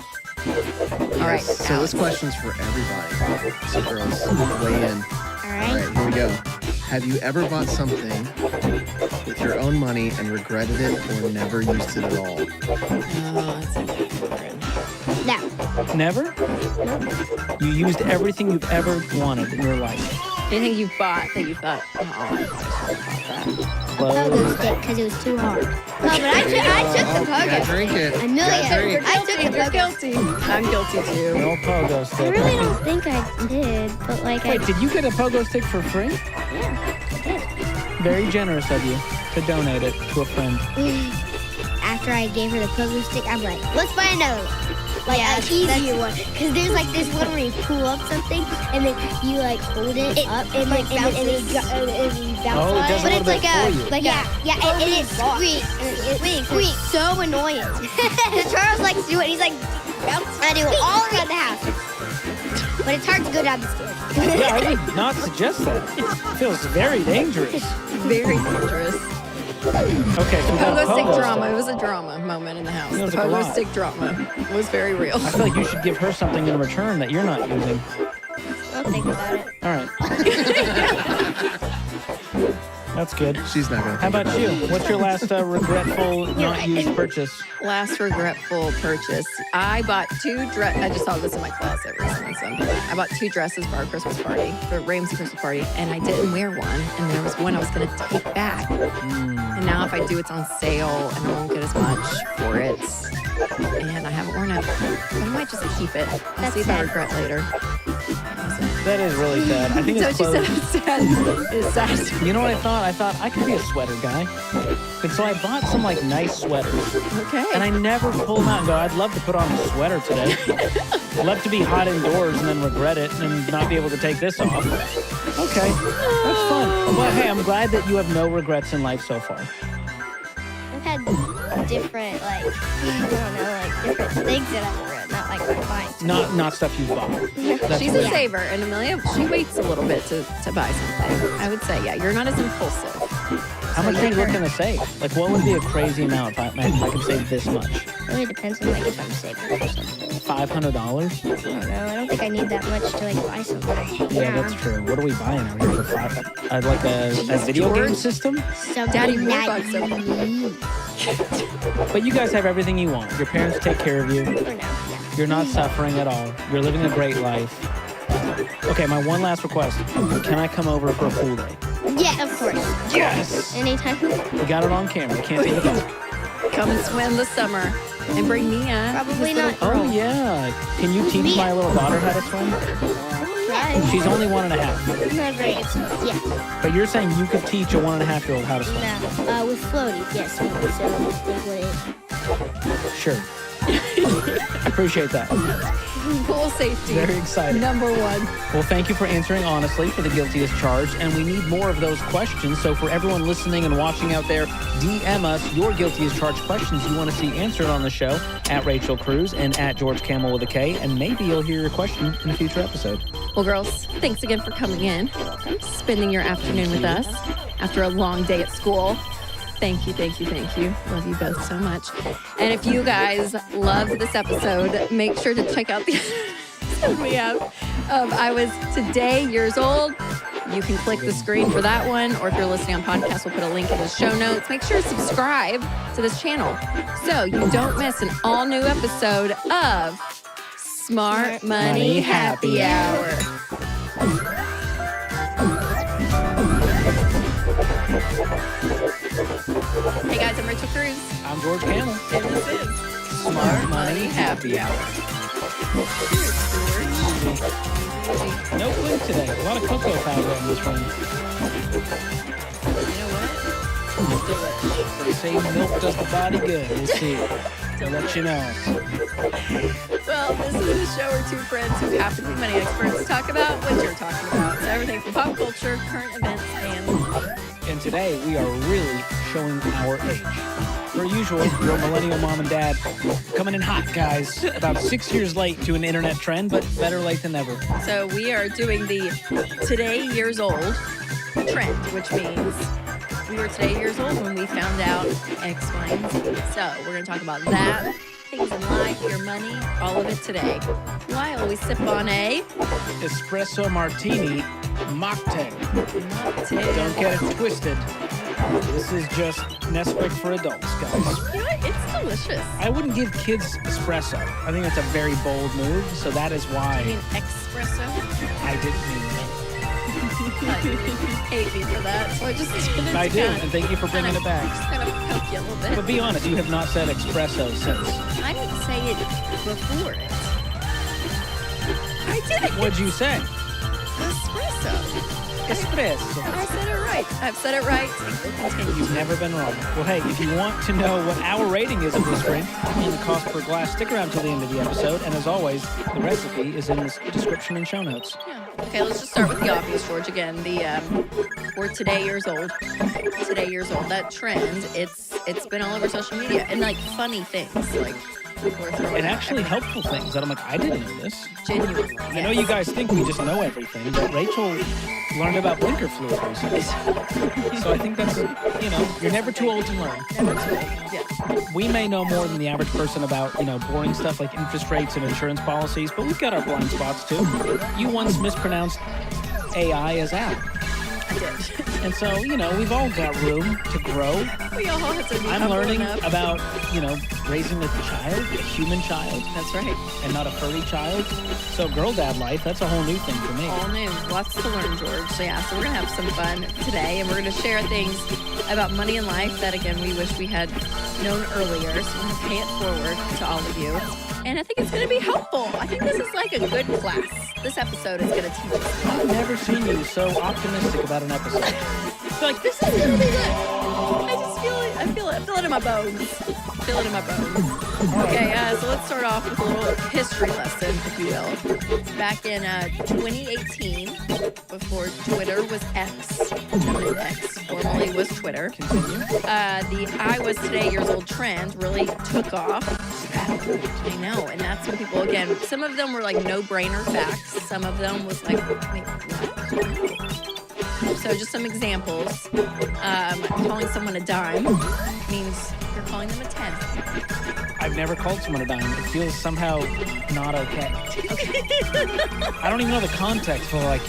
All right, So Alex. this question's for everybody. So girls, weigh in. All All right, here we go. Have you ever bought something with your own money and regretted it or never used it at all? Oh, that's a good one. No. Never? You used everything you've ever wanted in your life. Anything you bought that you thought, oh, I should have bought that. Pogo stick because it was too hard. No, but I took the pogo. Drink it. I know it. I took the You're pogo. guilty. I'm guilty too. No pogo I stick. really don't think I did, but like Wait, did you get a pogo stick for free? Yeah, I Very generous of you to donate it to a friend. did. after I gave her the pogo stick, I'm like, let's buy another one. Like an easier one. Because there's like this one where you pull up something and then you like hold it up and like bounce and it bounce on it. But it's like and it squeaks so annoying. Charles likes to do it. He's like, I do it all around the house. But it's hard to go down the stairs. Yeah, I would not suggest that. It feels very dangerous. Very dangerous. Okay, so we got Pogo stick pogo drama. stuff. It was a drama moment in the house. Feels The like a pogo lot. stick drama was very real. I feel like you should give her something in return that you're not using. I'll think about it. All right. That's good. She's not gonna. How about you? What's your last regretful not used purchase? Last regretful purchase. I bought 2 dresses. I just saw this in my closet recently. So I bought 2 dresses for our Christmas party, for Ramsey's Christmas party, and I didn't wear one. And there was one I was going to take back. And now if I do, it's on sale, and I won't get as much for it. And I haven't worn it. But I might just keep it. I'll see if I regret later. That is really sad. I think it's So close. she said it's sad. It's sad. You know what I thought? I thought I could be a sweater guy. And so I bought some like nice sweaters. Okay. And I never pull them out and go, I'd love to put on a sweater today. I'd love to be hot indoors and then regret it and not be able to take this off. Okay, that's fun. Well, hey, I'm glad that you have no regrets in life so far. I've had different, like, I don't know, like different things that I've read, not like my mind. Not stuff you've bought. That's She's good. a saver, and Amelia, she waits a little bit to buy something. I would say, yeah, you're not as impulsive. How much are you looking to save? Like, what would be a crazy amount if I could save this much? It really depends on like if I'm saving for something. $500? I don't know. I don't think I need that much to like buy something. Yeah, that's true. What are we buying out here for $500? I'd like a video game system? Something Daddy that bought you something. need. But you guys have everything you want. Your parents take care of you. For now, yeah. You're not suffering at all. You're living a great life. Okay, my one last request. Can I come over for a pool day? Yeah, of course. Yes! Anytime. We got it on camera. Can't take it back. Come and swim this summer and bring Mia. Probably this not. little Oh, girl. yeah. Can you teach my little daughter how to swim? Try. She's only 1.5. Not very good. Yeah. But you're saying you could teach a 1.5-year-old how to swim? No. With floaties, yes. So they would. Sure. I appreciate that. Pool safety. Very excited. Number 1. Well, thank you for answering honestly for the guilty as charged, and we need more of those questions. So for everyone listening and watching out there, DM us your guilty as charged questions you want to see answered on the show at Rachel Cruz and at George Camel with a K, and maybe you'll hear your question in a future episode. Well, girls, thanks again for coming in, spending your afternoon with us after a long day at school. Thank you, thank you, thank you. Love you both so much. And if you guys loved this episode, make sure to check out the episode we have of I Was Today Years Old. You can click the screen for that one, or if you're listening on podcast, we'll put a link in the show notes. Make sure to subscribe to this channel so you don't miss an all-new episode of Smart Money Happy Hour. Hey guys, I'm Rachel Cruz. I'm George Camel. And this is Smart Money Happy Hour. No food today. A lot of cocoa powder on this one. You know what? They say milk does the body good. We'll see. I'll let you know. Well, this is a show where 2 friends who happen to be money experts talk about what you're talking about. So everything from pop culture, current events, and more. And today we are really showing our age. Per usual, your millennial mom and dad coming in hot, guys. About 6 years late to an internet trend, but better late than never. So we are doing the Today Years Old trend, which means we were today years old when we found out X, Y, and Z. So we're going to talk about that, things in life, your money, all of it today. While we sip on a Espresso martini mocktail. mocktail. Don't get it twisted. This is just Nesquik for adults, guys. You know what? It's delicious. I wouldn't give kids espresso. I think that's a very bold move, so that is why I mean, espresso. I didn't mean that. You hate me for that, so I just did it. I do, and thank you for bringing it back. Just kind of poke you a little bit. But be honest, you have not said espresso since. I didn't say it before it. I did. What'd you say? Espresso. Espresso. I said it right. I've said it right. We'll continue. You've never been wrong. Well, hey, if you want to know what our rating is of this drink and the cost per glass, stick around till the end of the episode. And as always, the recipe is in the description and show notes. Yeah. Okay, let's just start with the obvious, George. Again, we're today years old. That trend, it's been all over social media and like funny things like. And actually helpful things that I'm like, I didn't know this. Genuinely. I know you guys think we just know everything, but Rachel learned about blinker fluid recently. So I think that's, you're never too old to learn. Never too old, yeah. We may know more than the average person about, boring stuff like interest rates and insurance policies, but we've got our blind spots too. You once mispronounced AI as app. I did. And so, we've all got room to grow. We all have to be I'm learning about, raising a child, a human child. That's right. And not a furry child. So girl dad life, that's a whole new thing for me. All new. Lots to learn, George. So yeah, so we're going to have some fun today, and we're going to share things about money and life that, again, we wish we had known earlier. So we're going to pay it forward to all of you. And I think it's going to be helpful. I think this is like a good class. This episode is going to teach us. I've never seen you so optimistic about an episode. Like, this is going to be good. I just feel it. I feel it in my bones. Okay, so let's start off with a little history lesson, if you will. Back in 2018, before Twitter was X, formerly was Twitter, the I was today years old trend really took off. I know, and that's when people, again, some of them were like no-brainer facts. Some of them was like, wait, what? So just some examples. Calling someone a dime means you're calling them a 10. I've never called someone a dime. It feels somehow not okay. I don't even know the context for like,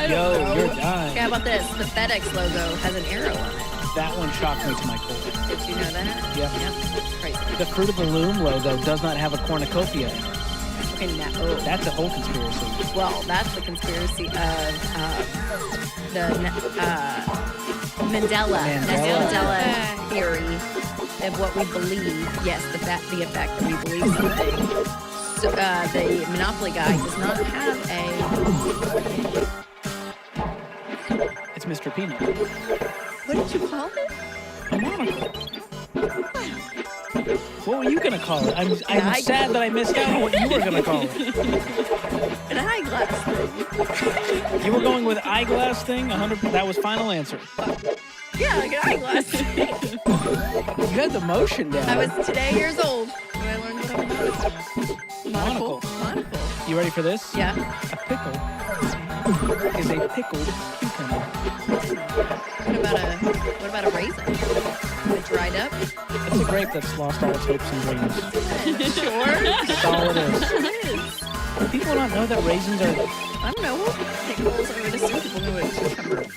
yo, you're a dime. Okay, how about this? The FedEx logo has an arrow on it. That one shocked me to my core. Did you know that? Yep. Crazy. The Fruit of the Loom logo does not have a cornucopia. Okay, that's a whole conspiracy. Well, that's the conspiracy of the Mandela theory of what we believe. Yes, the effect that we believe something. So the Monopoly guy does not have a. It's Mr. Peanut. What did you call it? A monocle. What were you going to call it? I'm sad that I missed out on what you were going to call it. An eyeglass thing. You were going with eyeglass thing? 100. That was final answer. Yeah, like an eyeglass thing. You had the motion down. I was today years old when I learned what a monocle. Monocle. You ready for this? Yeah. A pickle is a pickled cucumber. What about a raisin? Is it dried up? It's a grape that's lost all its hopes and dreams. Sure. That's all it is. It is. Do people not know that raisins are... I don't know. Pickles, I would assume people know what a cucumber is.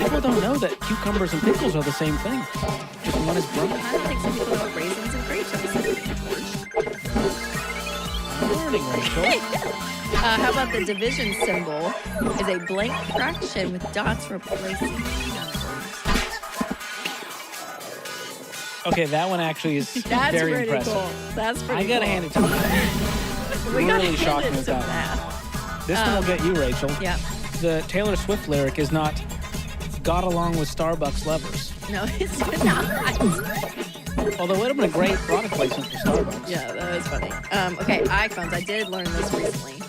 People don't know that cucumbers and pickles are the same thing. Just one is brown. I don't think some people know what raisins and grapes are the same thing, George. I'm learning, Rachel. How about the division symbol is a blank fraction with dots replacing numbers? Okay, that one actually is very impressive. Cool. That's pretty I gotta hand it to you. We gotta really shocked me hand it with to that. Matt. This one will get you, Rachel. Yeah. The Taylor Swift lyric is not "got along with Starbucks lovers." No, it's not. Although it would have been a great product placement for Starbucks. Yeah, that was funny. Okay, iPhones. I did learn this recently.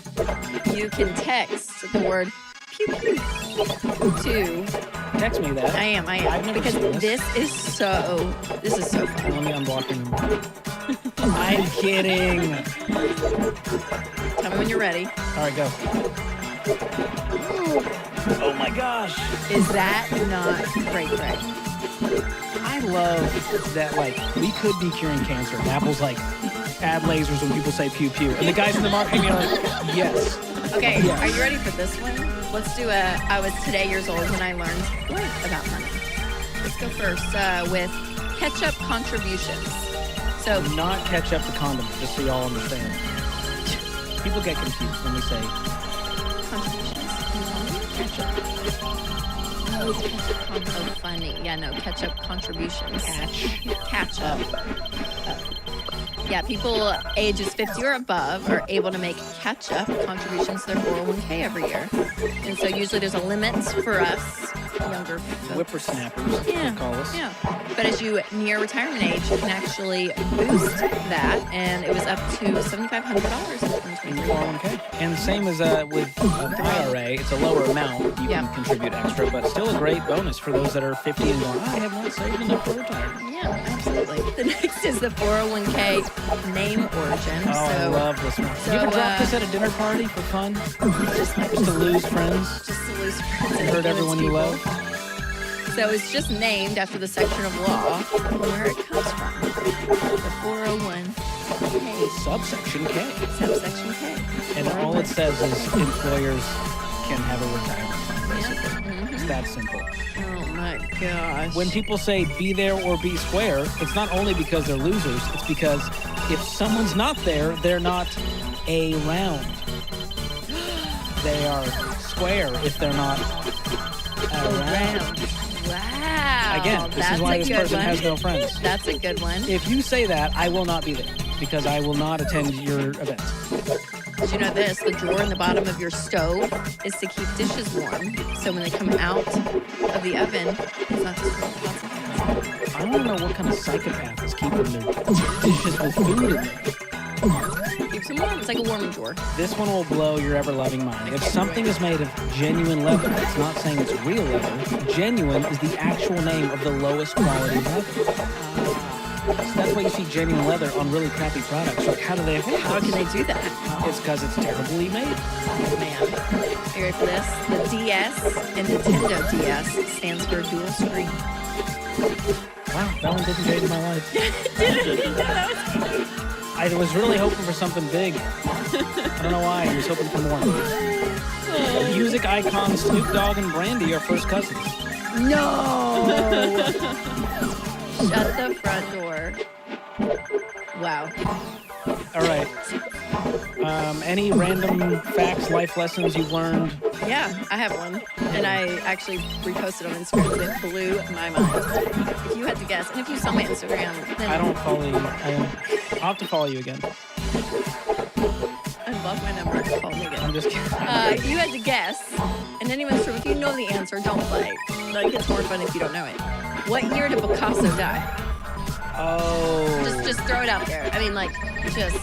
You can text the word pew pew to. Text me that. I am. I've never because seen this is so fun. Let me unblock him. I'm kidding. Tell me when you're ready. All right, go. Oh my gosh. Is that not great, Greg? I love that, like, we could be curing cancer. And Apple's like, add lasers when people say pew pew. And the guys in the marketing are like, yes. Okay, yes. Are you ready for this one? Let's do I was today years old when I learned about money. Let's go first with ketchup contributions. So not ketchup the condom, just so y'all understand. People get confused when we say contributions. Ketchup. Oh, funny. Yeah, no, ketchup contributions. Catch up. Yeah, Yeah, people ages 50 or above are able to make catch-up contributions to their 401k every year. And so usually there's a limit for us younger folks. Whippersnappers, Yeah. they call us. Yeah. But as you near retirement age, you can actually boost that, and it was up to $7,500 in 2023. 401k. And same as with IRA, it's a lower amount. You can contribute extra, but still a great bonus for those that are 50 and going, I have not saved enough for retirement. Yeah, absolutely. The next is the 401k name origin. Oh, I love this one. So, you ever drop this at a dinner party for fun? Just to lose friends? Just to lose friends And hurt everyone you love? So it's just named after the section of law where it comes from. The 401k. Subsection K. Subsection K. And all it says is employers can have a retirement fund, basically. It's that simple. Oh my gosh. When people say be there or be square, it's not only because they're losers, it's because if someone's not there, they're not around. They are square if they're not around. Wow. Again, this is why this person has no friends. That's a good one. If you say that, I will not be there because I will not attend your event. Did you know this? The drawer in the bottom of your stove is to keep dishes warm. So when they come out of the oven, it's not just pots and pans. I want to know what kind of psychopath is keeping their dishes with food in them. Keeps them warm. It's like a warming drawer. This one will blow your ever-loving mind. If something is made of genuine leather, it's not saying it's real leather. Genuine is the actual name of the lowest quality leather. So that's why you see genuine leather on really crappy products. Like, how do they afford How can they do that? It's because it's terribly made. Oh, man. Are you ready for this? The DS and Nintendo DS stands for dual screen. Wow, that one didn't change my life. I was really hoping for something big. I don't know why. I was hoping for more. The music icons Snoop Dogg and Brandy are first cousins. No! Shut the front door. Wow. All right. Any random facts, life lessons you've learned? Yeah, I have one. And I actually reposted on Instagram. It blew my mind. If you had to guess, and if you saw my Instagram, then I don't follow you. I'll have to follow you again. I love my number. Call me again. I'm just kidding. You had to guess, and anyone's true. If you know the answer, don't play. Like, it's more fun if you don't know it. What year did Picasso die? Oh. Just throw it out there. I mean, like, just.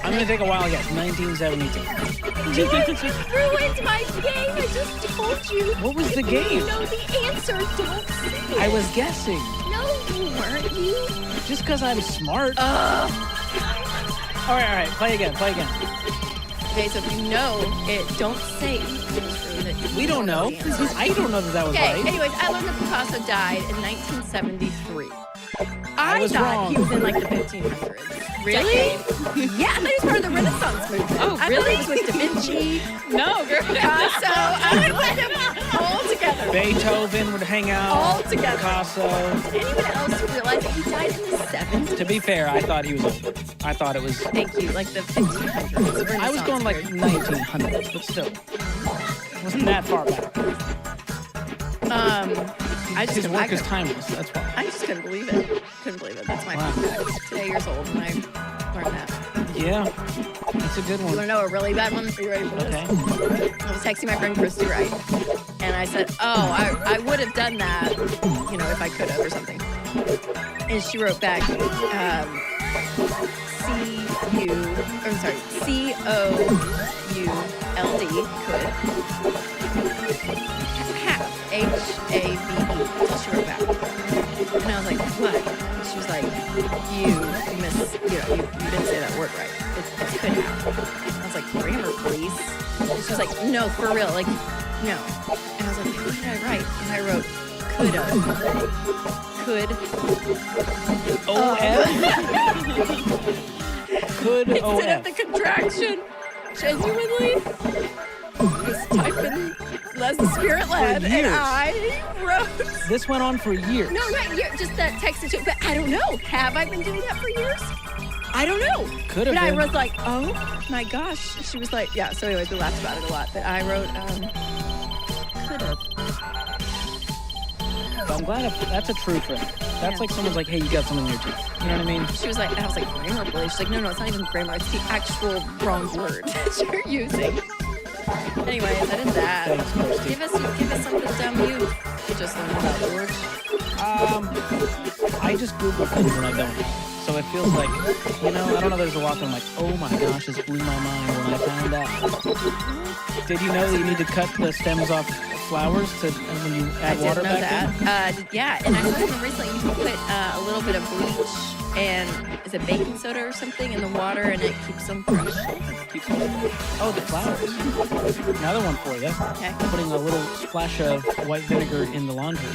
I'm going to take a wild guess. 1972. You ruined my game. I just told you. What was the game? You know the answer. Don't say it. I was guessing. No, you weren't. You. Just because I'm smart. All right. Play again. Okay, so if you know it, don't say it. We don't know. I don't know that was okay, right. anyways, I learned that Picasso died in 1973. I was thought wrong. he was in like the 1500s. Really? Yeah, I thought he was part of the Renaissance movement. Oh, I really? thought he was with Da Vinci. No, girl. Picasso. I would put them all together. Beethoven would hang out. All together. Picasso. Did anyone else realize that he died in the 70s? To be fair, I thought he was older. I thought it was. Thank you, like the 1500s. I was going like 1900s, but still. Wasn't that far back. I just His work is timeless, that's why. I just couldn't believe it. Couldn't believe it. That's my today years old when I learned that. Yeah, that's a good one. You want to know a really bad one? Are you ready for this? Okay. I was texting my friend Christy Wright, and I said, I would have done that, if I could have or something. And she wrote back, C-O-U-L-D, could. Have, H-A-V-E. That's all she wrote back. And I was like, what? And she was like, you didn't say that word right. It's could have. I was like, grammar, please. And she was like, no, for real, like, no. And I was like, what did I write? And I wrote, could have. Could. Could Instead of the contraction, genuinely, was typing as the spirit led, and I wrote. This went on for years. No, not years, just that text to. But I don't know. Have I been doing that for years? I don't know. Could have But I been. was like, oh my gosh. She was like, yeah. So anyways, we laughed about it a lot. But I wrote, could have. I'm glad that's a true friend. That's like someone's like, hey, you got something in your teeth. You know what I mean? She was like, I was like, grammar police. She's like, no, it's not even grammar. It's the actual wrong word that you're using. Anyways, I did that. Thanks, Kirsty. Give us something dumb you just learned about, George. I just Google things when I don't know. So it feels like, I don't know, there's a lot that I'm like, oh my gosh, this blew my mind when I found out. Did you know that you need to cut the stems off flowers when you add water back in? I didn't know that. Yeah, and I heard from recently you can put a little bit of bleach and is it baking soda or something in the water and it keeps them fresh. Oh, the flowers. Another one for you. Okay. Putting a little splash of white vinegar in the laundry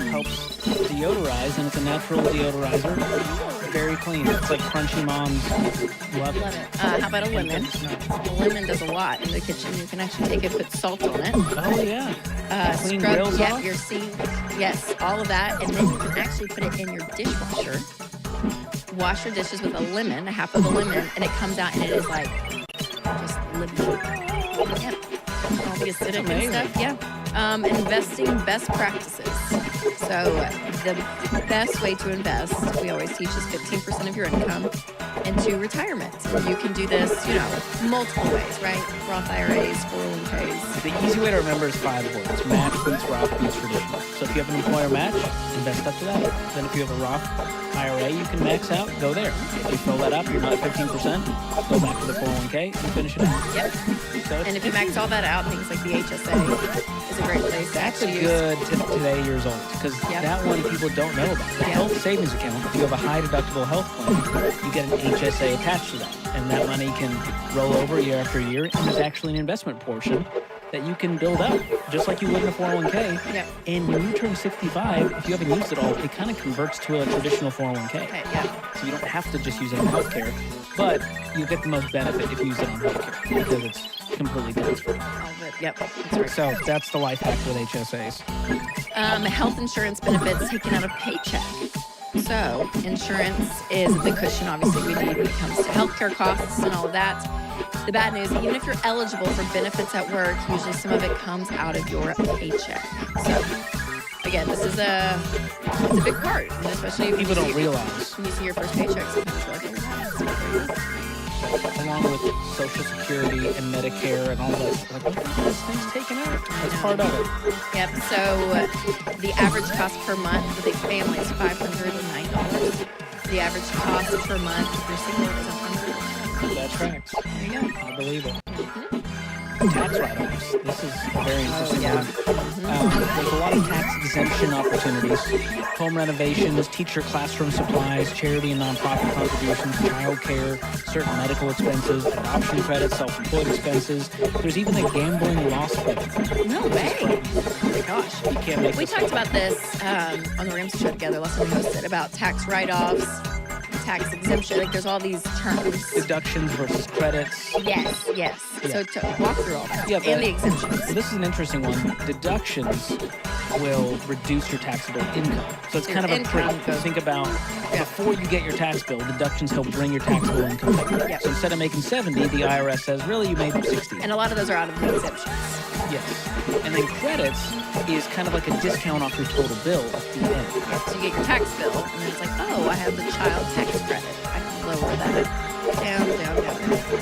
helps deodorize, and it's a natural deodorizer. Very clean. It's like Crunchy Mom's. Love it. How about a lemon? A lemon does a lot in the kitchen. You can actually take it, put salt on it. Oh, yeah. Clean Scrub grills off? your sink. Yes, all of that. And then you can actually put it in your dishwasher. Wash your dishes with a lemon, half of a lemon, and it comes out and it is like just lemon. Yep. All the acidic and stuff. Yeah. Investing best practices. So the best way to invest, we always teach, is 15% of your income into retirement. You can do this, multiple ways, right? Roth IRAs, 401ks. The easy way to remember is 5 words. Match beats Roth beats traditional. So if you have an employer match, invest up to that. Then if you have a Roth IRA you can max out, go there. If you fill that up, you're not at 15%, go back to the 401k and finish it out. Yep. So and if you max all that out, things like the HSA is a great place to That's actually a good tip today years old, because that one people don't know about. The health savings account, if you have a high deductible health plan, you get an HSA attached to that. And that money can roll over year after year, and there's actually an investment portion that you can build up, just like you would in a 401k. Yep. And when you turn 65, if you haven't used it all, it kind of converts to a traditional 401k. Okay, yeah. So you don't have to just use it on healthcare, but you get the most benefit if you use it on healthcare, because it's completely tax-free. Yep, that's right. So that's the life hack with HSAs. Health insurance benefits taken out of paycheck. So insurance is the cushion, obviously, we need when it comes to healthcare costs and all of that. The bad news, even if you're eligible for benefits at work, usually some of it comes out of your paycheck. So again, this is it's a big part, and especially if people don't realize. When you see your first paycheck, sometimes you're like, oh, that's along with Social Security and Medicare and all that. Like, this thing's taken out. That's part of it. Yep. So the average cost per month with a family is $509. The average cost per month if you're single is $100. That tracks. There you go. I believe it. Tax write-offs. This is a very interesting one. There's a lot of tax exemption opportunities. Home renovations, teacher classroom supplies, charity and nonprofit contributions, child care, certain medical expenses, adoption credits, self-employed expenses. There's even a gambling loss credit. No way. Oh my gosh. You can't make We talked about this on the Ramsey Show together last time we hosted about tax write-offs, tax exemption. Like there's all these terms. Deductions versus credits. Yes. Yeah. So to walk through all that. Yeah, and the exemptions. Well, this is an interesting one. Deductions will reduce your taxable income. So it's kind of a trick. Think about before you get your tax bill, deductions help bring your taxable income down. Yeah. So instead of making 70, the IRS says, really, you made 60. And a lot of those are out of the exemptions. Yes. And then credits is kind of like a discount off your total bill at the end. So you get your tax bill, and then it's like, oh, I have the child tax credit. I can lower that down.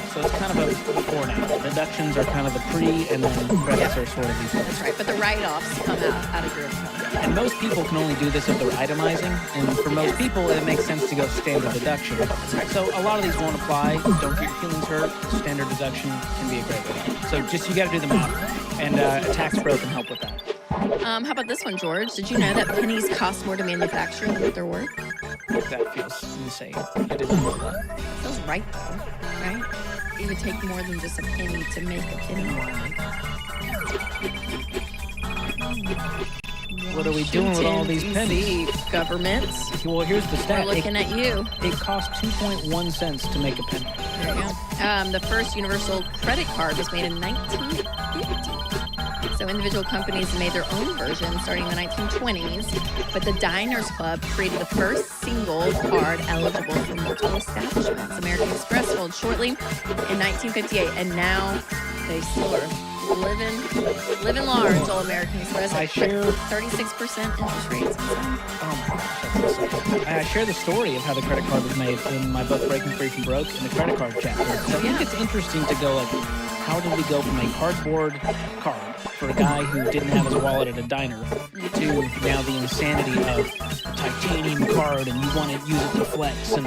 So it's kind of a before and after. Deductions are kind of the pre, and then credits are sort of the That's right. But the write-offs come out of your income. And most people can only do this if they're itemizing, and for most people, it makes sense to go standard deduction. So a lot of these won't apply. Don't get your feelings hurt. Standard deduction can be a great way. So just you got to do the math, and a tax pro can help with that. How about this one, George? Did you know that pennies cost more to manufacture than what they're worth? That feels insane. I didn't know that. Feels right, though, right? It would take more than just a penny to make a penny. What are we doing with all these pennies? Government. Well, here's the stat. We're looking at you. It costs 2.1 cents to make a penny. There you go. The first universal credit card was made in 1950. So individual companies made their own version starting in the 1920s, but the Diners Club created the first single card eligible for multiple establishments. American Express folded shortly in 1958, and now they still are living large, all American Express. I share 36% interest rates. I share the story of how the credit card was made in my book, Breaking Free from Broke, in the credit card chapter. So I think it's interesting to go like, how did we go from a cardboard card for a guy who didn't have his wallet at a diner to now the insanity of a titanium card and you want to use it to flex and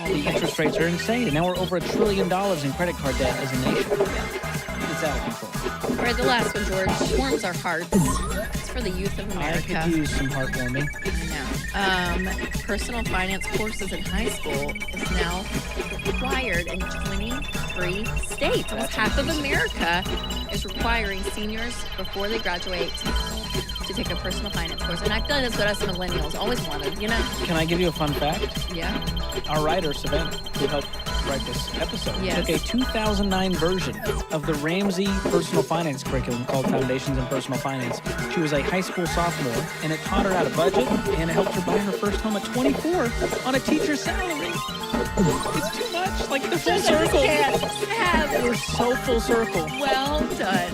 all the interest rates are insane. And now we're over $1 trillion in credit card debt as a nation. It's out of control. All right, the last one, George. Warms our hearts. It's for the youth of America. I could use some heartwarming. Personal finance courses in high school is now required in 23 states. Almost half of America is requiring seniors before they graduate to take a personal finance course. And I feel like that's what us millennials always wanted, you know? Can I give you a fun fact? Yeah. Our writer, Savannah, who helped write this episode, took a 2009 version of the Ramsey personal finance curriculum called Foundations in Personal Finance. She was a high school sophomore, and it taught her how to budget, and it helped her buy her first home at 24 on a teacher's salary. It's too much. Like the full circle. We're so full circle. Well done.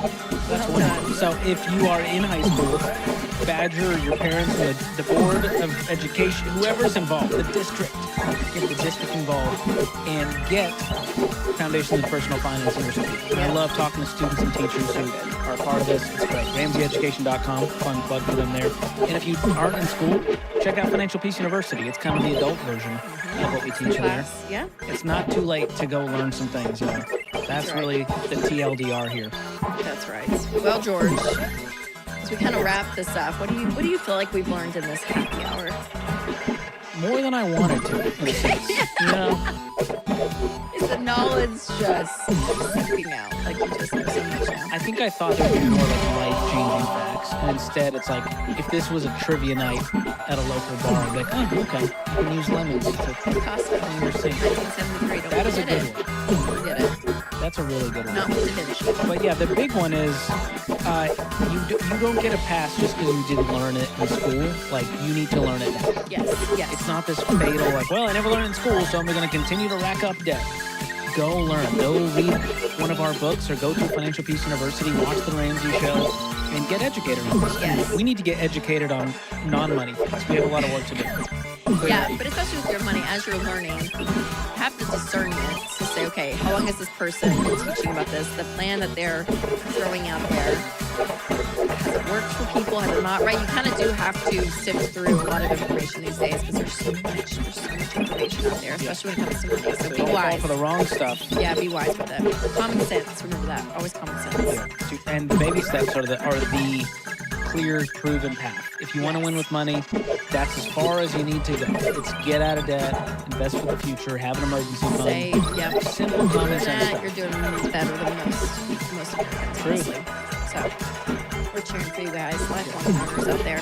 That's wonderful. So if you are in high school, badger your parents and the board of education, whoever's involved, the district, get the district involved and get Foundations in Personal Finance in your school. And I love talking to students and teachers who are part of this. It's great. RamseyEducation.com, fun plug for them there. And if you aren't in school, check out Financial Peace University. It's kind of the adult version of what we teach you there. Yeah. It's not too late to go learn some things, you know. That's really the TLDR here. That's right. Well, George, as we kind of wrap this up, what do you feel like we've learned in this happy hour? More than I wanted to, in a sense. You know? Is the knowledge just seeping out? Like you just know so much now? I think I thought there would be more like life-changing facts. And instead, it's like, if this was a trivia night at a local bar, I'd be like, oh, okay, you can use lemons to clean your sink. 1973. That is a good one. Forget it. That's a really good one. Not with Da Vinci. But yeah, the big one is you don't get a pass just because you didn't learn it in school. Like, you need to learn it now. Yes. It's not this fatal, like, well, I never learned in school, so I'm going to continue to rack up debt. Go learn. Go read one of our books or go to Financial Peace University, watch the Ramsey Show, and get educated on this. Yes. We need to get educated on non-money things. We have a lot of work to do. Yeah, but especially with your money, as you're learning, have the discernment to say, okay, how long has this person been teaching about this? The plan that they're throwing out there, has it worked for people? Has it not? Right? You kind of do have to sift through a lot of information these days because there's so much information out there, especially when it comes to money. So be wise. For the wrong stuff. Yeah, be wise with it. Common sense. Remember that. Always common sense. And baby steps are the clear, proven path. If you want to win with money, that's as far as you need to go. It's get out of debt, invest for the future, have an emergency fund. Save, yep. Simple common sense stuff. You're doing better than most Americans. True. So, we're cheering for you guys, lifelong learners out there.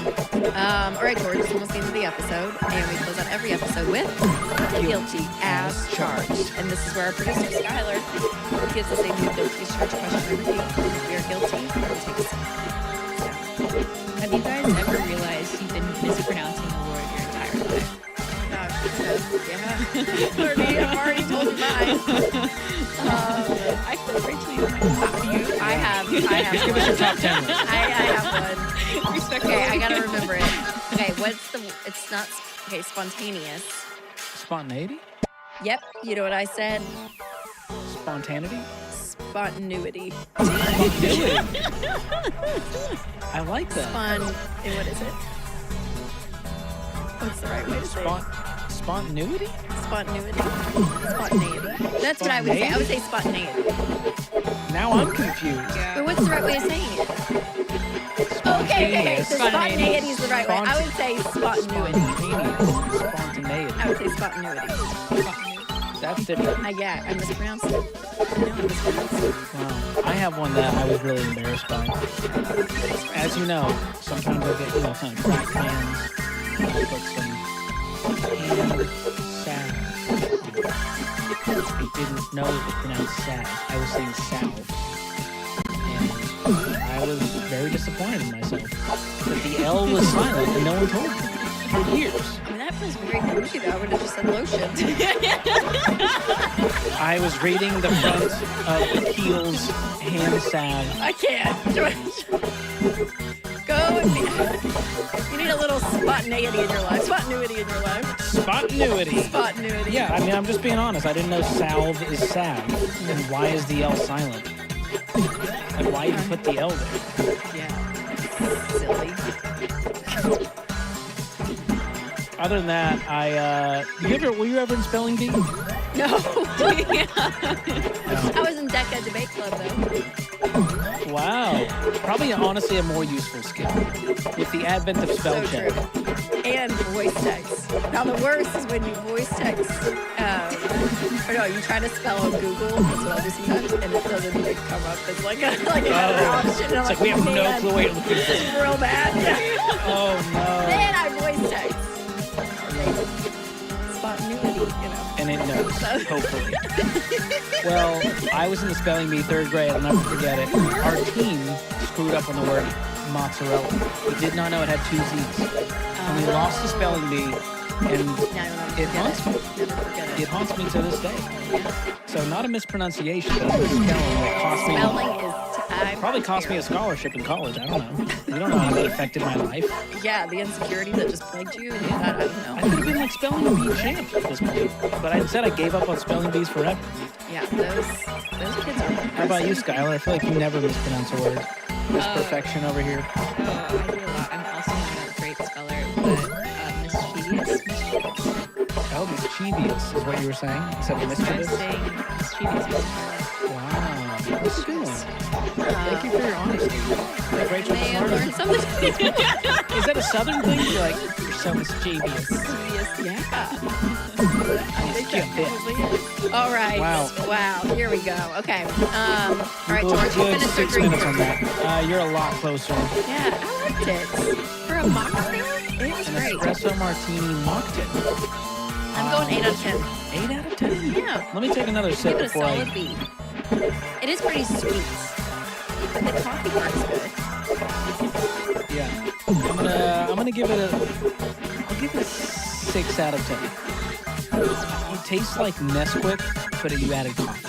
All right, George, it's almost the end of the episode, and we close out every episode with Guilty as Charged. And this is where our producer, Skylar, gives us a new guilty as charged question every week. If we are guilty, we'll take a sip. Have you guys ever realized you've been mispronouncing the word your entire life? Yeah. I've already told you mine. I feel Rachel, you might I have. Just give us your top 10. I have one. Respect. Okay, I gotta remember it. Okay, it's not, okay, spontaneous. Spontaneity? Yep, you know what I said? Spontaneity? Spontaneity. I like that. What is it? What's the right way to say it? Spontaneity? Spontaneity. Spontaneity. That's what I would say. I would say spontaneity. Now I'm confused. But what's the right way of saying it? Okay. So spontaneity is the right way. I would say spontaneity. Spontaneity. I would say spontaneity. That's different. Yeah, I mispronounced it. Wow. I have one that I was really embarrassed by. As you know, sometimes I get, kind of crack hands. I put some hand salve. I didn't know it was pronounced salve. I was saying salve. And I was very disappointed in myself that the L was silent and no one told me for years. I mean, that feels very bougie though. I would have just said lotion. I was reading the front of Kiehl's hand salve. I can't. Go and you need a little spontaneity in your life. Spontaneity in your life. Spontaneity. Spontaneity. Yeah, I mean, I'm just being honest. I didn't know salve is salve. And why is the L silent? Like, why even put the L there? Yeah. Silly. Other than that, were you ever in spelling bee? No. I was in DECA debate club though. Wow. Probably, honestly, a more useful skill with the advent of spell check. And voice text. Now the worst is when you voice text, or no, you try to spell on Google. That's what I'll do sometimes, and it doesn't even come up as like another option. And It's like we have no clue what you're looking for. It's real bad. Yeah. Oh no. Then I voice text. Spontaneity, you know. And it knows, hopefully. Well, I was in the spelling bee 3rd grade. I'll never forget it. Our team screwed up on the word mozzarella. We did not know it had 2 Z's. And we lost the spelling bee, and it haunts me. It haunts me to this day. So not a mispronunciation, but a misspelling that cost me. Spelling is probably cost me a scholarship in college. I don't know. You don't know how that affected my life. Yeah, the insecurity that just plagued you. I don't know. I could have been like spelling bee champ at this point, but instead I gave up on spelling bees forever. Yeah, those kids are. How about you, Skylar? I feel like you never mispronounce a word. Miss Perfection over here. Oh, I do a lot. I'm also not a great speller, but mischievous. Oh, mischievous is what you were saying instead of mischievous? I was saying mischievous. Wow, that's a good one. Thank you for your honesty. Like Rachel May have learned something. Is that a Southern thing? You're like, you're so mischievous. Yeah. I think that probably is. All right. Wow. Here we go. Okay. All right, George, you good finished your 6 drink. minutes on that. You're a lot closer. Yeah, I liked it. For a mocktail, it was An great. espresso martini mocktail. I'm going 8 out of 10. 8 out of 10? Yeah. Let me take another sip Give it a before solid B. It is pretty sweet. But the coffee part's good. Yeah. I'm gonna give it I'll give it a 6 out of 10. It tastes like Nesquik, but you added coffee.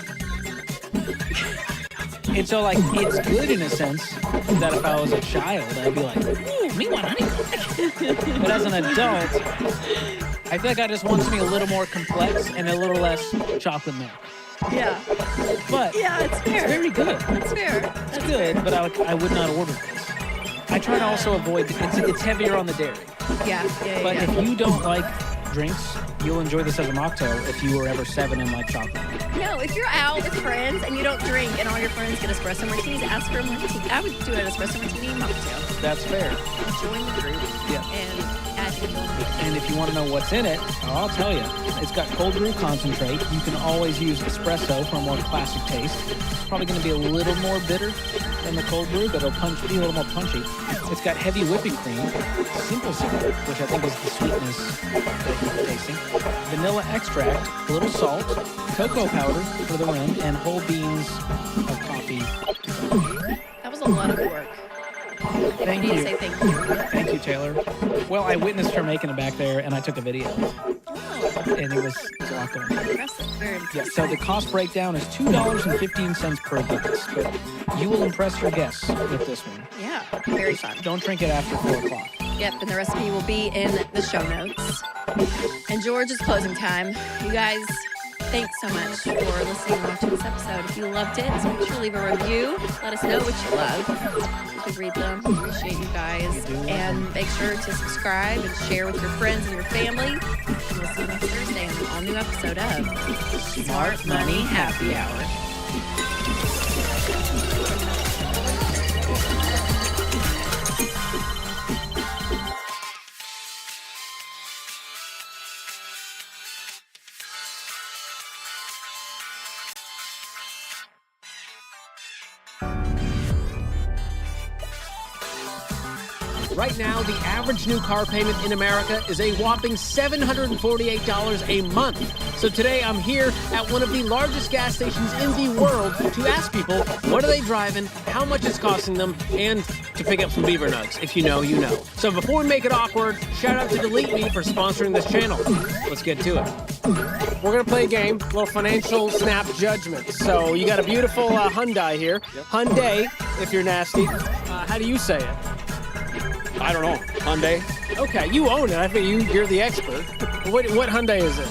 And so, like, it's good in a sense that if I was a child, I'd be like, ooh, me want honey. But as an adult, I feel like I just want something a little more complex and a little less chocolate milk. Yeah. But yeah, it's fair. It's very good. It's fair. It's good, but I would not order this. I try to also avoid, it's heavier on the dairy. Yeah. But if you don't like drinks, you'll enjoy this as a mocktail if you were ever 7 and like chocolate. No, if you're out with friends and you don't drink and all your friends get espresso martinis, ask for a martini. I would do an espresso martini mocktail. That's fair. Join the group. Yeah. And add your And if you want to know what's in it, I'll tell you. It's got cold brew concentrate. You can always use espresso for a more classic taste. It's probably going to be a little more bitter than the cold brew, but it'll be a little more punchy. It's got heavy whipping cream, simple syrup, which I think is the sweetness that you're tasting, vanilla extract, a little salt, cocoa powder for the rim, and whole beans of coffee. That was a lot of work. Thank you. you. Say thank you. Thank you, Taylor. Well, I witnessed her making it back there, and I took a video. And it was awesome. Impressive. Very impressive. Yeah, so the cost breakdown is $2.15 per glass, but you will impress your guests with this one. Yeah, very fun. Don't drink it after 4 o'clock. Yep, and the recipe will be in the show notes. And George, it's closing time. You guys, thanks so much for listening and watching this episode. If you loved it, make sure to leave a review. Let us know what you love. We read them. Appreciate you guys. And make sure to subscribe and share with your friends and your family. And we'll see you next Thursday on an all-new episode of Smart Money Happy Hour. Right now, the average new car payment in America is a whopping $748 a month. So today I'm here at one of the largest gas stations in the world to ask people what are they driving, how much it's costing them, and to pick up some beaver nugs. If you know, you know. So before we make it awkward, shout out to Delete Me for sponsoring this channel. Let's get to it. We're gonna play a game, a little financial snap judgment. So you got a beautiful Hyundai here. Yep. Hyundai, if you're nasty. How do you say it? I don't know. Hyundai. Okay, you own it. I think you're the expert. What Hyundai is this?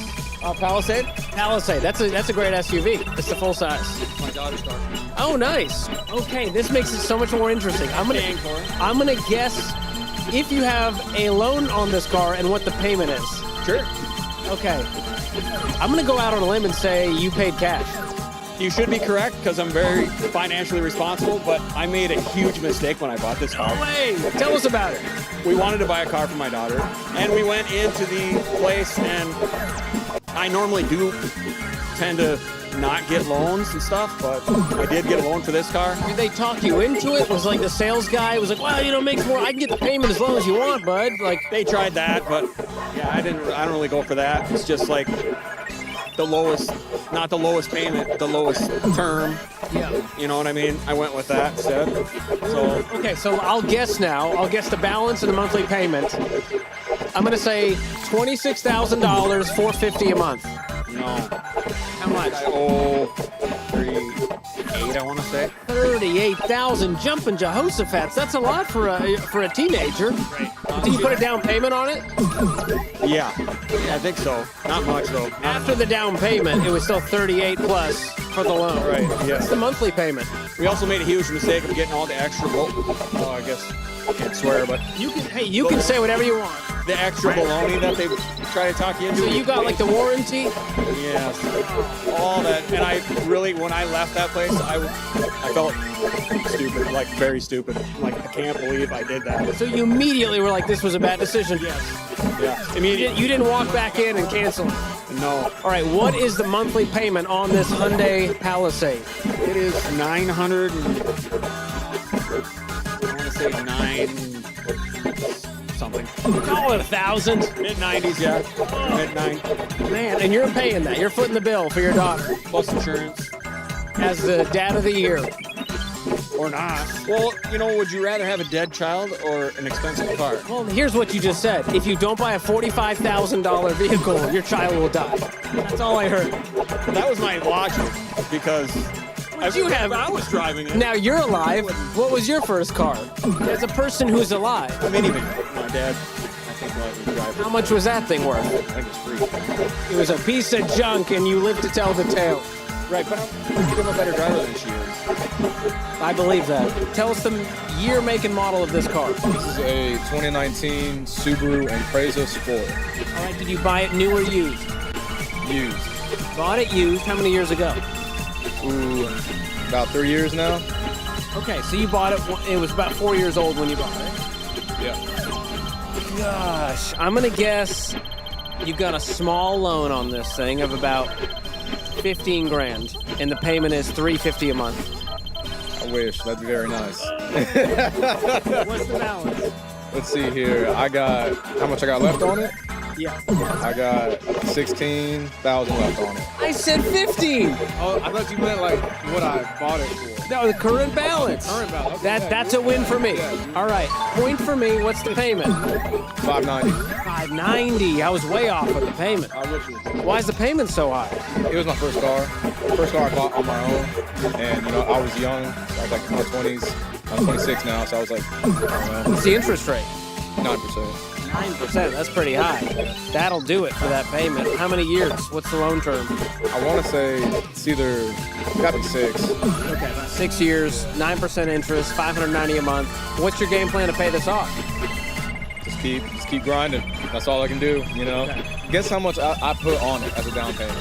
Palisade. Palisade. That's a great SUV. It's the full size. My daughter's car. Oh, nice. Okay, this makes it so much more interesting. I'm gonna guess if you have a loan on this car and what the payment is. Sure. Okay. I'm gonna go out on a limb and say you paid cash. You should be correct because I'm very financially responsible, but I made a huge mistake when I bought this car. No way! Tell us about it. We wanted to buy a car for my daughter, and we went into the place, and I normally do tend to not get loans and stuff, but I did get a loan for this car. Did they talk you into it? Was like the sales guy was like, well, you know, makes more. I can get the payment as long as you want, bud. Like they tried that, but yeah, I don't really go for that. It's just like the lowest, not the lowest payment, the lowest term. Yeah. You know what I mean? I went with that instead. So okay, so I'll guess now. I'll guess the balance and the monthly payment. I'm gonna say $26,000, $450 a month. No. How much? I owe 38, I want to say. 38,000 jumping Jehoshaphat's. That's a lot for a teenager. Right. Did you put a down payment on it? Yeah, I think so. Not much though. After the down payment, it was still 38 plus for the loan. Right. Yeah. What's the monthly payment? We also made a huge mistake of getting all the extra. Oh, I guess I can't swear, but you can. Hey, you can say whatever you want. The extra baloney that they try to talk you into. So you got like the warranty? Yes. All that. And I really, when I left that place, I felt stupid, like very stupid. Like, I can't believe I did that. So you immediately were like, this was a bad decision? Yes. Yeah. Immediately. You didn't walk back in and cancel it? No. All right, what is the monthly payment on this Hyundai Palisade? It is $900 and, I want to say 9 something. Call it 1,000. Mid-90s, yeah. Mid-90s. Man, and you're paying that. You're footing the bill for your daughter. Plus insurance. As the dad of the year. Or not. Well, you know, would you rather have a dead child or an expensive car? Well, here's what you just said. If you don't buy a $45,000 vehicle, your child will die. That's all I heard. That was my logic, because I was driving it. Now you're alive. What was your first car? As a person who's alive. A minivan. My dad, I think, let me drive it. How much was that thing worth? I think it's free. It was a piece of junk, and you lived to tell the tale. Right, but I'm a better driver than she is. I believe that. Tell us the year, make, and model of this car. This is a 2019 Subaru Impreza Sport. All right, did you buy it new or used? Used. Bought it used. How many years ago? Ooh, about 3 years now. Okay, so you bought it, it was about 4 years old when you bought it. Yeah. Gosh, I'm gonna guess you got a small loan on this thing of about 15 grand, and the payment is $350 a month. I wish. That'd be very nice. What's the balance? Let's see here. How much I got left on it? Yeah. I got 16,000 left on it. I said 15. Oh, I thought you meant like what I bought it for. No, the current balance. Current balance. That's a win for me. Yeah. All right, point for me. What's the payment? $590. $590. I was way off with the payment. I wish it was. Why is the payment so high? It was my first car. First car I bought on my own, and you know I was young. So I was like in my 20s. I'm 26 now, so I was like, I don't know. What's the interest rate? 9%. 9%. That's pretty high. That'll do it for that payment. How many years? What's the loan term? I want to say it's got to be 6. Okay, about 6 years, 9% interest, $590 a month. What's your game plan to pay this off? Just keep grinding. That's all I can do, you know. Okay. Guess how much I put on it as a down payment.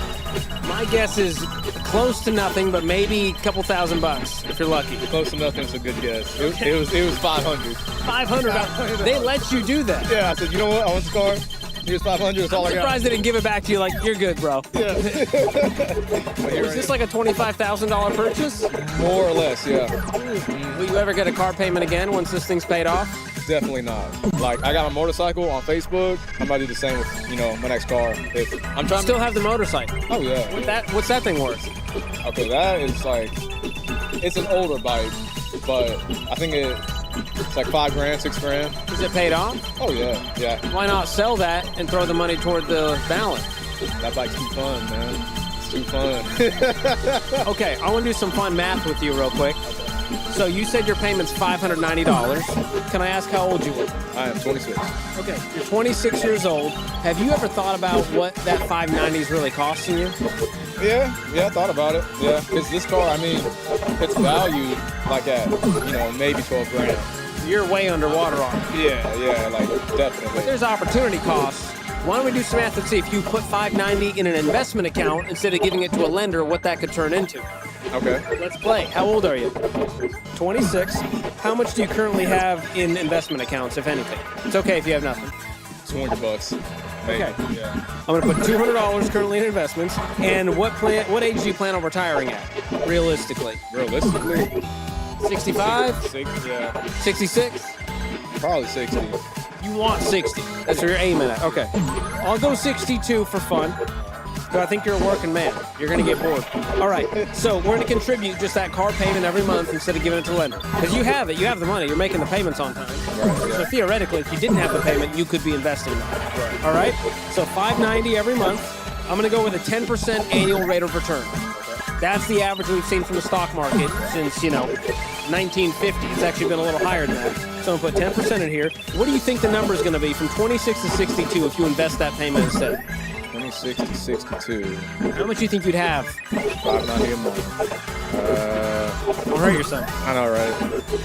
My guess is close to nothing, but maybe a couple $1,000 if you're lucky. Close to nothing is a good guess. It was 500. 500. They let you do that. Yeah, I said, you know what? I want the car. Here's 500. That's all I got. I'm surprised they didn't give it back to you. Like, you're good, bro. Yeah. Was this like a $25,000 purchase? More or less, yeah. Will you ever get a car payment again once this thing's paid off? Definitely not. Like, I got a motorcycle on Facebook. I might do the same with, my next car. If I'm trying Still have the motorcycle. Oh, yeah. What's that thing worth? Okay, that is like, it's an older bike, but I think it's like $5,000, $6,000. Is it paid off? Oh, yeah. Why not sell that and throw the money toward the balance? That bike's too fun, man. It's too fun. Okay, I want to do some fun math with you real quick. So you said your payment's $590. Can I ask how old you are? I am 26. Okay, you're 26 years old. Have you ever thought about what that $590 is really costing you? Yeah, I thought about it. Yeah, because this car, I mean, it's valued like at, maybe $12,000. You're way underwater on it. Yeah, like definitely. But there's opportunity costs. Why don't we do some math and see if you put $590 in an investment account instead of giving it to a lender, what that could turn into. Okay. Let's play. How old are you? 26. How much do you currently have in investment accounts, if anything? It's okay if you have nothing. $200. Maybe. Okay. Yeah. I'm going to put $200 currently in investments. And what age do you plan on retiring at, realistically? Realistically? 65? Yeah. 66? Probably 60. You want 60. That's where you're aiming at. Okay. I'll go 62 for fun. So I think you're a working man. You're going to get bored. All right. So we're going to contribute just that car payment every month instead of giving it to the lender. Because you have it. You have the money. You're making the payments on time. Right, yeah. So theoretically, if you didn't have the payment, you could be investing that. Right. All right? So $590 every month. I'm going to go with a 10% annual rate of return. Okay. That's the average we've seen from the stock market since, 1950. It's actually been a little higher than that. So I'm going to put 10% in here. What do you think the number is going to be from 26 to 62 if you invest that payment instead? 26 to 62. How much do you think you'd have? $590 a month. Don't hurt yourself. I know, right?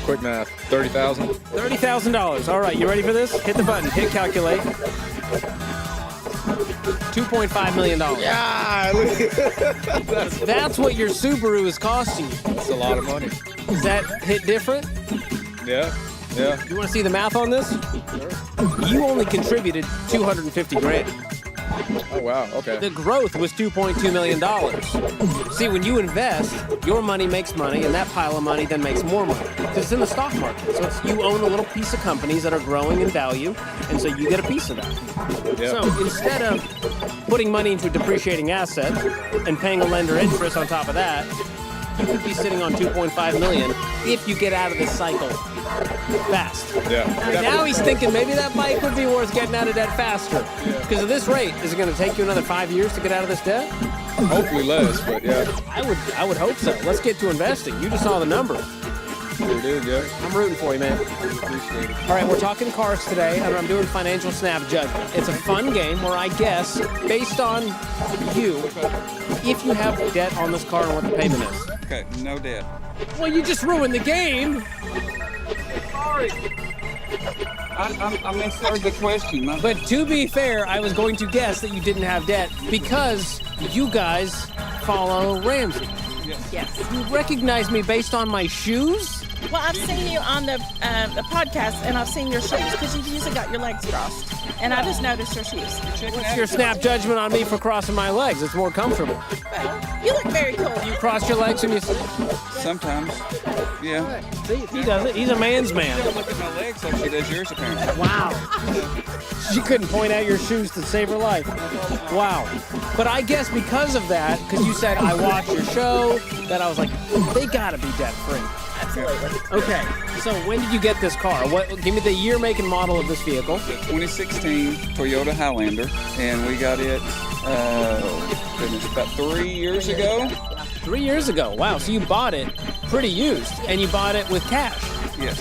Quick math. $30,000. $30,000. All right, you ready for this? Hit the button. Hit calculate. $2.5 million. Yeah, that's what your Subaru is costing you. That's a lot of money. Is that hit different? Yeah. You want to see the math on this? Sure. You only contributed $250,000. Oh, wow, okay. The growth was $2.2 million. See, when you invest, your money makes money, and that pile of money then makes more money. Because it's in the stock market. So you own a little piece of companies that are growing in value, and so you get a piece of that. Yep. So instead of putting money into a depreciating asset and paying a lender interest on top of that, you could be sitting on $2.5 million if you get out of this cycle fast. Yeah. Now he's thinking maybe that bike would be worth getting out of debt faster. Because of this rate, is it going to take you another 5 years to get out of this debt? Hopefully less, but yeah. I would hope so. Let's get to investing. You just saw the number. Sure did, yeah. I'm rooting for you, man. Appreciate it. All right, we're talking cars today, and I'm doing financial snap judgment. It's a fun game where I guess, based on you, if you have debt on this car and what the payment is. Okay, no debt. Well, you just ruined the game. Sorry. I misheard the question. But to be fair, I was going to guess that you didn't have debt because you guys follow Ramsey. Yes. You recognize me based on my shoes? Well, I've seen you on the podcast, and I've seen your shoes because you've usually got your legs crossed, and I just noticed your shoes. What's your snap judgment on me for crossing my legs? It's more comfortable. Well, you look very cool. You cross your legs when you sleep? Sometimes. Yeah. See, he does it. He's a man's man. You don't look at my legs like she does yours, apparently. Wow. She couldn't point out your shoes to save her life. Wow. But I guess because of that, because you said I watched your show, that I was like, they gotta be debt-free. Absolutely. Okay, so when did you get this car? Give me the year, make, and model of this vehicle. The 2016 Toyota Highlander, and we got it, about 3 years ago. 3 years ago. Wow, so you bought it pretty used, and you bought it with cash. Yes.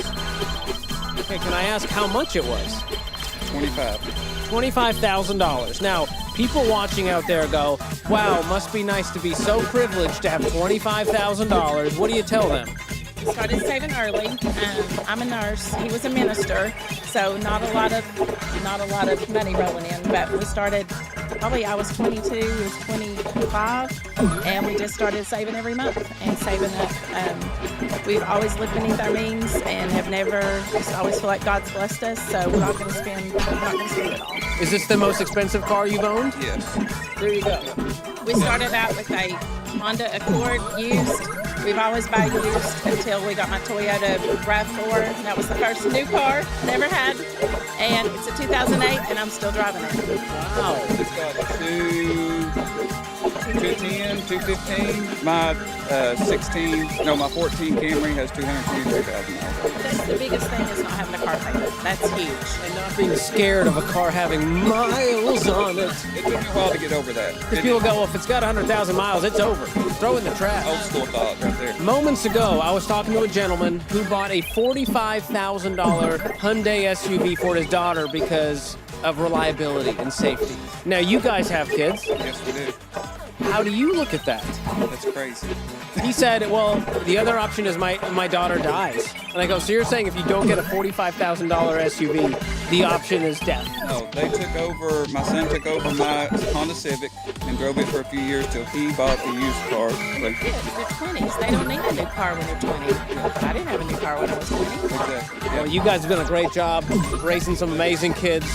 Okay, can I ask how much it was? $25,000. Now, people watching out there go, wow, must be nice to be so privileged to have $25,000. What do you tell them? Started saving early. I'm a nurse. He was a minister, so not a lot of money rolling in. But we started. Probably I was 22, he was 25, and we just started saving every month and saving up. We've always lived beneath our means and have never. Just always feel like God's blessed us, so we're not going to spend. We're not going to spend it all. Is this the most expensive car you've owned? Yes. There you go. We started out with a Honda Accord used. We've always bought used until we got my Toyota RAV4. That was the first new car I ever had. And it's a 2008, and I'm still driving it. Wow. It's got 210, 215. My my 14 Camry has 223,000 miles. That's the biggest thing is not having a car payment. That's huge. And not being scared of a car having miles on it. It took me a while to get over that. Because people go, well, if it's got 100,000 miles, it's over. Throw in the trash. Old school thought right there. Moments ago, I was talking to a gentleman who bought a $45,000 Hyundai SUV for his daughter because of reliability and safety. Now, you guys have kids. Yes, we do. How do you look at that? That's crazy. He said, well, the other option is my daughter dies. And I go, so you're saying if you don't get a $45,000 SUV, the option is death? No, my son took over my Honda Civic and drove it for a few years till he bought the used car. They're 20s. They don't need a new car when they're 20. I didn't have a new car when I was 20. Exactly. Well, you guys have done a great job raising some amazing kids.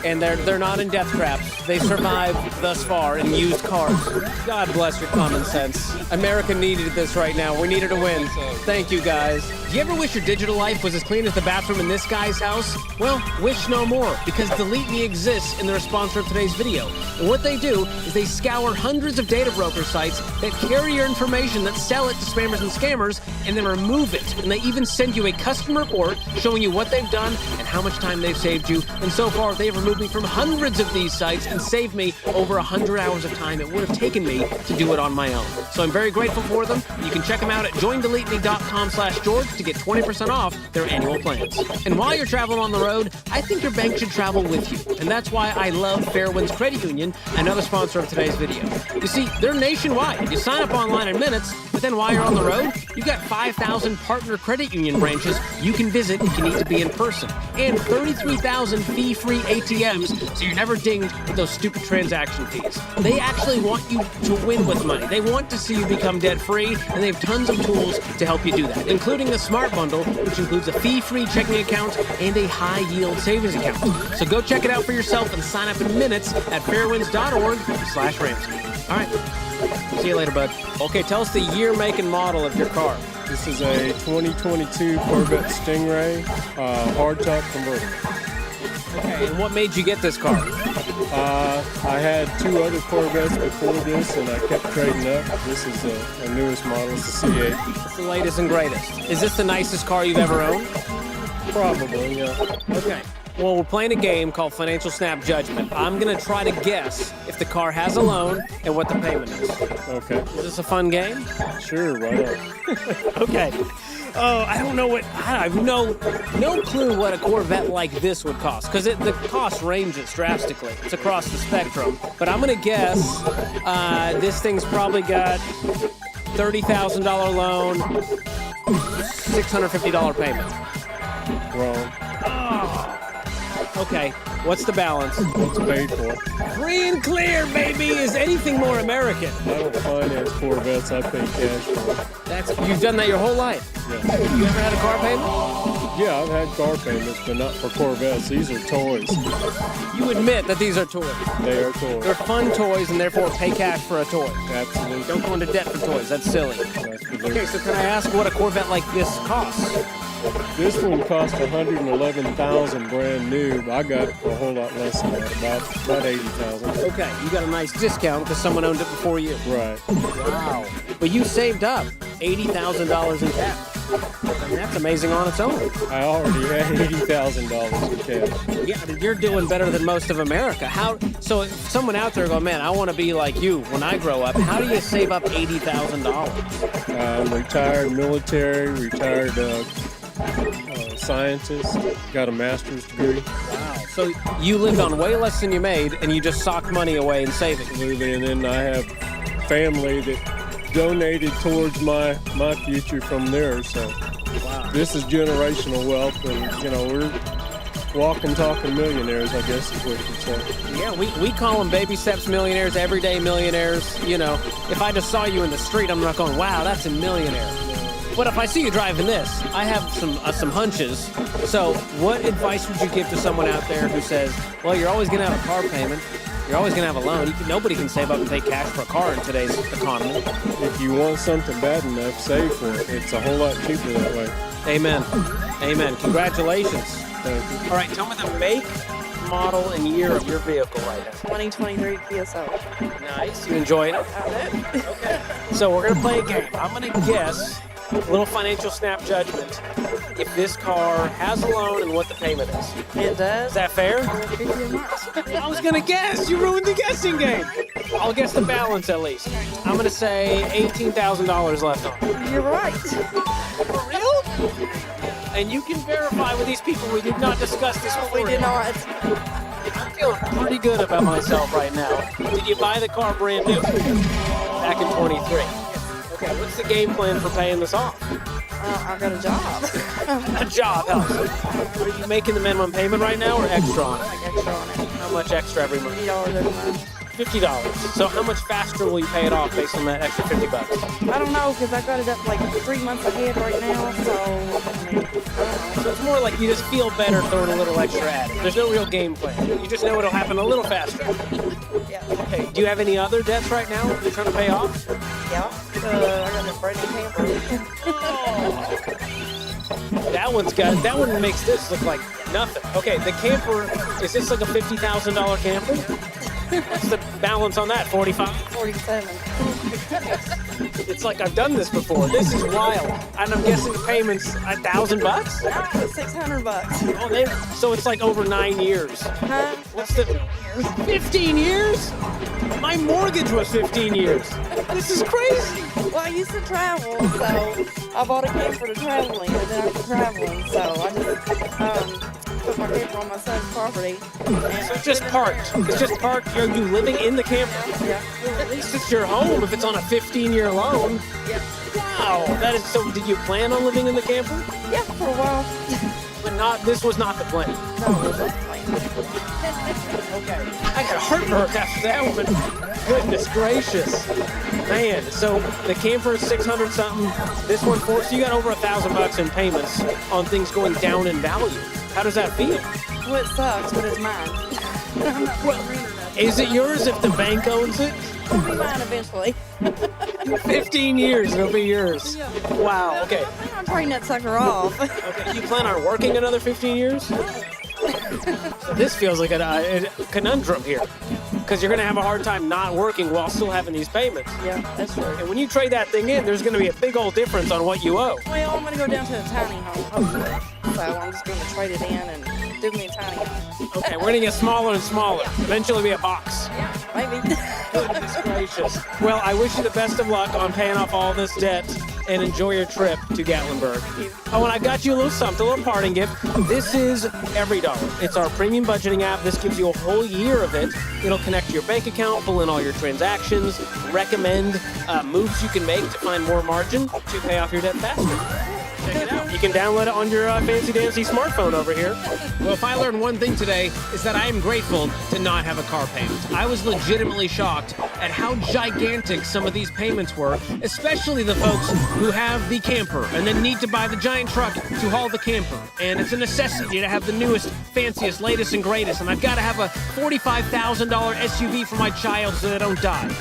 And they're not in death traps. They survived thus far in used cars. God bless your common sense. America needed this right now. We needed a win. Thank you, guys. Do you ever wish your digital life was as clean as the bathroom in this guy's house? Well, wish no more, because Delete Me exists and they're a sponsor of today's video. And what they do is they scour hundreds of data broker sites that carry your information, that sell it to spammers and scammers, and then remove it. And they even send you a custom report showing you what they've done and how much time they've saved you. And so far, they've removed me from hundreds of these sites and saved me over 100 hours of time it would have taken me to do it on my own. So I'm very grateful for them. You can check them out at joindeleteme.com/George to get 20% off their annual plans. And while you're traveling on the road, I think your bank should travel with you. And that's why I love Fairwinds Credit Union, another sponsor of today's video. You see, they're nationwide. You sign up online in minutes, but then while you're on the road, you've got 5,000 partner credit union branches you can visit if you need to be in person. And 33,000 fee-free ATMs, so you're never dinged with those stupid transaction fees. They actually want you to win with money. They want to see you become debt-free, and they have tons of tools to help you do that, including the Smart Bundle, which includes a fee-free checking account and a high-yield savings account. So go check it out for yourself and sign up in minutes at fairwinds.org/Ramsey. All right. See you later, bud. Okay, tell us the year, make, and model of your car. This is a 2022 Corvette Stingray hardtop convertible. Okay, and what made you get this car? I had two other Corvettes before this, and I kept trading up. This is a newest model. It's a C8. It's the latest and greatest. Is this the nicest car you've ever owned? Probably, yeah. Okay. Well, we're playing a game called Financial Snap Judgment. I'm going to try to guess if the car has a loan and what the payment is. Okay. Is this a fun game? Sure, why not? Okay. Oh, I don't know what, I have no clue what a Corvette like this would cost, because the cost ranges drastically. It's across the spectrum. But I'm going to guess this thing's probably got $30,000 loan, $650 payment. Wrong. Oh. Okay, what's the balance? It's paid for. Free and clear, baby! Is anything more American? I don't finance Corvettes, I pay cash for them. You've done that your whole life? Yeah. You ever had a car payment? Yeah, I've had car payments, but not for Corvettes. These are toys. You admit that these are toys? They are toys. They're fun toys, and therefore pay cash for a toy. Absolutely. Don't go into debt for toys. That's silly. Okay, so can I ask what a Corvette like this costs? This one cost $111,000 brand new. I got it for a whole lot less than that, about $80,000. Okay, you got a nice discount because someone owned it before you. Right. Wow. But you saved up $80,000 in cash. And that's amazing on its own. I already had $80,000 in cash. Yeah, you're doing better than most of America. So if someone out there go, man, I want to be like you when I grow up, how do you save up $80,000? I'm retired military, retired scientist, got a master's degree. Wow. So you lived on way less than you made, and you just socked money away in savings. Absolutely, and then I have family that donated towards my future from theirs. So wow. This is generational wealth, and we're walking, talking millionaires, I guess is what you'd say. Yeah, we call them baby steps millionaires, everyday millionaires. If I just saw you in the street, I'm not going, wow, that's a millionaire. But if I see you driving this, I have some hunches. So what advice would you give to someone out there who says, well, you're always going to have a car payment, You're always going to have a loan. Nobody can save up and pay cash for a car in today's economy. If you want something bad enough, save for it. It's a whole lot cheaper that way. Amen. Amen. Congratulations. Thank you. All right, tell me the make, model, and year of your vehicle right now. 2023 PSO. Nice. You enjoy it? Okay. So we're going to play a game. I'm going to guess, a little financial snap judgment, if this car has a loan and what the payment is. It does. Is that fair? I was going to guess. You ruined the guessing game. I'll guess the balance at least. I'm going to say $18,000 left on. You're right. For real? And you can verify with these people we did not discuss this before. We did not. I'm feeling pretty good about myself right now. Did you buy the car brand new? Back in 23. Okay, what's the game plan for paying this off? I got a job. A job helps. Are you making the minimum payment right now or extra on it? Extra on it. How much extra every month? $50 every month. $50. So how much faster will you pay it off based on that extra $50? I don't know, because I got it up like 3 months ahead right now, so I mean, So it's more like you just feel better throwing a little extra at it. There's no real game plan. You just know it'll happen a little faster. Yeah. Okay, do you have any other debts right now you're trying to pay off? Yeah. I got a brand new camper. That one makes this look like nothing. Okay, the camper, is this like a $50,000 camper? What's the balance on that? 45? 47. It's like I've done this before. This is wild. And I'm guessing the payment's $1,000? $600. Oh, so it's like over 9 years. Huh? What's the 15 years? My mortgage was 15 years. This is crazy. Well, I used to travel, so I bought a camper to travel in, and then I quit traveling, so I just put my camper on my son's property. So it's just parked. It's just parked. Are you living in the camper? Yeah. At least it's your home if it's on a 15-year loan. Yeah. Wow. That is so. Did you plan on living in the camper? Yeah, for a while. But this was not the plan. No, it wasn't the plan. Okay. I got heartburn after that one. Goodness gracious. Man, so the camper is 600 something. This one, so you got over $1,000 in payments on things going down in value. How does that feel? Well, it sucks, but it's mine. I'm not paying rent or nothing. Is it yours if the bank owns it? It'll be mine eventually. 15 years, it'll be yours. Wow, okay. I plan on trading that sucker off. Okay, you plan on working another 15 years? So this feels like a conundrum here. Because you're going to have a hard time not working while still having these payments. Yeah, that's true. And when you trade that thing in, there's going to be a big old difference on what you owe. Well, I'm going to go down to a tiny home, hopefully. So I'm just going to trade it in and do me a tiny home. Okay, we're going to get smaller and smaller. Yeah. Eventually be a box. Yeah, maybe. Goodness gracious. Well, I wish you the best of luck on paying off all this debt and enjoy your trip to Gatlinburg. Oh, and I got you a little something, a little parting gift. This is EveryDollar. It's our premium budgeting app. This gives you a whole year of it. It'll connect to your bank account, pull in all your transactions, recommend moves you can make to find more margin to pay off your debt faster. Check it out. You can download it on your fancy-dancy smartphone over here. Well, if I learned one thing today, is that I am grateful to not have a car payment. I was legitimately shocked at how gigantic some of these payments were, especially the folks who have the camper and then need to buy the giant truck to haul the camper. And it's a necessity to have the newest, fanciest, latest, and greatest. And I've got to have a $45,000 SUV for my child so they don't die.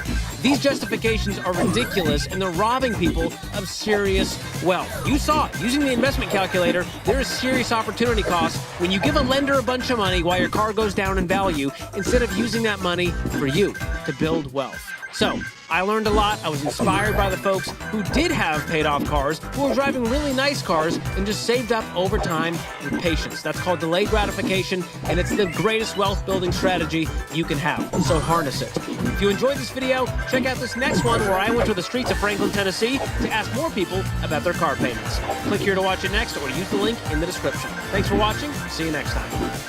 These justifications are ridiculous, and they're robbing people of serious wealth. You saw it. Using the investment calculator, there is serious opportunity cost when you give a lender a bunch of money while your car goes down in value instead of using that money for you to build wealth. So, I learned a lot. I was inspired by the folks who did have paid off cars, who were driving really nice cars and just saved up over time with patience. That's called delayed gratification, and it's the greatest wealth building strategy you can have. So harness it. If you enjoyed this video, check out this next one where I went to the streets of Franklin, Tennessee to ask more people about their car payments. Click here to watch it next or use the link in the description. Thanks for watching. See you next time.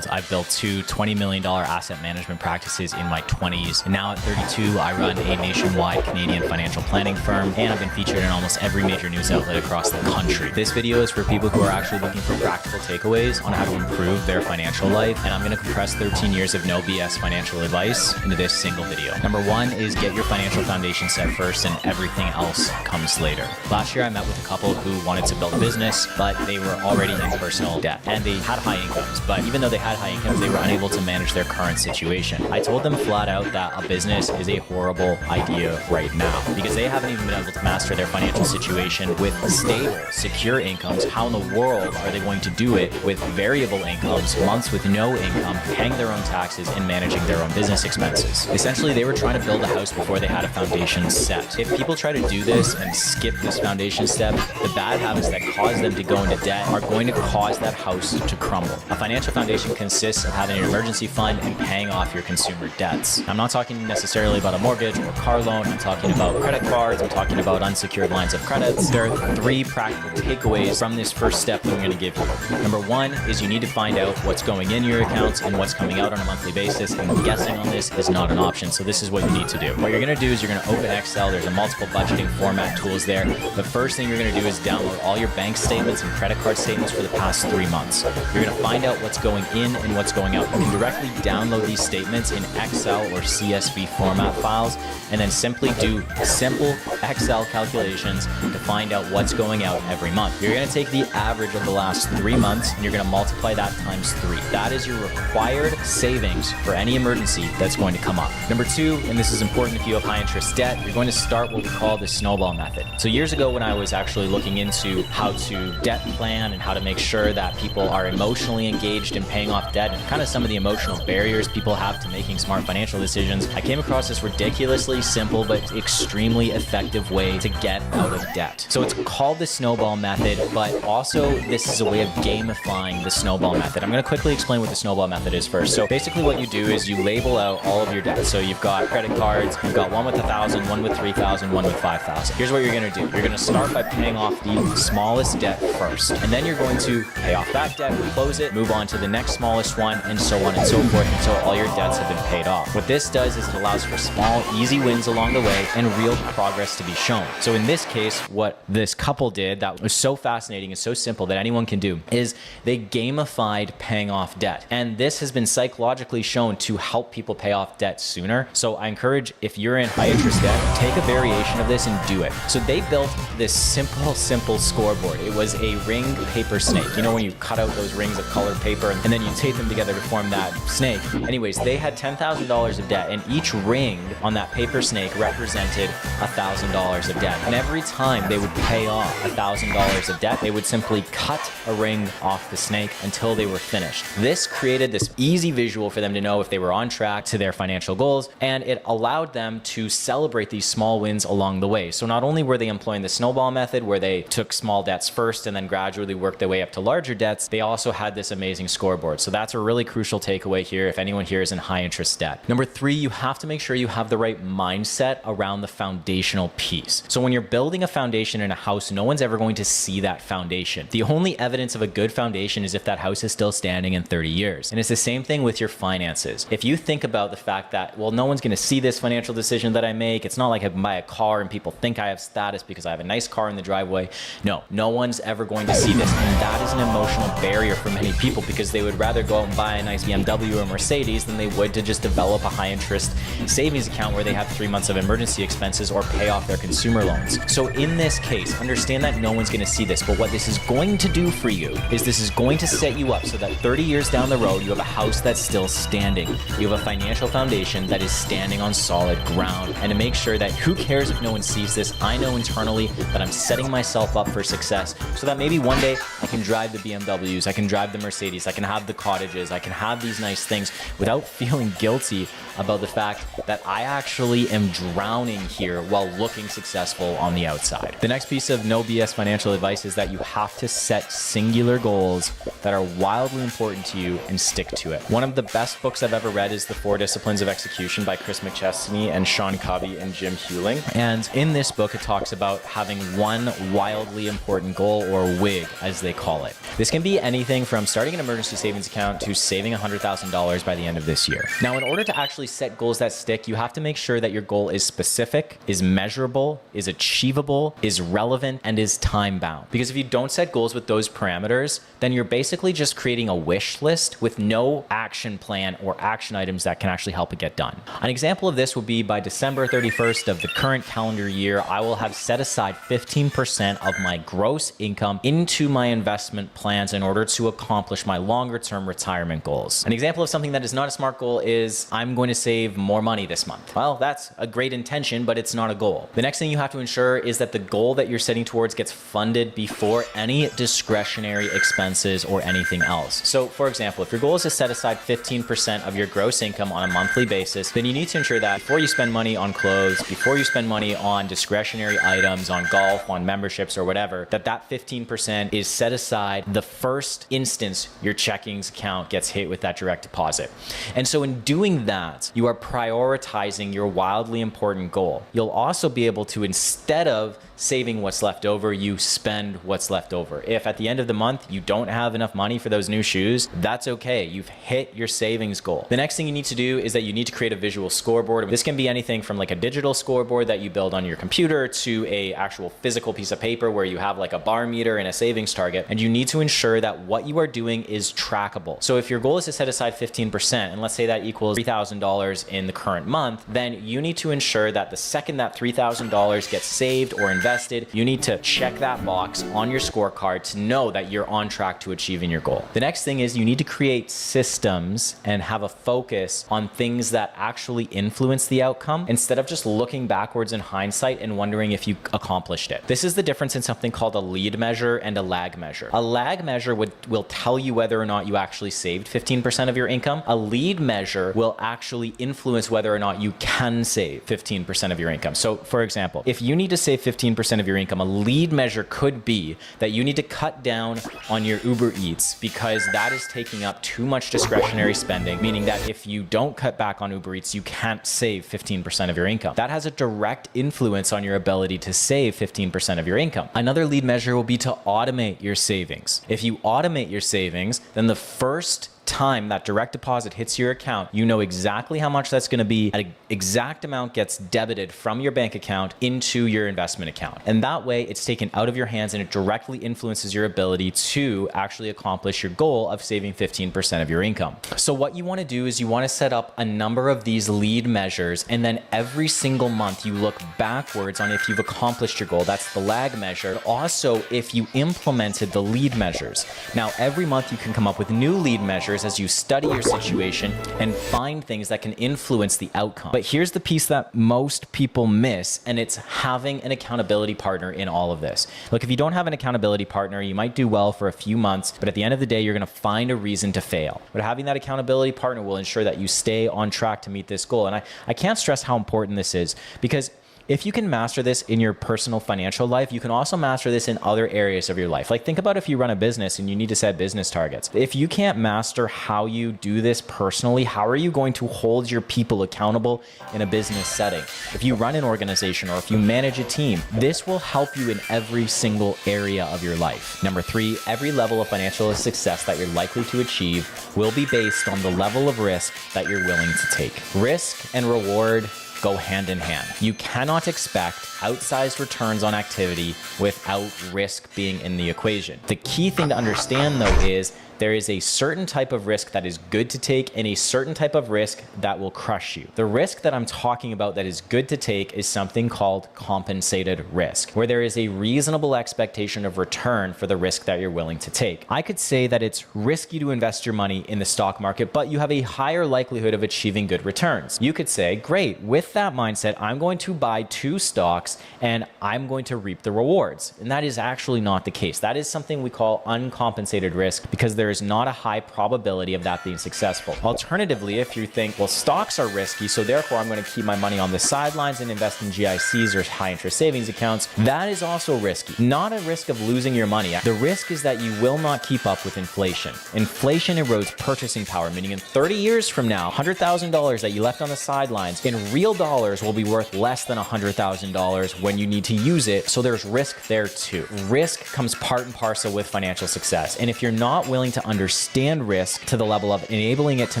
I've built two $20 million asset management practices in my 20s. And now at 32, I run a nationwide Canadian financial planning firm, and I've been featured in almost every major news outlet across the country. This video is for people who are actually looking for practical takeaways on how to improve their financial life, and I'm going to compress 13 years of no BS financial advice into this single video. Number one is get your financial foundation set first, and everything else comes later. Last year, I met with a couple who wanted to build a business, but they were already in personal debt, and they had high incomes, but even though they had high incomes, they were unable to manage their current situation. I told them flat out that a business is a horrible idea right now because they haven't even been able to master their financial situation with stable, secure incomes. How in the world are they going to do it with variable incomes, months with no income, paying their own taxes, and managing their own business expenses? Essentially, they were trying to build a house before they had a foundation set. If people try to do this and skip this foundation step, the bad habits that cause them to go into debt are going to cause that house to crumble. A financial foundation consists of having an emergency fund and paying off your consumer debts. I'm not talking necessarily about a mortgage or car loan. I'm talking about credit cards. I'm talking about unsecured lines of credits. There are three practical takeaways from this first step that I'm going to give you. Number one is you need to find out what's going in your accounts and what's coming out on a monthly basis, and guessing on this is not an option, so this is what you need to do. What you're going to do is you're going to open Excel. There's a multiple budgeting format tools there. The first thing you're going to do is download all your bank statements and credit card statements for the past 3 months. You're going to find out what's going in and what's going out. You can directly download these statements in Excel or CSV format files, and then simply do simple Excel calculations to find out what's going out every month. You're going to take the average of the last 3 months and you're going to multiply that times 3. That is your required savings for any emergency that's going to come up. Number two, and this is important if you have high interest debt, you're going to start what we call the snowball method. So years ago, when I was actually looking into how to debt plan and how to make sure that people are emotionally engaged in paying off debt and kind of some of the emotional barriers people have to making smart financial decisions, I came across this ridiculously simple but extremely effective way to get out of debt. So it's called the snowball method, but also this is a way of gamifying the snowball method. I'm going to quickly explain what the snowball method is first. So basically what you do is you label out all of your debts. So you've got credit cards, you've got one with 1,000, one with 3,000, one with 5,000. Here's what you're going to do. You're going to start by paying off the smallest debt first, and then you're going to pay off that debt, close it, move on to the next smallest one, and so on and so forth until all your debts have been paid off. What this does is it allows for small, easy wins along the way and real progress to be shown. So in this case, what this couple did that was so fascinating and so simple that anyone can do is they gamified paying off debt. And this has been psychologically shown to help people pay off debt sooner. So I encourage, if you're in high interest debt, take a variation of this and do it. So they built this simple scoreboard. It was a ringed paper snake. You know when you cut out those rings of colored paper and then you tape them together to form that snake? Anyways, they had $10,000 of debt, and each ring on that paper snake represented $1,000 of debt. And every time they would pay off $1,000 of debt, they would simply cut a ring off the snake until they were finished. This created this easy visual for them to know if they were on track to their financial goals, and it allowed them to celebrate these small wins along the way. So not only were they employing the snowball method where they took small debts first and then gradually worked their way up to larger debts, they also had this amazing scoreboard. So that's a really crucial takeaway here if anyone here is in high interest debt. Number three, you have to make sure you have the right mindset around the foundational piece. So when you're building a foundation in a house, no one's ever going to see that foundation. The only evidence of a good foundation is if that house is still standing in 30 years. And it's the same thing with your finances. If you think about the fact that, well, no one's going to see this financial decision that I make. It's not like I can buy a car and people think I have status because I have a nice car in the driveway. No one's ever going to see this. And that is an emotional barrier for many people because they would rather go out and buy a nice BMW or Mercedes than they would to just develop a high interest savings account where they have 3 months of emergency expenses or pay off their consumer loans. So in this case, understand that no one's going to see this, but what this is going to do for you is this is going to set you up so that 30 years down the road, you have a house that's still standing. You have a financial foundation that is standing on solid ground. And to make sure that who cares if no one sees this, I know internally that I'm setting myself up for success so that maybe one day I can drive the BMWs, I can drive the Mercedes, I can have the cottages. I can have these nice things without feeling guilty about the fact that I actually am drowning here while looking successful on the outside. The next piece of no BS financial advice is that you have to set singular goals that are wildly important to you and stick to it. One of the best books I've ever read is The 4 Disciplines of Execution by Chris McChesney and Sean Covey and Jim Hewling. And in this book, it talks about having one wildly important goal, or WIG as they call it. This can be anything from starting an emergency savings account to saving $100,000 by the end of this year. Now, in order to actually set goals that stick, you have to make sure that your goal is specific, is measurable, is achievable, is relevant, and is time bound. Because if you don't set goals with those parameters, then you're basically just creating a wish list with no action plan or action items that can actually help it get done. An example of this would be by December 31st of the current calendar year, I will have set aside 15% of my gross income into my investment plans in order to accomplish my longer term retirement goals. An example of something that is not a SMART goal is I'm going to save more money this month. Well, that's a great intention, but it's not a goal. The next thing you have to ensure is that the goal that you're setting towards gets funded before any discretionary expenses or anything else. So for example, if your goal is to set aside 15% of your gross income on a monthly basis, then you need to ensure that before you spend money on clothes, before you spend money on discretionary items, on golf, on memberships or whatever, that 15% is set aside the first instance your checking account gets hit with that direct deposit. And so in doing that, you are prioritizing your wildly important goal. You'll also be able to, instead of saving what's left over, you spend what's left over. If at the end of the month you don't have enough money for those new shoes, that's okay. You've hit your savings goal. The next thing you need to do is that you need to create a visual scoreboard. This can be anything from like a digital scoreboard that you build on your computer to a actual physical piece of paper where you have like a bar meter and a savings target. And you need to ensure that what you are doing is trackable. So if your goal is to set aside 15%, and let's say that equals $3,000 in the current month, then you need to ensure that the second that $3,000 gets saved or invested, you need to check that box on your scorecard to know that you're on track to achieving your goal. The next thing is you need to create systems and have a focus on things that actually influence the outcome instead of just looking backwards in hindsight and wondering if you accomplished it. This is the difference in something called a lead measure and a lag measure. A lag measure will tell you whether or not you actually saved 15% of your income. A lead measure will actually influence whether or not you can save 15% of your income. So for example, if you need to save 15% of your income, a lead measure could be that you need to cut down on your Uber Eats because that is taking up too much discretionary spending, meaning that if you don't cut back on Uber Eats, you can't save 15% of your income. That has a direct influence on your ability to save 15% of your income. Another lead measure will be to automate your savings. If you automate your savings, then the first time that direct deposit hits your account, you know exactly how much that's going to be. An exact amount gets debited from your bank account into your investment account. And that way it's taken out of your hands and it directly influences your ability to actually accomplish your goal of saving 15% of your income. So what you want to do is you want to set up a number of these lead measures, and then every single month you look backwards on if you've accomplished your goal. That's the lag measure. Also, if you implemented the lead measures. Now, every month you can come up with new lead measures as you study your situation and find things that can influence the outcome. But here's the piece that most people miss, and it's having an accountability partner in all of this. Look, if you don't have an accountability partner, you might do well for a few months, but at the end of the day, you're going to find a reason to fail. But having that accountability partner will ensure that you stay on track to meet this goal. And I can't stress how important this is, because if you can master this in your personal financial life, you can also master this in other areas of your life. Like, think about if you run a business and you need to set business targets. If you can't master how you do this personally, how are you going to hold your people accountable in a business setting? If you run an organization or if you manage a team, this will help you in every single area of your life. Number 3, every level of financial success that you're likely to achieve will be based on the level of risk that you're willing to take. Risk and reward go hand in hand. You cannot expect outsized returns on activity without risk being in the equation. The key thing to understand, though, is there is a certain type of risk that is good to take and a certain type of risk that will crush you. The risk that I'm talking about that is good to take is something called compensated risk, where there is a reasonable expectation of return for the risk that you're willing to take. I could say that it's risky to invest your money in the stock market, but you have a higher likelihood of achieving good returns. You could say, great, with that mindset, I'm going to buy 2 stocks and I'm going to reap the rewards. And that is actually not the case. That is something we call uncompensated risk because there is not a high probability of that being successful. Alternatively, if you think, well, stocks are risky, so therefore I'm going to keep my money on the sidelines and invest in GICs or high interest savings accounts, that is also risky. Not a risk of losing your money. The risk is that you will not keep up with inflation. Inflation erodes purchasing power, meaning in 30 years from now, $100,000 that you left on the sidelines in real dollars will be worth less than $100,000 when you need to use it. So there's risk there too. Risk comes part and parcel with financial success. And if you're not willing to understand risk to the level of enabling it to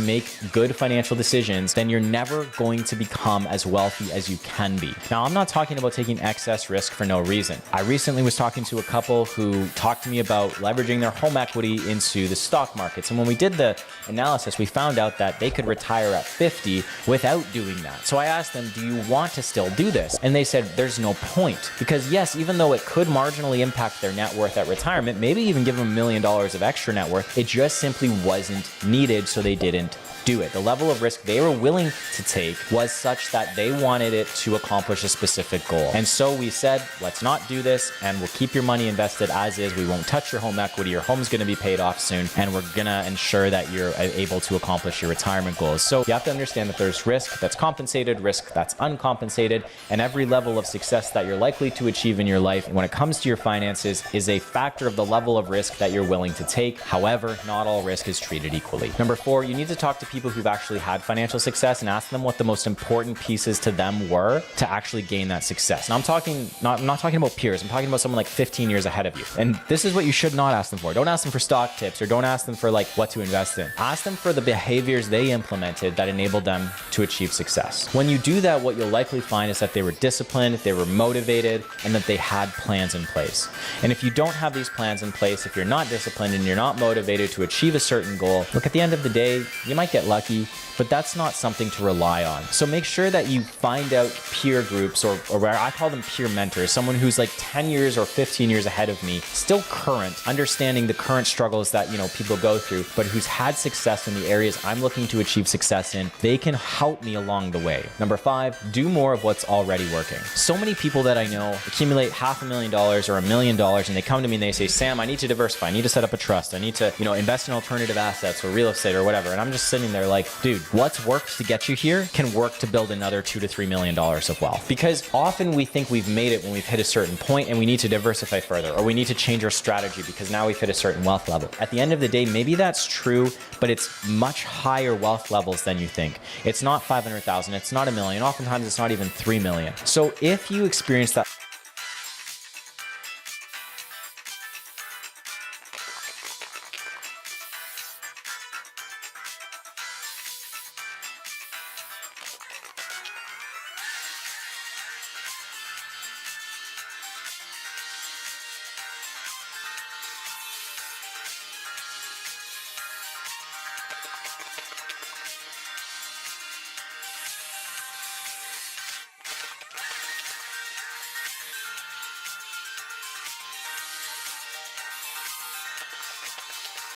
make good financial decisions, then you're never going to become as wealthy as you can be. Now, I'm not talking about taking excess risk for no reason. I recently was talking to a couple who talked to me about leveraging their home equity into the stock markets. And when we did the analysis, we found out that they could retire at 50 without doing that. So I asked them, do you want to still do this? And they said, there's no point. Because yes, even though it could marginally impact their net worth at retirement, maybe even give them $1 million of extra net worth, it just simply wasn't needed, so they didn't do it. The level of risk they were willing to take was such that they wanted it to accomplish a specific goal. And so we said, let's not do this, and we'll keep your money invested as is. We won't touch your home equity. Your home's going to be paid off soon, and we're going to ensure that you're able to accomplish your retirement goals. So you have to understand that there's risk that's compensated, risk that's uncompensated, and every level of success that you're likely to achieve in your life when it comes to your finances is a factor of the level of risk that you're willing to take. However, not all risk is treated equally. Number 4, you need to talk to people who've actually had financial success and ask them what the most important pieces to them were to actually gain that success. Now, I'm not talking about peers. I'm talking about someone like 15 years ahead of you. And this is what you should not ask them for. Don't ask them for stock tips or don't ask them for like what to invest in. Ask them for the behaviors they implemented that enabled them to achieve success. When you do that, what you'll likely find is that they were disciplined, they were motivated, and that they had plans in place. And if you don't have these plans in place, if you're not disciplined and you're not motivated to achieve a certain goal, look, at the end of the day, you might get lucky, but that's not something to rely on. So make sure that you find out peer groups or where I call them peer mentors, someone who's like 10 years or 15 years ahead of me, still current, understanding the current struggles that, people go through, but who's had success in the areas I'm looking to achieve success in. They can help me along the way. Number 5, do more of what's already working. So many people that I know accumulate $500,000 or $1 million, and they come to me and they say, Sam, I need to diversify. I need to set up a trust. I need to, invest in alternative assets or real estate or whatever. And I'm just sitting there like, dude, what's worked to get you here can work to build another $2 to $3 million of wealth. Because often we think we've made it when we've hit a certain point and we need to diversify further, or we need to change our strategy because now we've hit a certain wealth level. At the end of the day, maybe that's true, but it's much higher wealth levels than you think. It's not 500,000, it's not $1 million. Oftentimes it's not even 3 million. So if you experience that